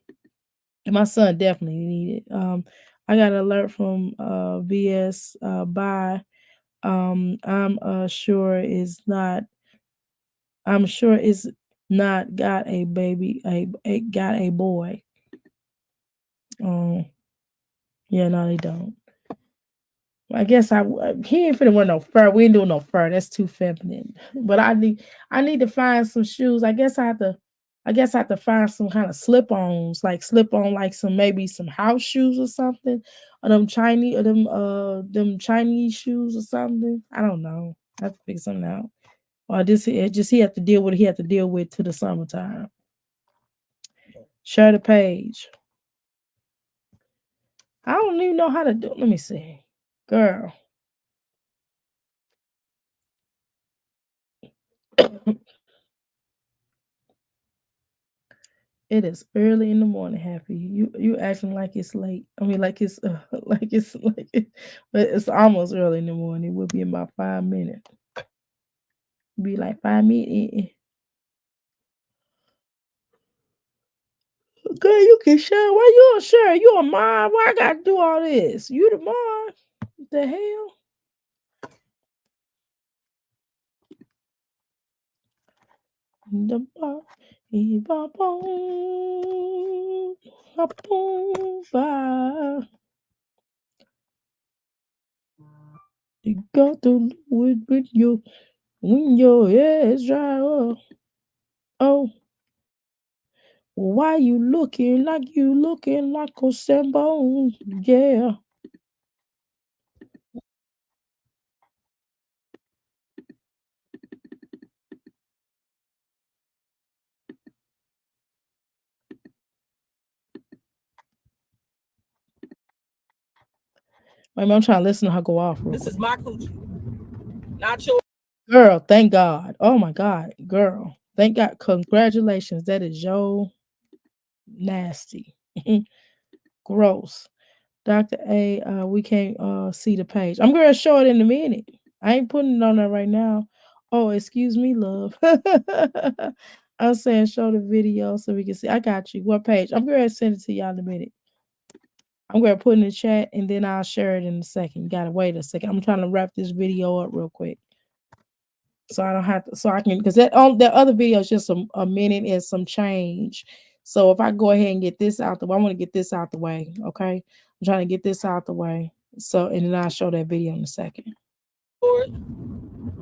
And my son definitely need it. I got an alert from VS by I'm sure it's not got a baby a got a boy. Um yeah, no they don't. I guess he ain't finna wear no fur. We ain't doing no fur. That's too feminine. But I need to find some shoes. I guess I have to find some kind of slip-ons, like slip on like some maybe some house shoes or something. Or them Chinese shoes or something. I don't know. I have to figure something out. Or just he have to deal with he have to deal with to the summertime. Share the page. I don't even know how to do. Let me see. Girl. It is early in the morning, Happy. You acting like it's late. I mean, like it's but it's almost early in the morning. We'll be in about 5 minutes. Be like 5 minutes. Okay, you can share. Why you don't share? You a mom? Why I gotta do all this? You the mom? What the hell? The bar, ba boom, ba boom, ba. You got to do it with you when your head's dry up. Oh, why you looking like a Sambo? Yeah. Wait, I'm trying to listen to her go off real This quick. is my coochie, not yours. Girl, thank God. Oh my God, girl. Thank God. Congratulations. That is yo nasty. Gross. Dr. A, we can't see the page. I'm gonna show it in a minute. I ain't putting it on there right now. Oh, excuse me, love. I'm saying show the video so we can see. I got you. What page? I'm gonna send it to y'all in a minute. I'm gonna put in the chat and then I'll share it in a second. You gotta wait a second. I'm trying to wrap this video up real quick. So I don't have to, so I can, because that other video is just a minute and some change. So if I go ahead and get this out the way, I want to get this out the way. Okay. I'm trying to get this out the way. So, and then I'll show that video in a second.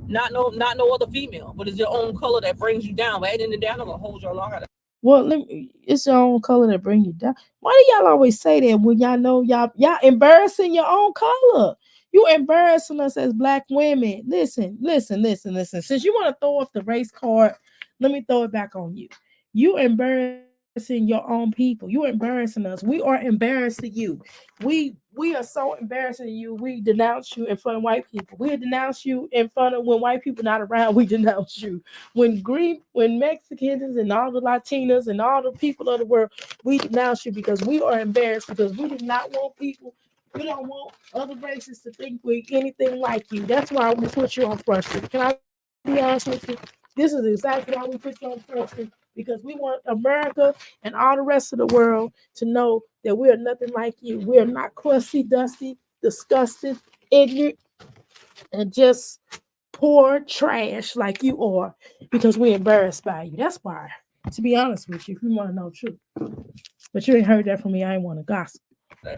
Not no other female, but it's your own color that brings you down. But in the down, I'm gonna hold your long. Well, it's your own color that bring you down. Why do y'all always say that when y'all know y'all embarrassing your own color? You embarrassing us as black women. Listen. Since you want to throw off the race card, let me throw it back on you. You embarrassing your own people. You embarrassing us. We are embarrassing you. We are so embarrassing you. We denounce you in front of white people. We denounce you in front of when white people not around. We denounce you when Mexicans and all the Latinas and all the people of the world, we denounce you because we are embarrassed because we do not want people. We don't want other races to think we're anything like you. That's why we put you on Front Street. Can I be honest with you? This is exactly why we put you on Front Street because we want America and all the rest of the world to know that we are nothing like you. We are not crusty, dusty, disgusted, ignorant, and just poor trash like you are because we're embarrassed by you. That's why. To be honest with you, if you want to know the truth. But you ain't heard that from me. I ain't want to gossip.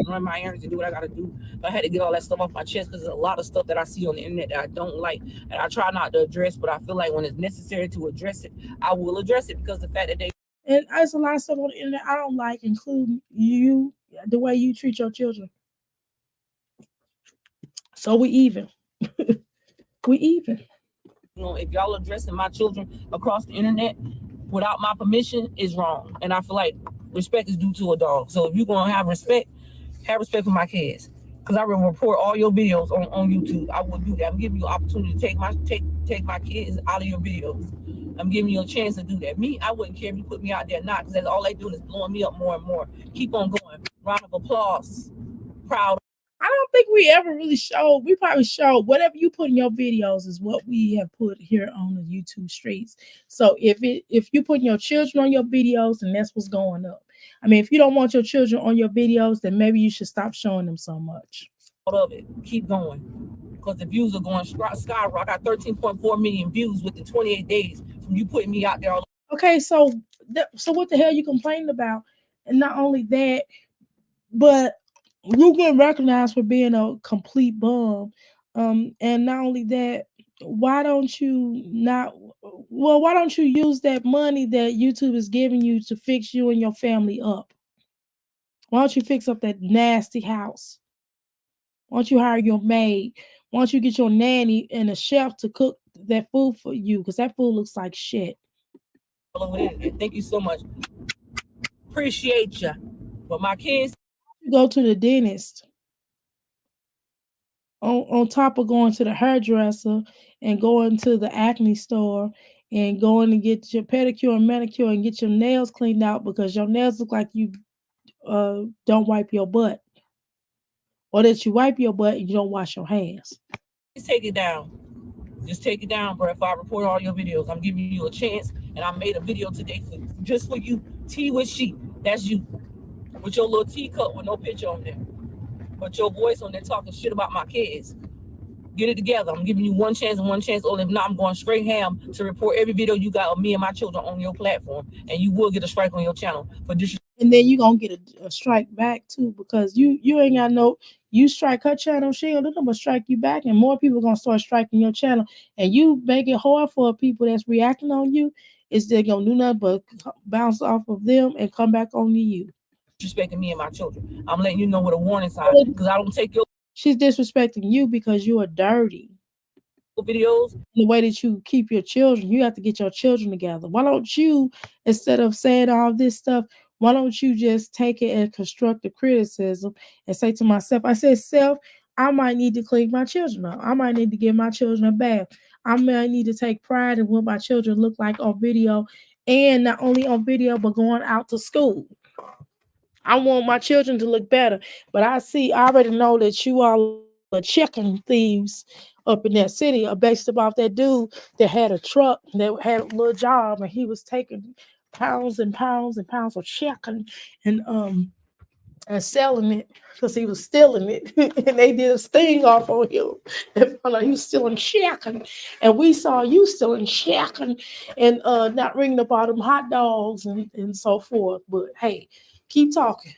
run my errands and do what I gotta do. But I had to get all that stuff off my chest because there's a lot of stuff that I see on the internet that I don't like, and I try not to address. But I feel like when it's necessary to address it, I will address it because the fact that they And there's a lot of stuff on the internet I don't like, including you, the way you treat your children. So we even. We even. if y'all addressing my children across the internet without my permission is wrong, and I feel like respect is due to a dog. So if you're gonna have respect for my kids. Because I will report all your videos on YouTube. I will do that. I'm giving you an opportunity to take my kids out of your videos. I'm giving you a chance to do that. Me, I wouldn't care if you put me out there or not, because that's all they doing is blowing me up more and more. Keep on going. Round of applause. Proud. I don't think we ever really showed. We probably showed whatever you put in your videos is what we have put here on the YouTube streets. So if you put your children on your videos, then that's what's going up. I mean, if you don't want your children on your videos, then maybe you should stop showing them so much. Of it, keep going, because the views are going skyrocket. I got 13.4 million views within 28 days from you putting me out there. Okay, so what the hell you complaining about? And not only that, but you get recognized for being a complete bum. And not only that, why don't you use that money that YouTube is giving you to fix you and your family up? Why don't you fix up that nasty house? Why don't you hire your maid? Why don't you get your nanny and a chef to cook that food for you? Because that food looks like shit. Thank you so much. Appreciate you. But my kids, you go to the dentist on top of going to the hairdresser and going to the acne store and going to get your pedicure and manicure and get your nails cleaned out because your nails look like you don't wipe your butt, or that you wipe your butt and you don't wash your hands. Just take it down. Just take it down, bro. If I report all your videos, I'm giving you a chance, and I made a video today just for you. Tea with sheep. That's you. With your little teacup with no picture on there. But your voice on there talking shit about my kids. Get it together. I'm giving you one chance and one chance only. If not, I'm going straight ham to report every video you got of me and my children on your platform. And you will get a strike on your channel for disrespect. And then you're going to get a strike back too, because you ain't got no, you strike her channel, she ain't gonna strike you back, and more people going to start striking your channel. And you make it hard for people that's reacting on you, is they're going to do nothing but bounce off of them and come back on to you. Disrespecting me and my children. I'm letting you know with a warning sign, because I don't take your... She's disrespecting you because you are dirty. Videos. The way that you keep your children, you have to get your children together. Why don't you, instead of saying all this stuff, why don't you just take it as constructive criticism and say to myself, I said, self, I might need to clean my children up. I might need to give my children a bath. I might need to take pride in what my children look like on video, and not only on video, but going out to school. I want my children to look better, but I already know that you all are chicken thieves up in that city, based about that dude that had a truck that had a little job, and he was taking pounds and pounds and pounds of chicken and selling it because he was stealing it. And they did a sting off on him and found out he was stealing chicken, and we saw you stealing chicken and not ringing up all them hot dogs and so forth. But hey, keep talking.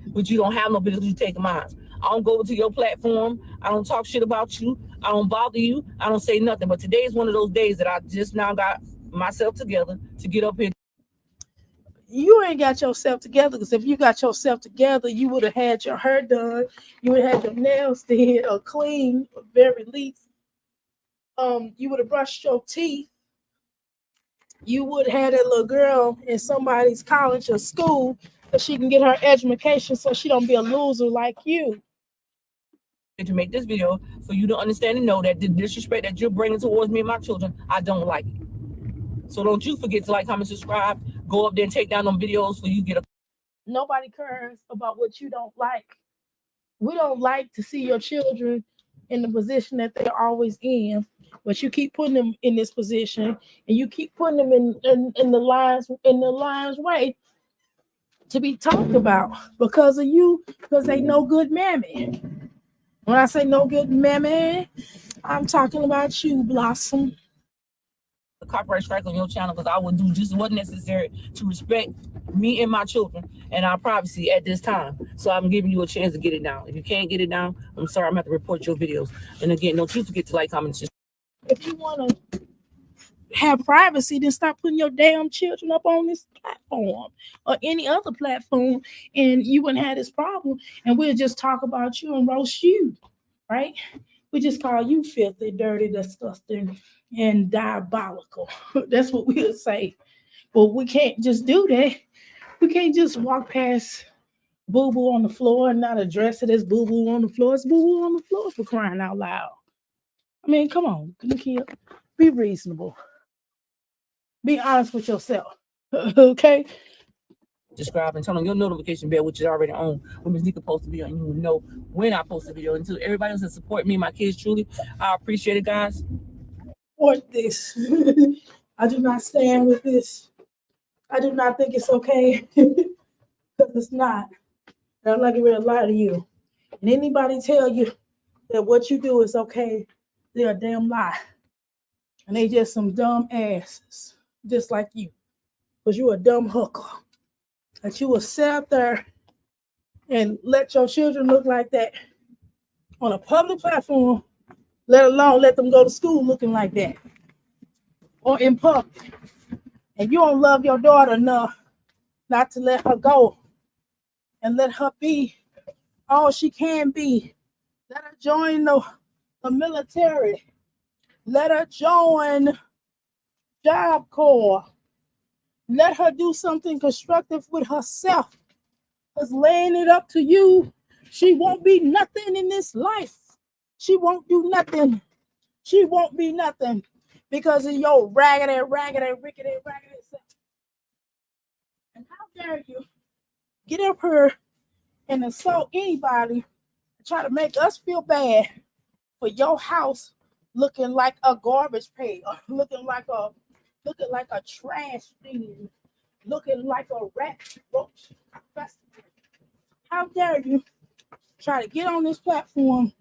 But you don't have no business taking mine. I don't go to your platform. I don't talk shit about you. I don't bother you. I don't say nothing. But today is one of those days that I just now got myself together to get up here. You ain't got yourself together, because if you got yourself together, you would have had your hair done. You would have had your nails did or clean, or very least. You would have brushed your teeth. You would have had that little girl in somebody's college or school so she can get her education, so she don't be a loser like you. To make this video for you to understand and know that the disrespect that you're bringing towards me and my children, I don't like it. So don't you forget to like, comment, subscribe, go up there and take down them videos so you get a... Nobody cares about what you don't like. We don't like to see your children in the position that they're always in, but you keep putting them in this position, and you keep putting them in the lion's way to be talked about because of you, because they no good mammy. When I say no good mammy, I'm talking about you, Blossom. copyright strike on your channel because I will do just what's necessary to respect me and my children and our privacy at this time. So I'm giving you a chance to get it down. If you can't get it down, I'm sorry, I'm gonna have to report your videos. And again, don't you forget to like, comment, and subscribe. If you want to have privacy, then stop putting your damn children up on this platform or any other platform, and you wouldn't have this problem. And we'll just talk about you and roast you, right? We just call you filthy, dirty, disgusting, and diabolical. That's what we'll say. But we can't just do that. We can't just walk past boo-boo on the floor and not address it as boo-boo on the floor. It's boo-boo on the floor, for crying out loud. I mean, come on, Nika, be reasonable. Be honest with yourself, okay? Subscribe and turn on your notification bell, which is already on when Ms. Nika posts a video, and you will know when I post a video. And to everybody else that support me and my kids, truly, I appreciate it, guys. Support this. I do not stand with this. I do not think it's okay, because it's not. And I'm not going to lie to you. And anybody tell you that what you do is okay, they're a damn lie. And they just some dumb asses, just like you. Because you a dumb hooker. That you will sit out there and let your children look like that on a public platform, let alone let them go to school looking like that. Or in public. And you don't love your daughter enough not to let her go and let her be all she can be. Let her join the military. Let her join Job Corps. Let her do something constructive with herself. Because laying it up to you, she won't be nothing in this life. She won't do nothing. She won't be nothing because of your rickety self. And how dare you get up here and insult anybody and try to make us feel bad for your house looking like a garbage pail, looking like a trash bin, looking like a rat roach festival. How dare you try to get on this platform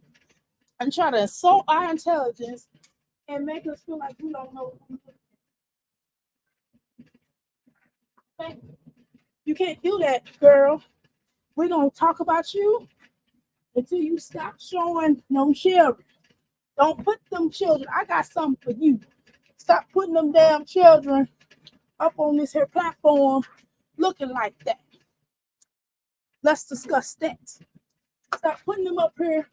and try to insult our intelligence and make us feel like we don't know what we're doing. You can't do that, girl. We're going to talk about you until you stop showing them children. Don't put them children. I got something for you. Stop putting them damn children up on this here platform looking like that. Let's discuss that. Stop putting them up here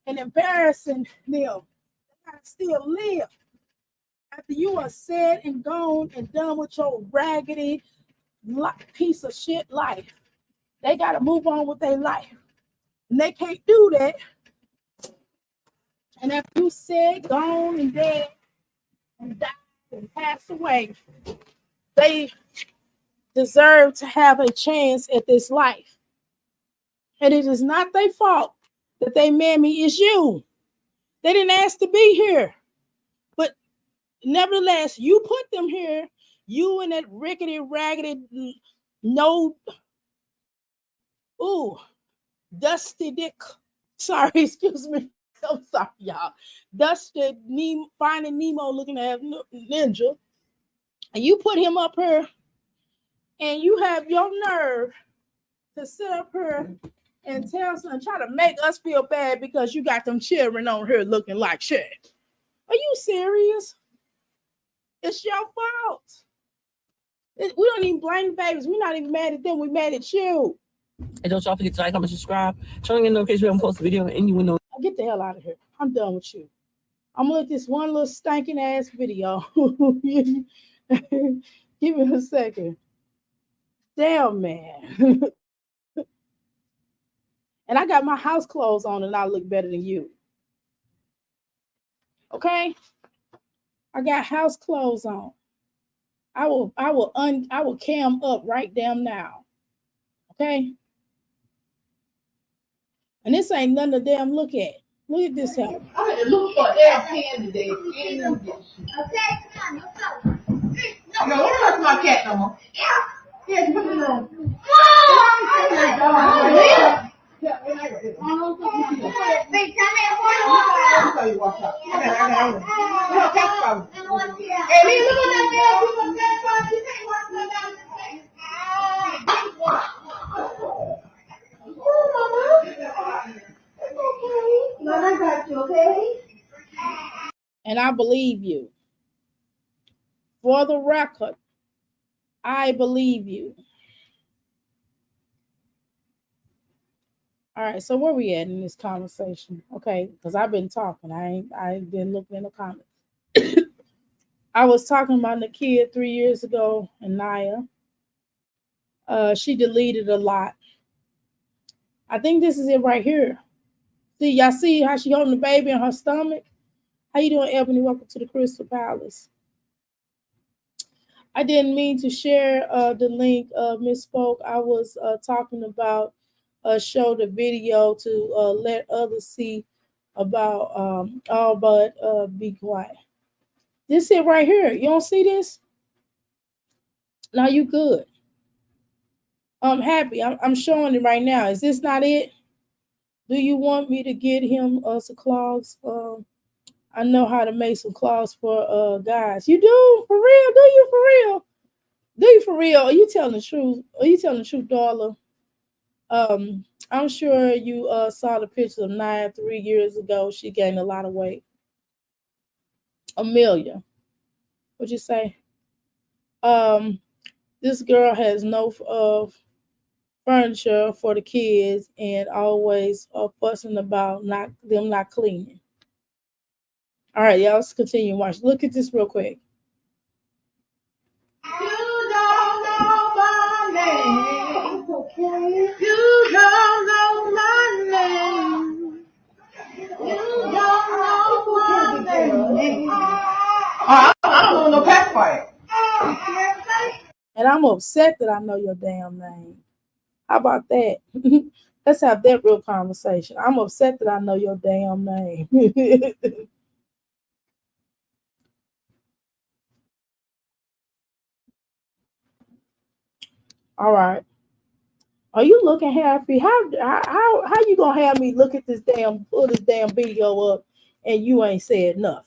and embarrassing them. They gotta still live. After you are said and gone and done with your raggedy piece of shit life, they gotta move on with their life. And they can't do that. And after you said, gone and dead and died and passed away, they deserve to have a chance at this life. And it is not their fault that they mammy is you. They didn't ask to be here. But nevertheless, you put them here. You and that rickety, raggedy, dusty dick. Sorry, excuse me. I'm sorry, y'all. Dusty, Finding Nemo looking at ninja. And you put him up here, and you have your nerve to sit up here and try to make us feel bad because you got them children on here looking like shit. Are you serious? It's your fault. We don't even blame babies. We're not even mad at them. We're mad at you. And don't y'all forget to like, comment, subscribe. Turn on notifications. We haven't posted a video, and you will know. Get the hell out of here. I'm done with you. I'm gonna let this one little stinking ass video. Give me a second. Damn, man. And I got my house clothes on and I look better than you. Okay? I got house clothes on. I will cam up right damn now. Okay? And this ain't nothing to damn look at. Look at this house. I had to look for every pen today. Okay, no, don't touch my cat no more. Yes, put it on. Hey, look okay? And I believe you. For the record, I believe you. All right, so where we at in this conversation? Okay, because I've been talking. I ain't been looking in the comments. I was talking about the kid 3 years ago, and Naya. She deleted a lot. I think this is it right here. See, y'all see how she holding the baby in her stomach? How you doing, Ebony? Welcome to the Crystal Palace. I didn't mean to share the link. Misspoke. I was talking about show the video to let others see about all but be quiet. This it right here. You don't see this? Now you good. I'm happy. I'm showing it right now. Is this not it? Do you want me to get him some clogs? I know how to make some clogs for guys. You do? For real? Do you for real? Do you for real? Are you telling the truth? Are you telling the truth, darling? I'm sure you saw the picture of Naya 3 years ago. She gained a lot of weight. Amelia, what'd you say? This girl has no furniture for the kids and always fussing about not cleaning. All right, y'all, let's continue watching. Look at this real quick. You don't know my name. You don't know my name. You don't know my name. I don't want no pacifier. And I'm upset that I know your damn name. How about that? Let's have that real conversation. I'm upset that I know your damn name. All right. Are you looking happy? How you gonna have me look at this pull this damn video up and you ain't said nothing?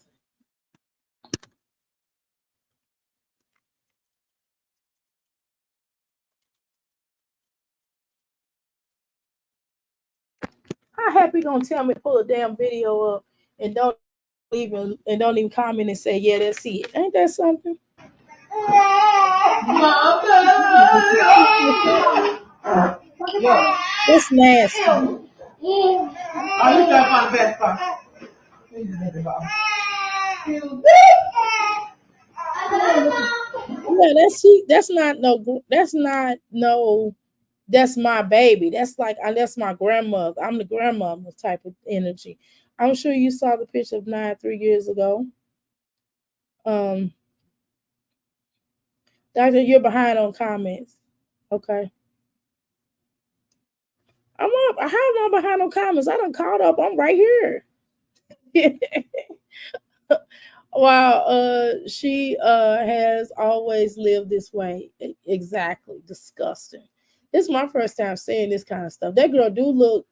How happy gonna tell me to pull a damn video up and don't even comment and say, yeah, that's it. Ain't that something? That's nasty. I'm just trying to find the best part. Yeah, that's not no. That's not no. That's my baby. That's like that's my grandmother. I'm the grandmother type of energy. I'm sure you saw the picture of Naya 3 years ago. Um, Doctor, you're behind on comments. Okay. I'm up. How am I behind on comments? I done caught up. I'm right here. Wow, she has always lived this way. Exactly. Disgusting. This is my first time saying this kind of stuff. That girl do look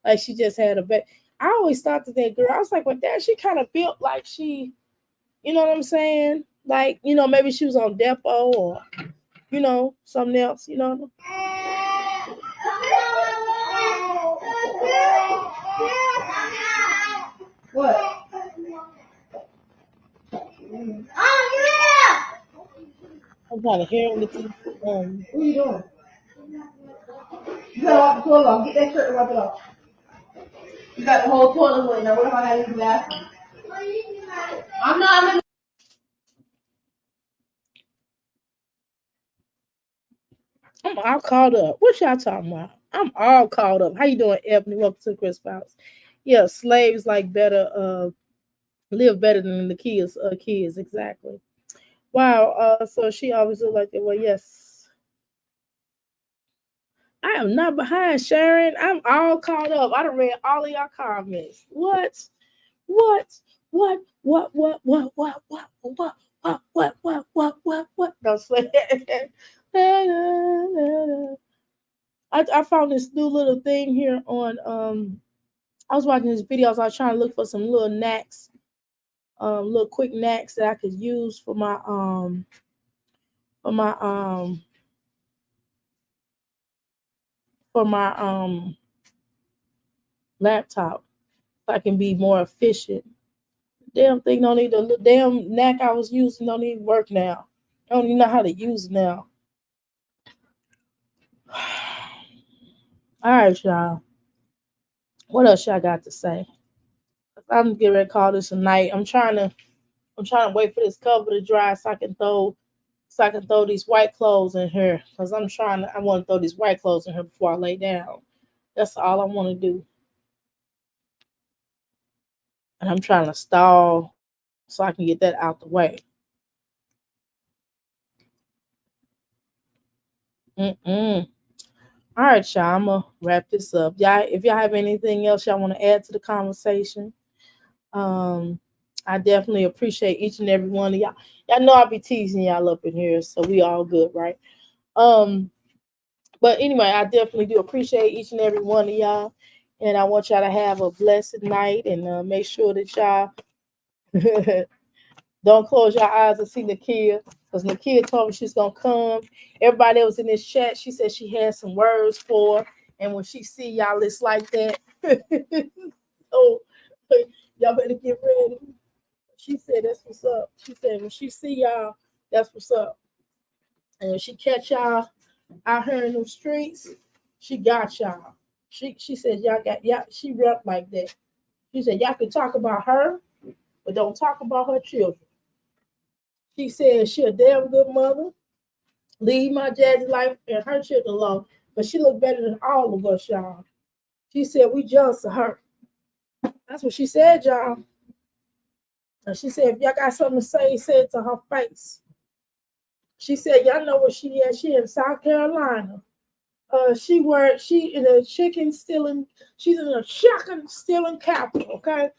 like she just had a baby. I always thought that girl, I was like, well, that she kind of built like she, you know what I'm saying? Like, maybe she was on Depo or, something else, What? Oh, I'm trying to hear with this. yeah! What are you doing? You gotta wipe the toilet off. Get that shirt and wipe it off. You got the whole toilet wet. Now what if I gotta use the bathroom? I'm I'm all caught up. What y'all talking about? I'm all caught up. How you doing, Ebony? Welcome to Chris House. Yeah, slaves like better live better than the kids, exactly. Wow, so she always look like that. Well, yes. I am not behind, Sharon. I'm all caught up. I done read all of y'all comments. What? What? What? No, I found this new little thing here on I was watching this video, so I was trying to look for some little knacks, little quick knacks that I could use for for my um my laptop. I can be more efficient. Damn thing don't need the damn knack I was using don't even work now. I don't even know how to use it now. All right, y'all. What else y'all got to say? I'm getting ready to call this a night. I'm trying to wait for this cover to dry so I can throw these white clothes in here. Because I want to throw these white clothes in here before I lay down. That's all I want to do. And I'm trying to stall so I can get that out the way. Mm-mm. All right, y'all. I'm gonna wrap this up. Y'all, if y'all have anything else y'all want to add to the conversation, I definitely appreciate each and every one of y'all. Y'all know I'll be teasing y'all up in here, so we all good, right? But anyway, I definitely do appreciate each and every one of y'all, and I want y'all to have a blessed night, and make sure that y'all don't close your eyes and see Nakia, because Nakia told me she's gonna come. Everybody that was in this chat, she said she had some words for, and when she see y'all, it's like that. So y'all better get ready. She said that's what's up. She said when she see y'all, that's what's up. And if she catch y'all out here in them streets, she got y'all. She said y'all got y'all. She rep like that. She said y'all can talk about her, but don't talk about her children. She said she a damn good mother. Leave my Jazzy life and her children alone. But she look better than all of us, y'all. She said we jealous of her. That's what she said, y'all. And she said if y'all got something to say it to her face. She said y'all know where she is. She in South Carolina. She in a chicken stealing. She's in a chicken stealing capital. Okay,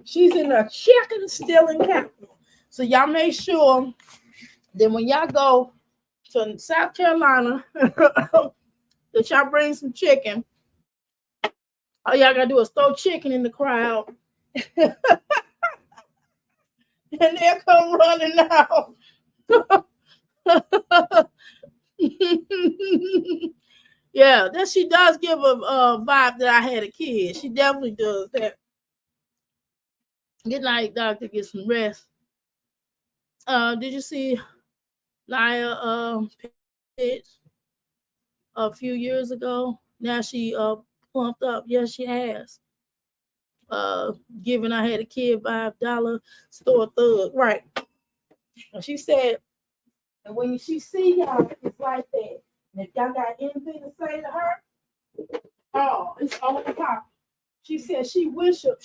she's in a chicken stealing capital. So y'all make sure that when y'all go to South Carolina, that y'all bring some chicken. All y'all gotta do is throw chicken in the crowd, and they'll come running out. Yeah, that she does give a vibe that I had a kid. She definitely does that. Good night, doctor. Get some rest. Did you see Nia pitch a few years ago? Now she plumped up. Yes, she has. Giving I had a kid $5 store thug. Right. And she said, and when she see y'all, it's like that. And if y'all got anything to say to her, oh, it's on the top. She said she wish a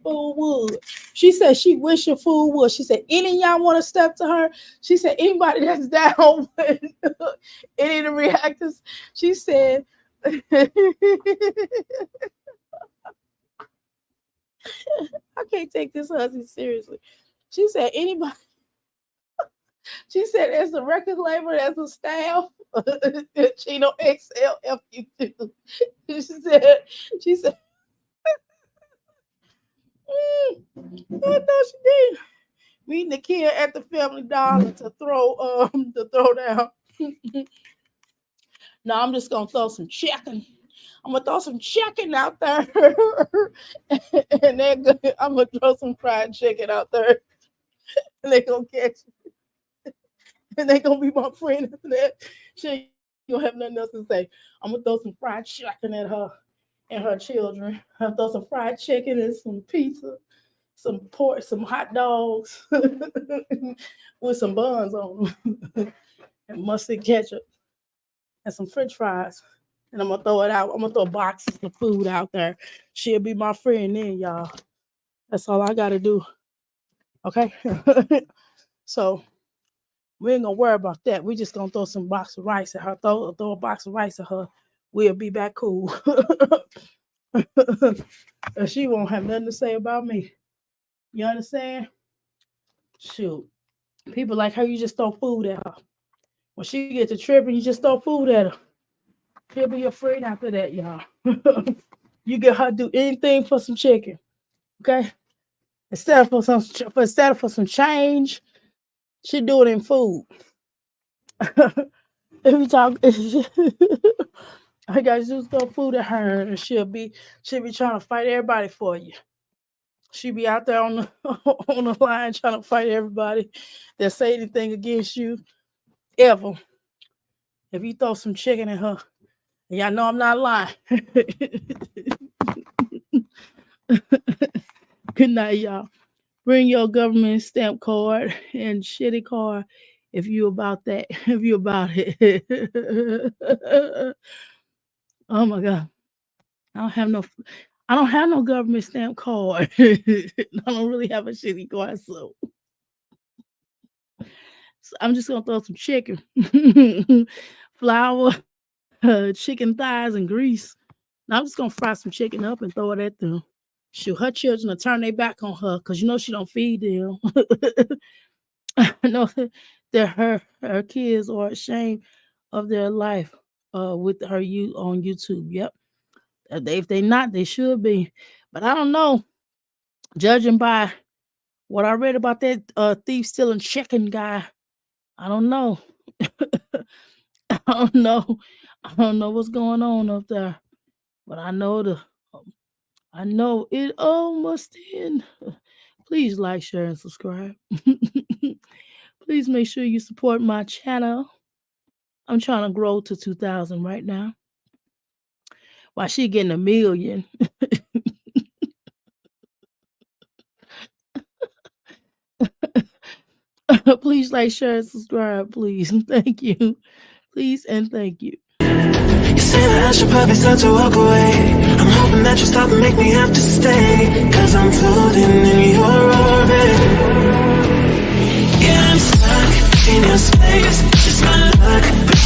fool would. She said she wish a fool would. She said any of y'all want to step to her. She said anybody that's down with any of the reactors. She said I can't take this husband seriously. She said anybody. She said as a record label, as a staff, Chino XLFU2. She said, I know she did. Meeting the kid at the Family Dollar to throw down. No, I'm just gonna throw some chicken. I'm gonna throw some chicken out there, and I'm gonna throw some fried chicken out there, and they're gonna catch it, and they're gonna be my friend after that. She ain't gonna have nothing else to say. I'm gonna throw some fried chicken at her and her children. I'll throw some fried chicken and some pizza, some pork, some hot dogs with some buns on them, and mustard ketchup, and some French fries. And I'm gonna throw it out. I'm gonna throw boxes of food out there. She'll be my friend then, y'all. That's all I gotta do. Okay. So we ain't gonna worry about that. We just gonna throw some box of rice at her. Throw a box of rice at her. We'll be back cool. And she won't have nothing to say about me. You understand? Shoot. People like her, you just throw food at her. When she gets to tripping, you just throw food at her. She'll be your friend after that, y'all. You get her to do anything for some chicken. Okay? Instead of for some change, she do it in food. If we talk I got you throw food at her, and she'll be trying to fight everybody for you. She be out there on the on the line trying to fight everybody that say anything against you ever. If you throw some chicken at her, and y'all know I'm not lying. Good night, y'all. Bring your government stamp card and shitty card if you about that. If you about it. Oh my God. I don't have no government stamp card. I don't really have a shitty card, so I'm just gonna throw some chicken, flour, chicken thighs, and grease. Now I'm just gonna fry some chicken up and throw it at them. Shoot, her children will turn their back on her because she don't feed them. No, that her kids are ashamed of their life with her on YouTube. Yep. If they not, they should be. But I don't know. Judging by what I read about that thief stealing chicken guy, I don't know. I don't know. I don't know what's going on up there. But I know it all must end. Please like, share, and subscribe. Please make sure you support my channel. I'm trying to grow to 2,000 right now. While she getting 1 million. Please like, share, and subscribe, please. Thank you. Please and thank you. You say that I should probably start to walk away. I'm hoping that you stop and make me have to stay, 'cause I'm floating in your orbit. Yeah, I'm stuck in your space. It's my luck.